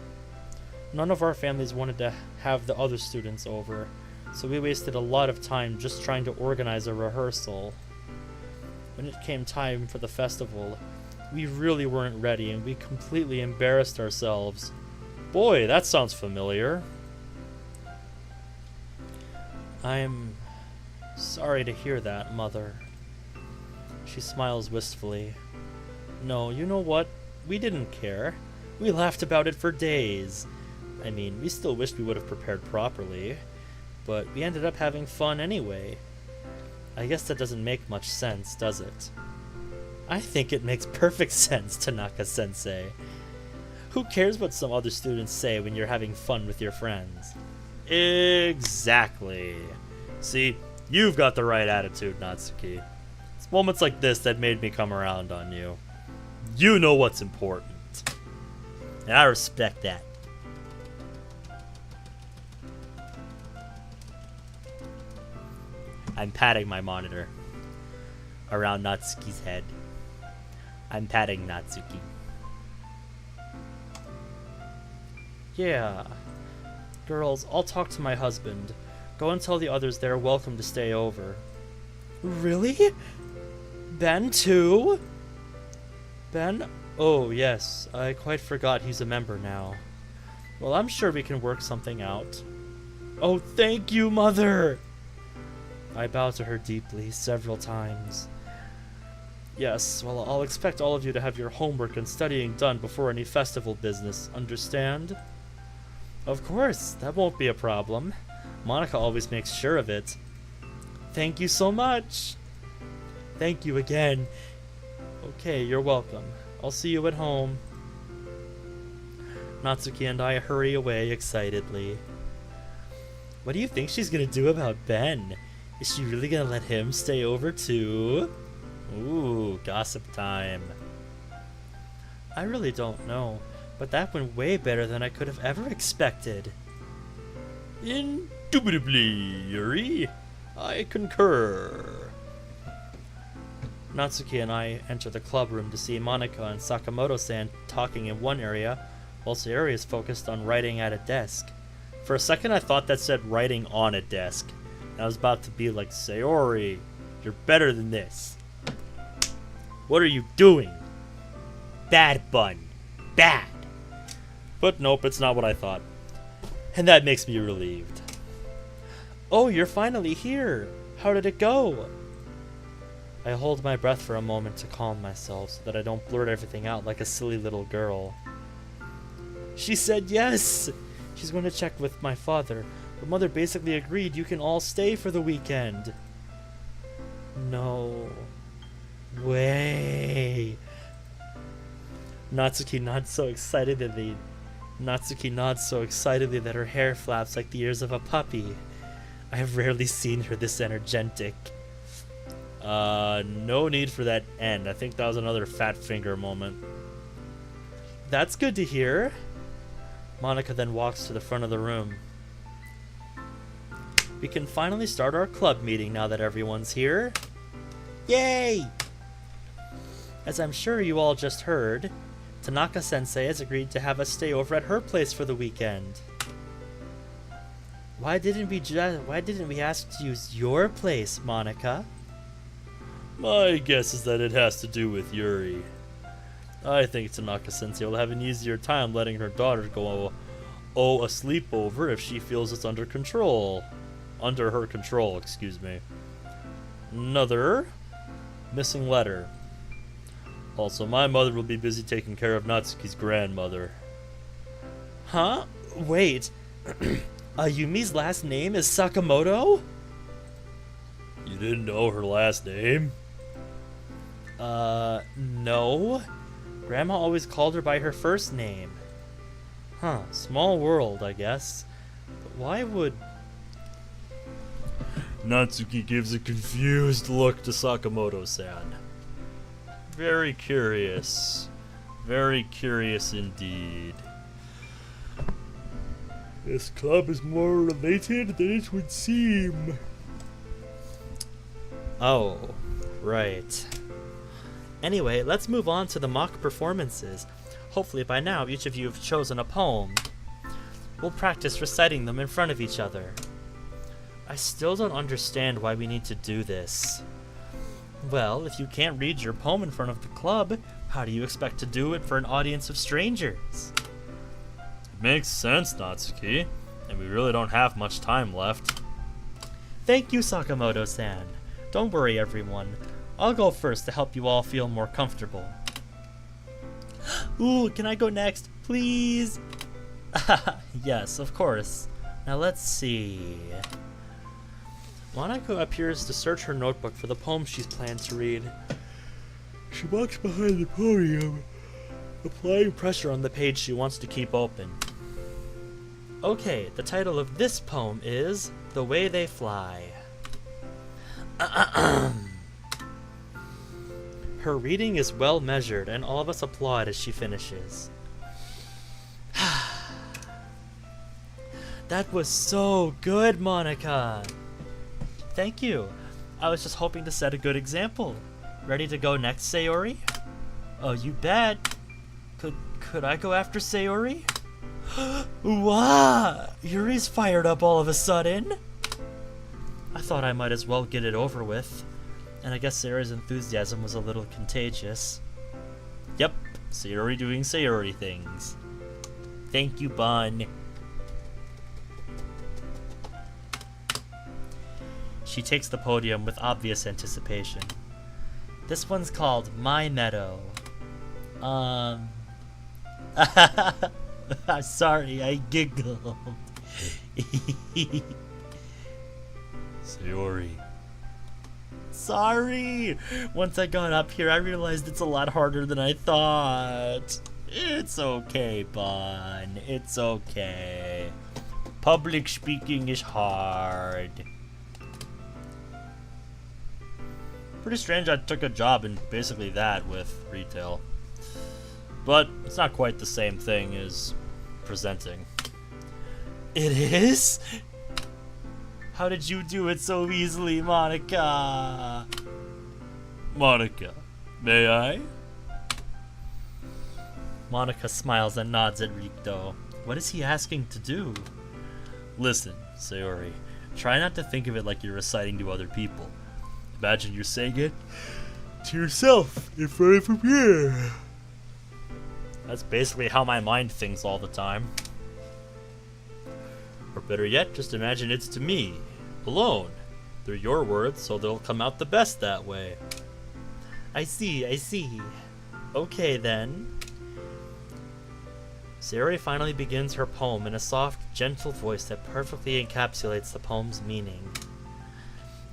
None of our families wanted to have the other students over, so we wasted a lot of time just trying to organize a rehearsal. When it came time for the festival, we really weren't ready and we completely embarrassed ourselves. Boy, that sounds familiar. I'm sorry to hear that, Mother. She smiles wistfully. No, you know what? We didn't care. We laughed about it for days. I mean, we still wished we would have prepared properly, but we ended up having fun anyway. I guess that doesn't make much sense, does it? I think it makes perfect sense, Tanaka-sensei. Who cares what some other students say when you're having fun with your friends? Exactly. See, you've got the right attitude, Natsuki. It's moments like this that made me come around on you. You know what's important. And I respect that. I'm patting my monitor around Natsuki's head. I'm patting Natsuki. Yeah. Girls, I'll talk to my husband. Go and tell the others they're welcome to stay over. Really? Ben too? Ben? Oh, yes. I quite forgot he's a member now. Well, I'm sure we can work something out. Oh, thank you, Mother! I bow to her deeply, several times. Yes, well, I'll expect all of you to have your homework and studying done before any festival business, understand? Of course, that won't be a problem. Monika always makes sure of it. Thank you so much! Thank you again. Okay, you're welcome. I'll see you at home. Natsuki and I hurry away excitedly. What do you think she's gonna do about Ben? Is she really gonna let him stay over too? Ooh, gossip time. I really don't know, but that went way better than I could have ever expected. Indubitably, Yuri. I concur. Natsuki and I enter the club room to see Monika and Sakamoto-san talking in one area, while Sayori is focused on writing at a desk. For a second I thought that said writing on a desk. And I was about to be like, Sayori, you're better than this. What are you doing? Bad bun. Bad. But nope, it's not what I thought. And that makes me relieved. Oh, you're finally here! How did it go? I hold my breath for a moment to calm myself so that I don't blurt everything out like a silly little girl. She said yes! She's going to check with my father, but Mother basically agreed you can all stay for the weekend. No way. Natsuki nods so excitedly that her hair flaps like the ears of a puppy. I have rarely seen her this energetic. No need for that end. I think that was another fat finger moment. That's good to hear. Monika then walks to the front of the room. We can finally start our club meeting now that everyone's here. Yay! As I'm sure you all just heard, Tanaka-sensei has agreed to have us stay over at her place for the weekend. Why didn't we ask to use your place, Monika? My guess is that it has to do with Yuri. I think Tanaka-sensei will have an easier time letting her daughter go a sleepover if she feels it's under control. Under her control, excuse me. Another missing letter. Also, my mother will be busy taking care of Natsuki's grandmother. Huh? Wait. Yumi's last name is Sakamoto? You didn't know her last name? No. Grandma always called her by her first name. Huh, small world, I guess. But why would... Natsuki gives a confused look to Sakamoto-san. Very curious. Very curious indeed. This club is more related than it would seem. Oh, right. Anyway, let's move on to the mock performances. Hopefully by now each of you have chosen a poem. We'll practice reciting them in front of each other. I still don't understand why we need to do this. Well, if you can't read your poem in front of the club, how do you expect to do it for an audience of strangers? It makes sense, Natsuki, and we really don't have much time left. Thank you, Sakamoto-san. Don't worry, everyone. I'll go first to help you all feel more comfortable. Ooh, can I go next, please? Yes, of course. Now let's see. Monika appears to search her notebook for the poem she's planned to read. She walks behind the podium, applying pressure on the page she wants to keep open. Okay, the title of this poem is The Way They Fly. Her reading is well measured, and all of us applaud as she finishes. That was so good, Monika! Thank you. I was just hoping to set a good example. Ready to go next, Sayori? Oh, you bet. Could I go after Sayori? Wow! Yuri's fired up all of a sudden. I thought I might as well get it over with. And I guess Sayori's enthusiasm was a little contagious. Yep, Sayori doing Sayori things. Thank you, Bun. She takes the podium with obvious anticipation. This one's called My Meadow. Sorry, I giggled. Sayori. Sorry! Once I got up here, I realized it's a lot harder than I thought. It's okay, Bun. It's okay. Public speaking is hard. Pretty strange I took a job in basically that with retail. But it's not quite the same thing as presenting. It is? How did you do it so easily, Monika? Monika, may I? Monika smiles and nods at Rikto. What is he asking to do? Listen, Sayori, try not to think of it like you're reciting to other people. Imagine you're saying it to yourself in front of a mirror. That's basically how my mind thinks all the time. Or better yet, just imagine it's to me, alone. They're your words, so they'll come out the best that way. I see. Okay, then. Sayori finally begins her poem in a soft, gentle voice that perfectly encapsulates the poem's meaning.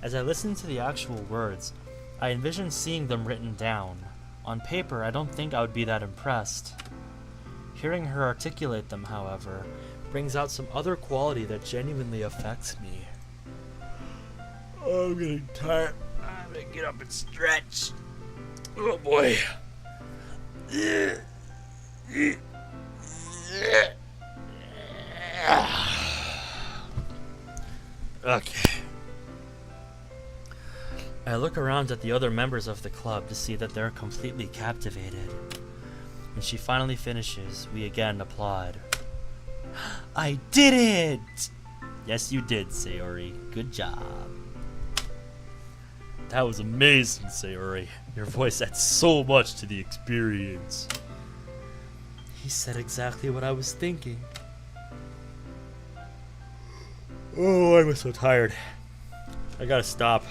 As I listen to the actual words, I envision seeing them written down. On paper, I don't think I would be that impressed. Hearing her articulate them, however, brings out some other quality that genuinely affects me. Oh, I'm getting tired. I'm gonna get up and stretch. Oh boy. Okay. I look around at the other members of the club to see that they're completely captivated. When she finally finishes, we again applaud. I did it! Yes, you did, Sayori. Good job. That was amazing, Sayori. Your voice adds so much to the experience. He said exactly what I was thinking. Oh, I'm so tired. I gotta stop.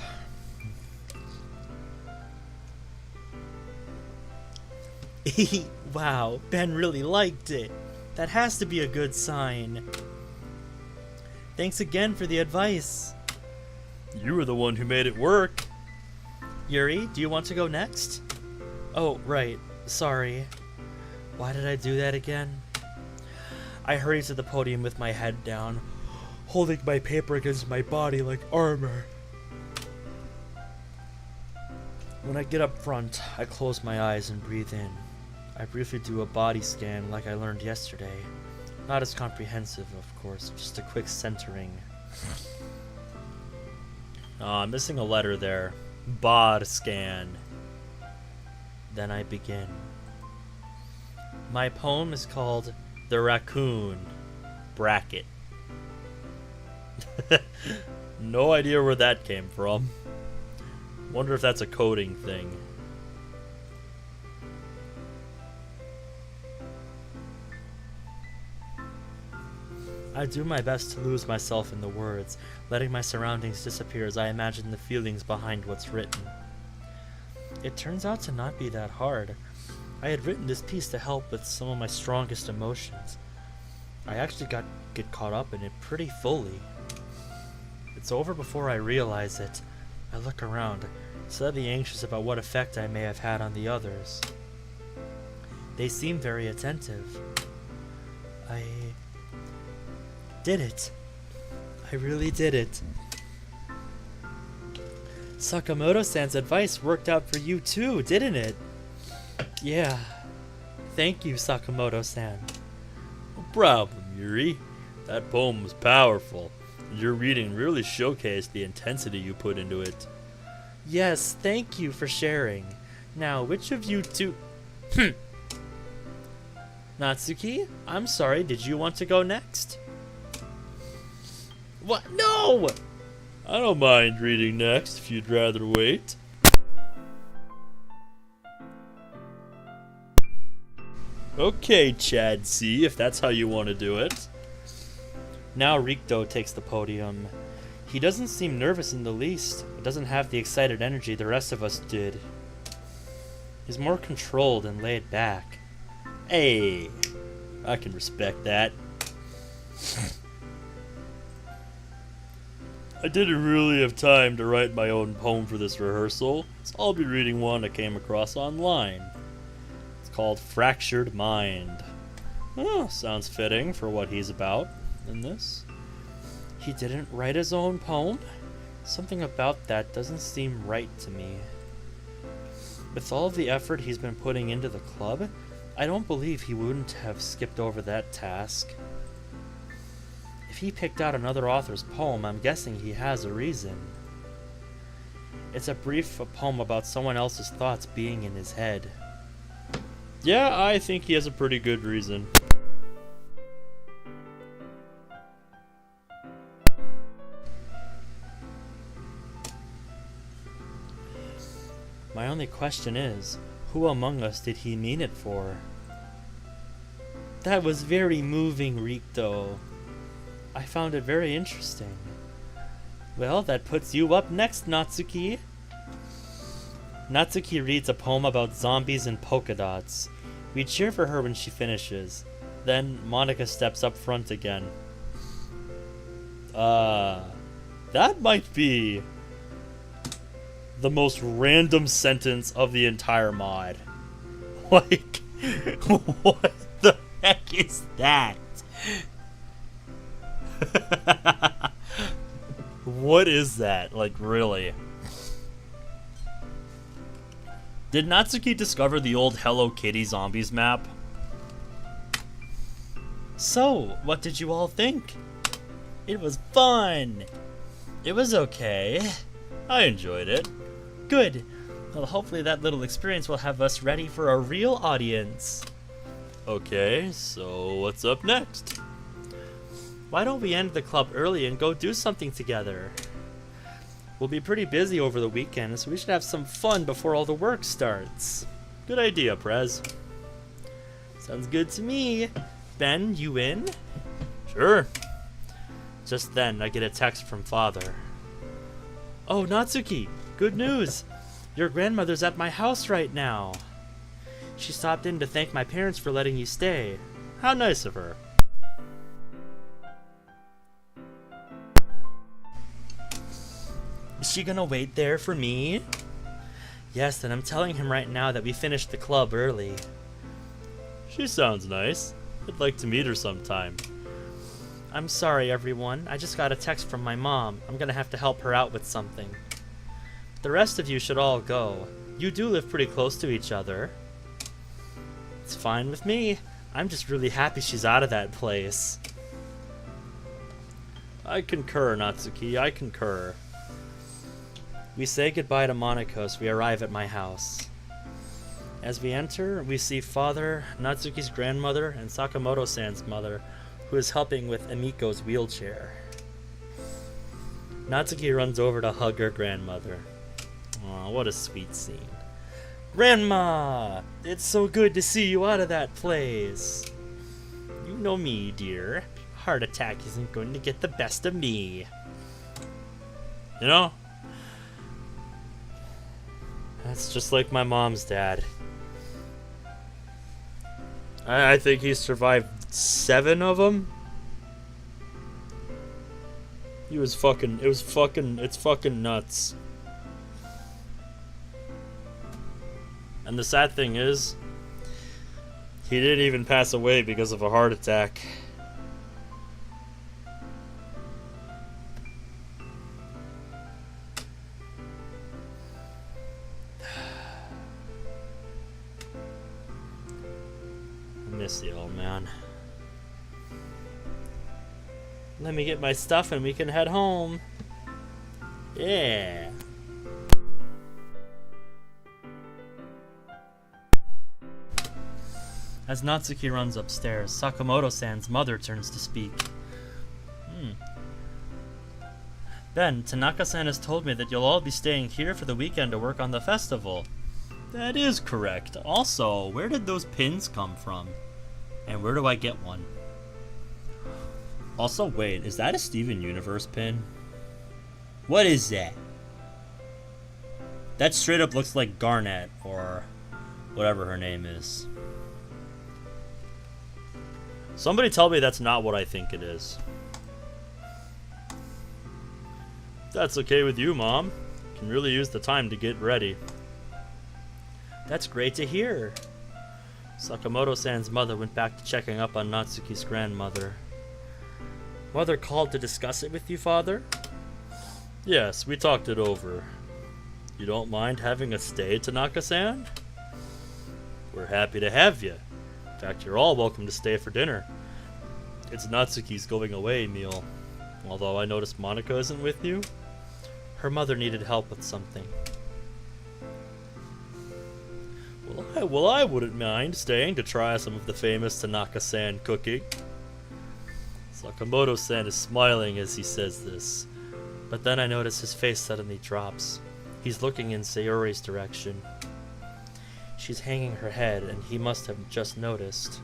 Wow, Ben really liked it. That has to be a good sign. Thanks again for the advice. You were the one who made it work. Yuri, do you want to go next? Oh, right. Sorry. Why did I do that again? I hurried to the podium with my head down, holding my paper against my body like armor. When I get up front, I close my eyes and breathe in. I briefly do a body scan like I learned yesterday. Not as comprehensive, of course, just a quick centering. I'm missing a letter there. Bod scan. Then I begin. My poem is called The Raccoon. Bracket. No idea where that came from. Wonder if that's a coding thing. I do my best to lose myself in the words, letting my surroundings disappear as I imagine the feelings behind what's written. It turns out to not be that hard. I had written this piece to help with some of my strongest emotions. I actually get caught up in it pretty fully. It's over before I realize it. I look around, slightly anxious about what effect I may have had on the others. They seem very attentive. I did it. I really did it. Sakamoto-san's advice worked out for you too, didn't it? Yeah. Thank you, Sakamoto-san. No problem, Yuri. That poem was powerful, and your reading really showcased the intensity you put into it. Yes, thank you for sharing. Now, which of you two... Natsuki, I'm sorry, did you want to go next? What? No! I don't mind reading next if you'd rather wait. Okay, Chad C, if that's how you want to do it. Now Rikdo takes the podium. He doesn't seem nervous in the least. He doesn't have the excited energy the rest of us did. He's more controlled and laid back. Hey, I can respect that. I didn't really have time to write my own poem for this rehearsal, so I'll be reading one I came across online. It's called Fractured Mind. Oh, sounds fitting for what he's about in this. He didn't write his own poem? Something about that doesn't seem right to me. With all of the effort he's been putting into the club, I don't believe he wouldn't have skipped over that task. If he picked out another author's poem, I'm guessing he has a reason. It's a brief poem about someone else's thoughts being in his head. Yeah, I think he has a pretty good reason. My only question is, who among us did he mean it for? That was very moving, Rikdo. I found it very interesting. Well, that puts you up next, Natsuki. Natsuki reads a poem about zombies and polka dots. We cheer for her when she finishes. Then Monica steps up front again. That might be the most random sentence of the entire mod. Like, what the heck is that? What is that? Like, really? Did Natsuki discover the old Hello Kitty zombies map? So, what did you all think? It was fun. It was okay. I enjoyed it. Good. Well, hopefully that little experience will have us ready for a real audience. Okay, so what's up next? Why don't we end the club early and go do something together? We'll be pretty busy over the weekend, so we should have some fun before all the work starts. Good idea, Prez. Sounds good to me. Ben, you in? Sure. Just then, I get a text from Father. Oh, Natsuki, good news. Your grandmother's at my house right now. She stopped in to thank my parents for letting you stay. How nice of her. Is she gonna wait there for me? Yes, and I'm telling him right now that we finished the club early. She sounds nice. I'd like to meet her sometime. I'm sorry, everyone. I just got a text from my mom. I'm gonna have to help her out with something. The rest of you should all go. You do live pretty close to each other. It's fine with me. I'm just really happy she's out of that place. I concur, Natsuki. I concur. We say goodbye to Monaco as we arrive at my house. As we enter, we see Father, Natsuki's grandmother, and Sakamoto-san's mother, who is helping with Emiko's wheelchair. Natsuki runs over to hug her grandmother. Aw, what a sweet scene. Grandma! It's so good to see you out of that place. You know me, dear. Heart attack isn't going to get the best of me. You know? That's just like my mom's dad. I think he survived 7 of them. It's fucking nuts. And the sad thing is, he didn't even pass away because of a heart attack. I miss the old man. Let me get my stuff and we can head home. Yeah. As Natsuki runs upstairs, Sakamoto-san's mother turns to speak. Ben, Tanaka-san has told me that you'll all be staying here for the weekend to work on the festival. That is correct. Also, where did those pins come from? And where do I get one? Also, wait, is that a Steven Universe pin? What is that? That straight up looks like Garnet, or whatever her name is. Somebody tell me that's not what I think it is. That's okay with you, Mom. Can really use the time to get ready. That's great to hear. Sakamoto-san's mother went back to checking up on Natsuki's grandmother. Mother called to discuss it with you, Father? Yes, we talked it over. You don't mind having us stay, Tanaka-san? We're happy to have you. In fact, you're all welcome to stay for dinner. It's Natsuki's going away meal. Although I noticed Monica isn't with you. Her mother needed help with something. Well, I wouldn't mind staying to try some of the famous Tanaka-san cooking. Sakamoto-san is smiling as he says this. But then I notice his face suddenly drops. He's looking in Sayori's direction. She's hanging her head, and he must have just noticed.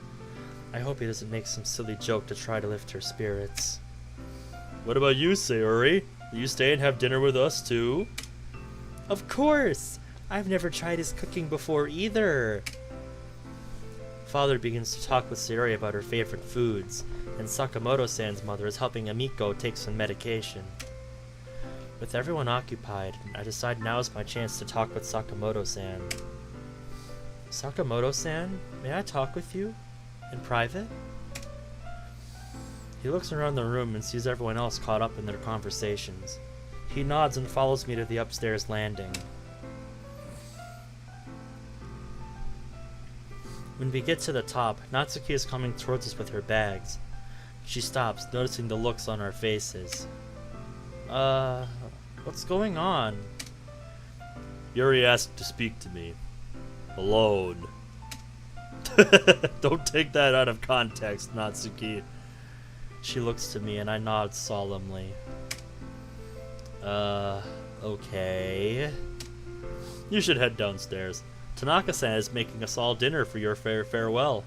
I hope he doesn't make some silly joke to try to lift her spirits. What about you, Sayori? Will you stay and have dinner with us, too? Of course! I've never tried his cooking before, either! Father begins to talk with Sayori about her favorite foods, and Sakamoto-san's mother is helping Emiko take some medication. With everyone occupied, I decide now is my chance to talk with Sakamoto-san. Sakamoto-san, may I talk with you? In private? He looks around the room and sees everyone else caught up in their conversations. He nods and follows me to the upstairs landing. When we get to the top, Natsuki is coming towards us with her bags. She stops, noticing the looks on our faces. What's going on? Yuri asked to speak to me. Alone. Don't take that out of context, Natsuki. She looks to me and I nod solemnly. Okay. You should head downstairs. Tanaka-san is making us all dinner for your farewell.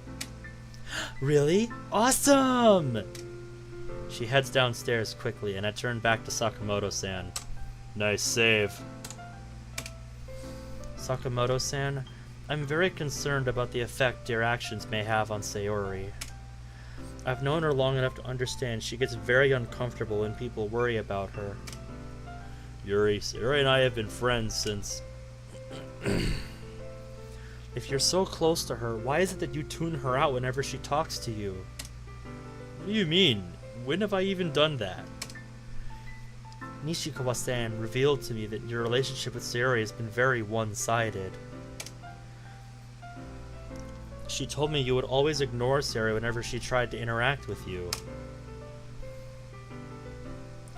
Really? Awesome! She heads downstairs quickly, and I turn back to Sakamoto-san. Nice save. Sakamoto-san, I'm very concerned about the effect your actions may have on Sayori. I've known her long enough to understand she gets very uncomfortable when people worry about her. Yuri, Sayori and I have been friends since... If you're so close to her, why is it that you tune her out whenever she talks to you? What do you mean? When have I even done that? Nishikawa-san revealed to me that your relationship with Sayori has been very one-sided. She told me you would always ignore Sayori whenever she tried to interact with you.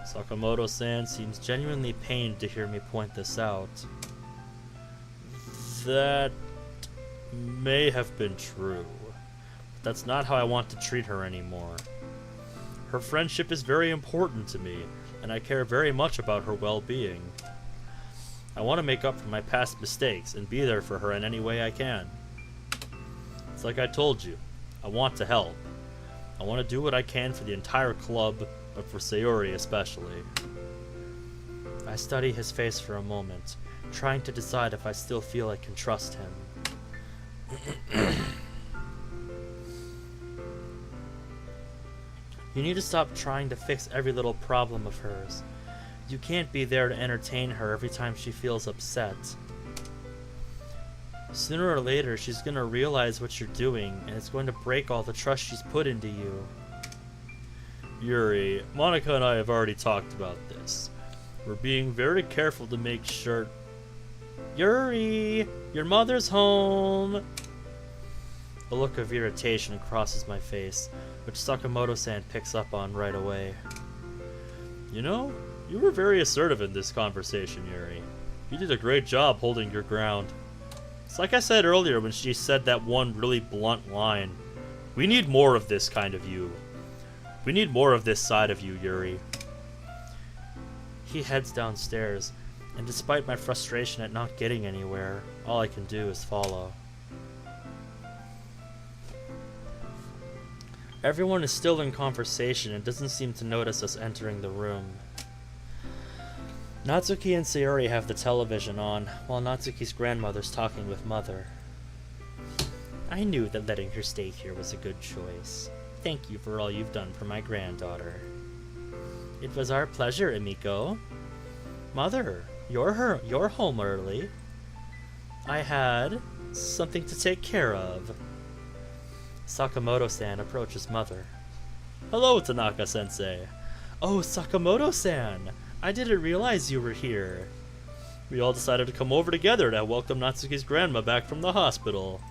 Sakamoto-san seems genuinely pained to hear me point this out. That may have been true, but that's not how I want to treat her anymore. Her friendship is very important to me, and I care very much about her well-being. I want to make up for my past mistakes and be there for her in any way I can. It's like I told you, I want to help. I want to do what I can for the entire club, but for Sayori especially. I study his face for a moment, trying to decide if I still feel I can trust him. You need to stop trying to fix every little problem of hers. You can't be there to entertain her every time she feels upset. Sooner or later, she's going to realize what you're doing, and it's going to break all the trust she's put into you. Yuri, Monica and I have already talked about this. We're being very careful to make sure... Yuri! Your mother's home! A look of irritation crosses my face, which Sakamoto-san picks up on right away. You know, you were very assertive in this conversation, Yuri. You did a great job holding your ground. It's like I said earlier when she said that one really blunt line. We need more of this kind of you. We need more of this side of you, Yuri. He heads downstairs, and despite my frustration at not getting anywhere, all I can do is follow. Everyone is still in conversation and doesn't seem to notice us entering the room. Natsuki and Sayori have the television on, while Natsuki's grandmother's talking with Mother. I knew that letting her stay here was a good choice. Thank you for all you've done for my granddaughter. It was our pleasure, Emiko. Mother, you're home early. I had something to take care of. Sakamoto-san approaches Mother. Hello, Tanaka-sensei. Oh, Sakamoto-san! I didn't realize you were here. We all decided to come over together to welcome Natsuki's grandma back from the hospital.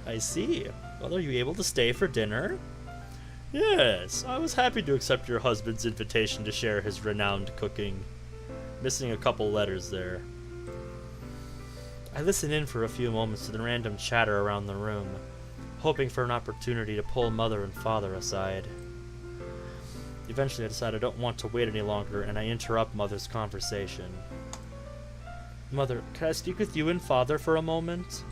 I see. Well, are you able to stay for dinner? Yes, I was happy to accept your husband's invitation to share his renowned cooking. Missing a couple letters there. I listen in for a few moments to the random chatter around the room, hoping for an opportunity to pull Mother and Father aside. Eventually I decide I don't want to wait any longer, and I interrupt Mother's conversation. Mother, can I speak with you and Father for a moment?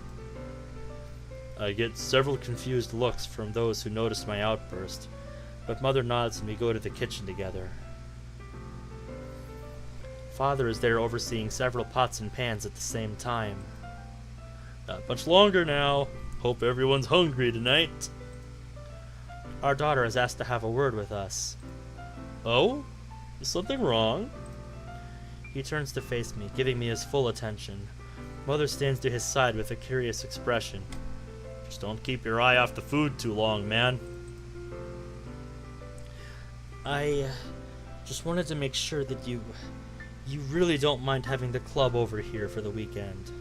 I get several confused looks from those who noticed my outburst, but Mother nods and we go to the kitchen together. Father is there overseeing several pots and pans at the same time. Not much longer now. Hope everyone's hungry tonight. Our daughter has asked to have a word with us. Oh? Is something wrong? He turns to face me, giving me his full attention. Mother stands to his side with a curious expression. Just don't keep your eye off the food too long, man. I just wanted to make sure that you really don't mind having the club over here for the weekend.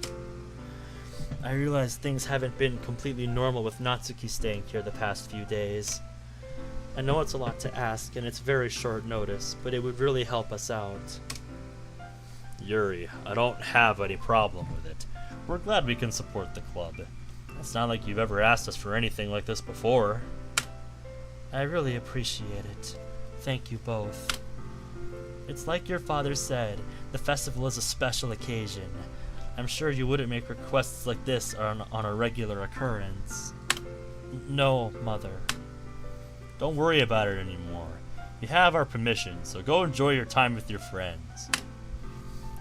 I realize things haven't been completely normal with Natsuki staying here the past few days. I know it's a lot to ask, and it's very short notice, but it would really help us out. Yuri, I don't have any problem with it. We're glad we can support the club. It's not like you've ever asked us for anything like this before. I really appreciate it. Thank you both. It's like your father said, the festival is a special occasion. I'm sure you wouldn't make requests like this on a regular occurrence. No, Mother. Don't worry about it anymore. You have our permission, so go enjoy your time with your friends.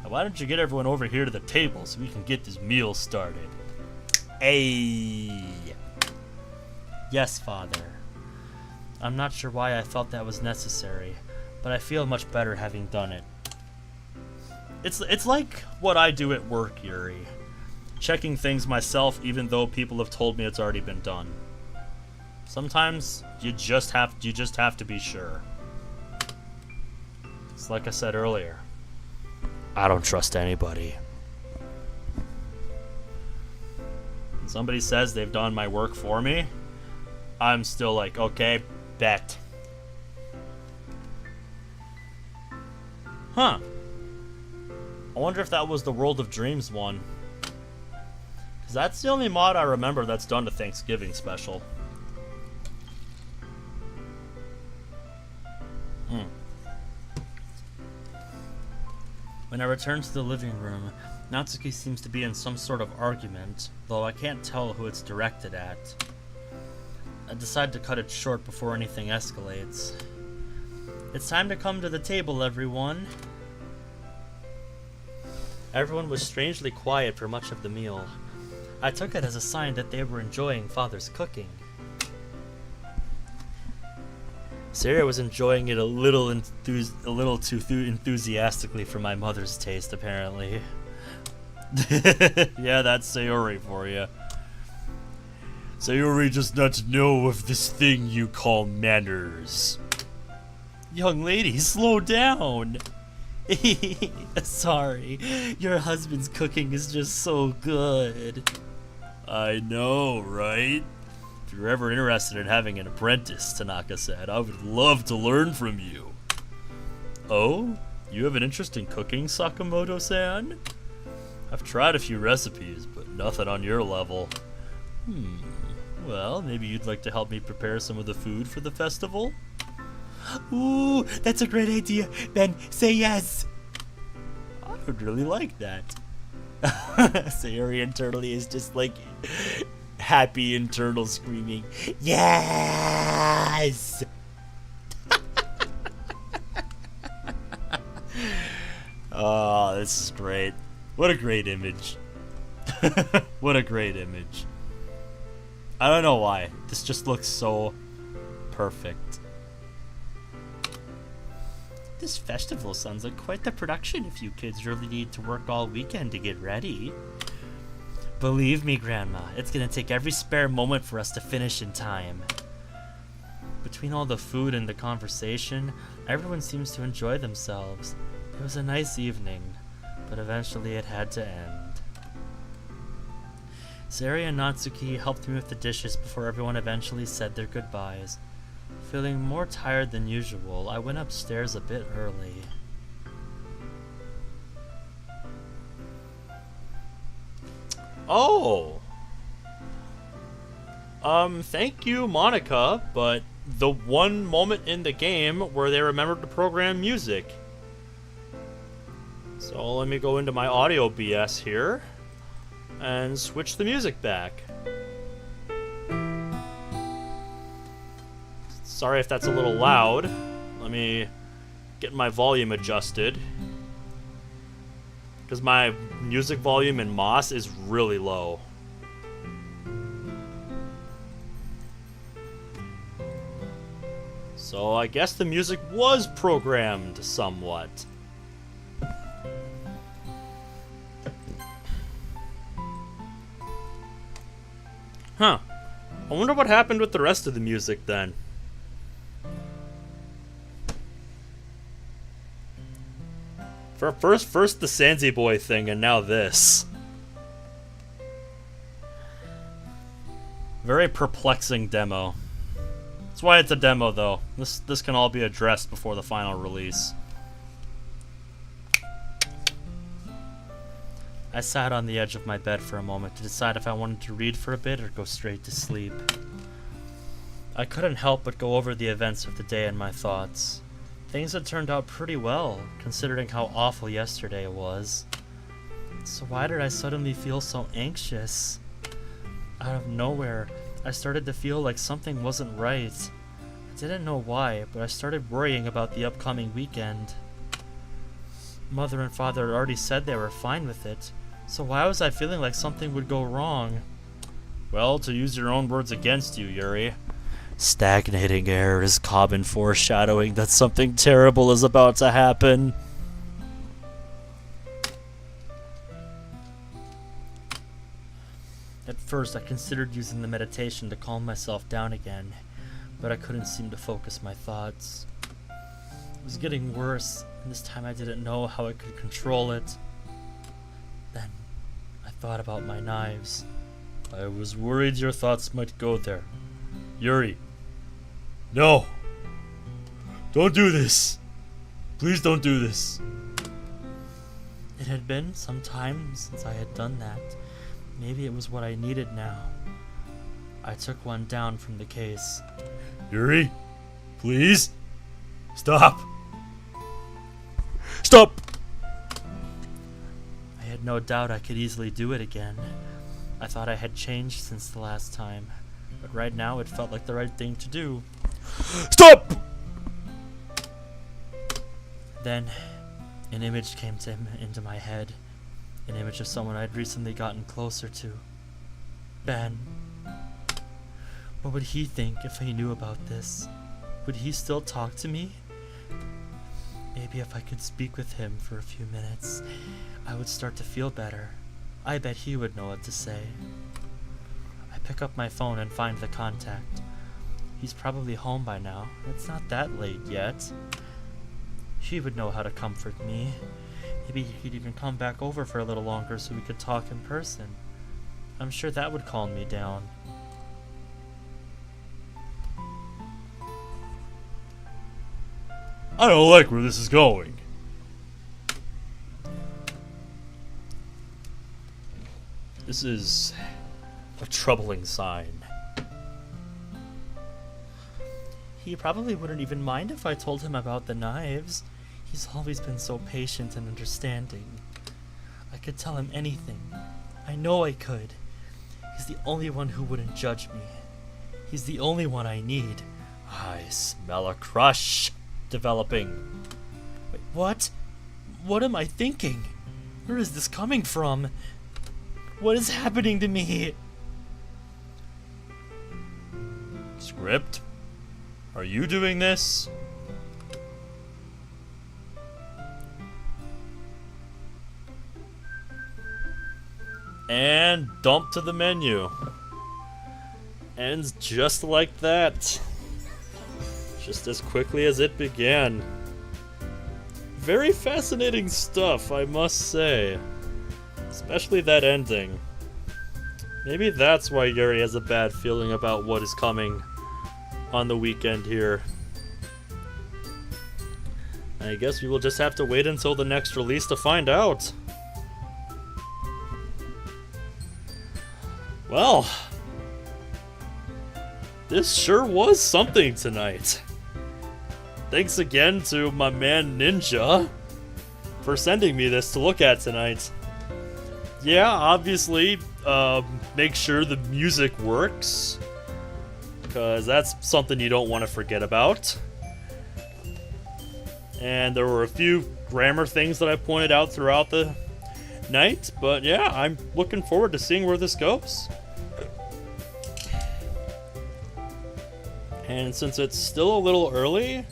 Now, why don't you get everyone over here to the table so we can get this meal started? Hey! Yes, Father. I'm not sure why I felt that was necessary, but I feel much better having done it. It's like what I do at work, Yuri. checking things myself even though people have told me it's already been done. Sometimes you just have to be sure. It's like I said earlier. I don't trust anybody. When somebody says they've done my work for me, I'm still like, okay, bet. Huh. I wonder if that was the World of Dreams one. Because that's the only mod I remember that's done a Thanksgiving special. When I return to the living room, Natsuki seems to be in some sort of argument, though I can't tell who it's directed at. I decide to cut it short before anything escalates. It's time to come to the table, everyone. Everyone was strangely quiet for much of the meal. I took it as a sign that they were enjoying Father's cooking. Sarah was enjoying it a little too enthusiastically for my mother's taste, apparently. Yeah, that's Sayori for you. Sayori does not know of this thing you call manners. Young lady, slow down. Sorry, your husband's cooking is just so good. I know, right? If you're ever interested in having an apprentice, Tanaka said, I would love to learn from you. Oh? You have an interest in cooking, Sakamoto-san? I've tried a few recipes, but nothing on your level. Well, maybe you'd like to help me prepare some of the food for the festival? Ooh, that's a great idea. Then say yes. I would really like that. Sayori internally is just like happy internal screaming, yes! Oh, this is great. What a great image. What a great image. I don't know why. This just looks so perfect. This festival sounds like quite the production if you kids really need to work all weekend to get ready. Believe me, Grandma, it's gonna take every spare moment for us to finish in time. Between all the food and the conversation, everyone seems to enjoy themselves. It was a nice evening, but eventually it had to end. Sari and Natsuki helped me with the dishes before everyone eventually said their goodbyes. Feeling more tired than usual, I went upstairs a bit early. Oh! Thank you, Monica, but the one moment in the game where they remembered to program music. So let me go into my audio BS here and switch the music back. Sorry if that's a little loud. Let me get my volume adjusted, because my music volume in Moss is really low. So I guess the music was programmed somewhat. Huh. I wonder what happened with the rest of the music then. First the Sanzi Boy thing, and now this. Very perplexing demo. That's why it's a demo, though. This can all be addressed before the final release. I sat on the edge of my bed for a moment to decide if I wanted to read for a bit or go straight to sleep. I couldn't help but go over the events of the day in my thoughts. Things had turned out pretty well, considering how awful yesterday was. So why did I suddenly feel so anxious? Out of nowhere, I started to feel like something wasn't right. I didn't know why, but I started worrying about the upcoming weekend. Mother and Father had already said they were fine with it, so why was I feeling like something would go wrong? Well, to use your own words against you, Yuri, stagnating air is common foreshadowing that something terrible is about to happen. first, I considered using the meditation to calm myself down again, but I couldn't seem to focus my thoughts. It was getting worse, and this time I didn't know how I could control it. Then, I thought about my knives. I was worried your thoughts might go there. Yuri. No! Don't do this! Please don't do this. It had been some time since I had done that. Maybe it was what I needed now. I took one down from the case. Yuri, please stop. Stop! I had no doubt I could easily do it again. I thought I had changed since the last time, but right now it felt like the right thing to do. Stop! Then, an image came into my head. An image of someone I'd recently gotten closer to. Ben. What would he think if he knew about this? Would he still talk to me? Maybe if I could speak with him for a few minutes, I would start to feel better. I bet he would know what to say. I pick up my phone and find the contact. He's probably home by now. It's not that late yet. He would know how to comfort me. Maybe he could even come back over for a little longer so we could talk in person. I'm sure that would calm me down. I don't like where this is going. This is a troubling sign. He probably wouldn't even mind if I told him about the knives. He's always been so patient and understanding. I could tell him anything. I know I could. He's the only one who wouldn't judge me. He's the only one I need. I smell a crush developing. Wait, what? What am I thinking? Where is this coming from? What is happening to me? Script? Are you doing this? And dump to the menu. Ends just like that. Just as quickly as it began. Very fascinating stuff, I must say. Especially that ending. Maybe that's why Yuri has a bad feeling about what is coming on the weekend here. I guess we will just have to wait until the next release to find out. Well, this sure was something tonight. Thanks again to my man Ninja for sending me this to look at tonight. Yeah, obviously, make sure the music works, because that's something you don't want to forget about. And there were a few grammar things that I pointed out throughout the night, but yeah, I'm looking forward to seeing where this goes. And since it's still a little early,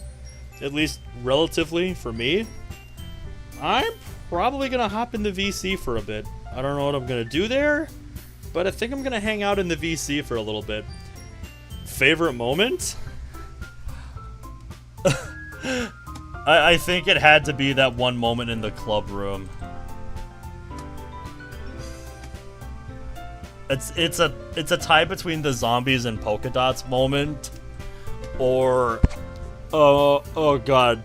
at least relatively for me, I'm probably gonna hop in the VC for a bit. I don't know what I'm gonna do there, but I think I'm gonna hang out in the VC for a little bit. Favorite moment? I think it had to be that one moment in the club room. It's a tie between the zombies and polka dots moment, or oh god,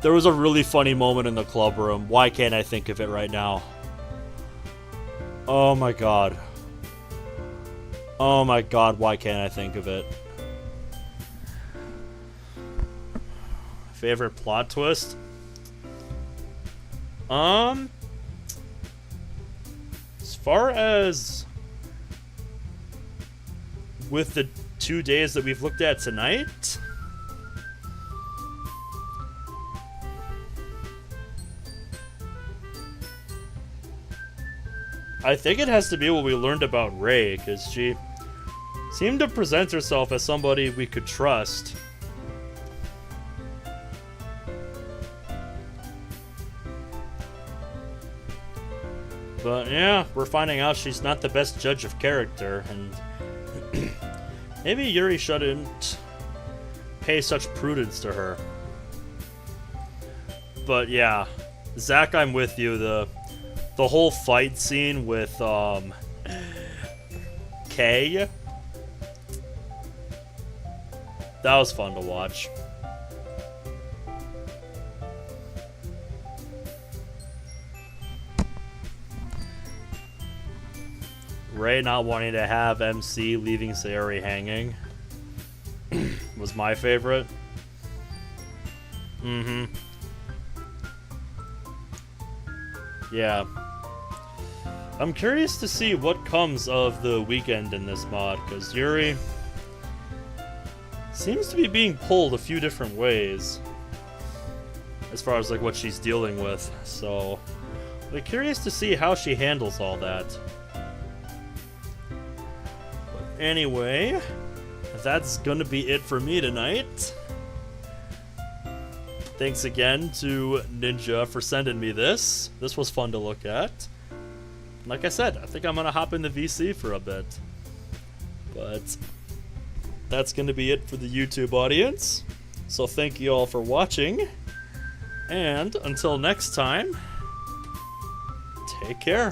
there was a really funny moment in the club room. Why can't I think of it right now? Oh my god. Oh my god, why can't I think of it? Favorite plot twist? As far as with the 2 days that we've looked at tonight, I think it has to be what we learned about Rei, because she seemed to present herself as somebody we could trust. But yeah, we're finding out she's not the best judge of character, and maybe Yuri shouldn't pay such prudence to her. But yeah, Zach, I'm with you. The whole fight scene with Kay, that was fun to watch. Ray not wanting to have MC leaving Sayori hanging was my favorite. Yeah. I'm curious to see what comes of the weekend in this mod, because Yuri seems to be being pulled a few different ways as far as like what she's dealing with. So I'm curious to see how she handles all that. But anyway, that's gonna be it for me tonight. Thanks again to Ninja for sending me this. This was fun to look at. Like I said, I think I'm gonna hop in the VC for a bit. But that's gonna be it for the YouTube audience. So thank you all for watching. And until next time, take care.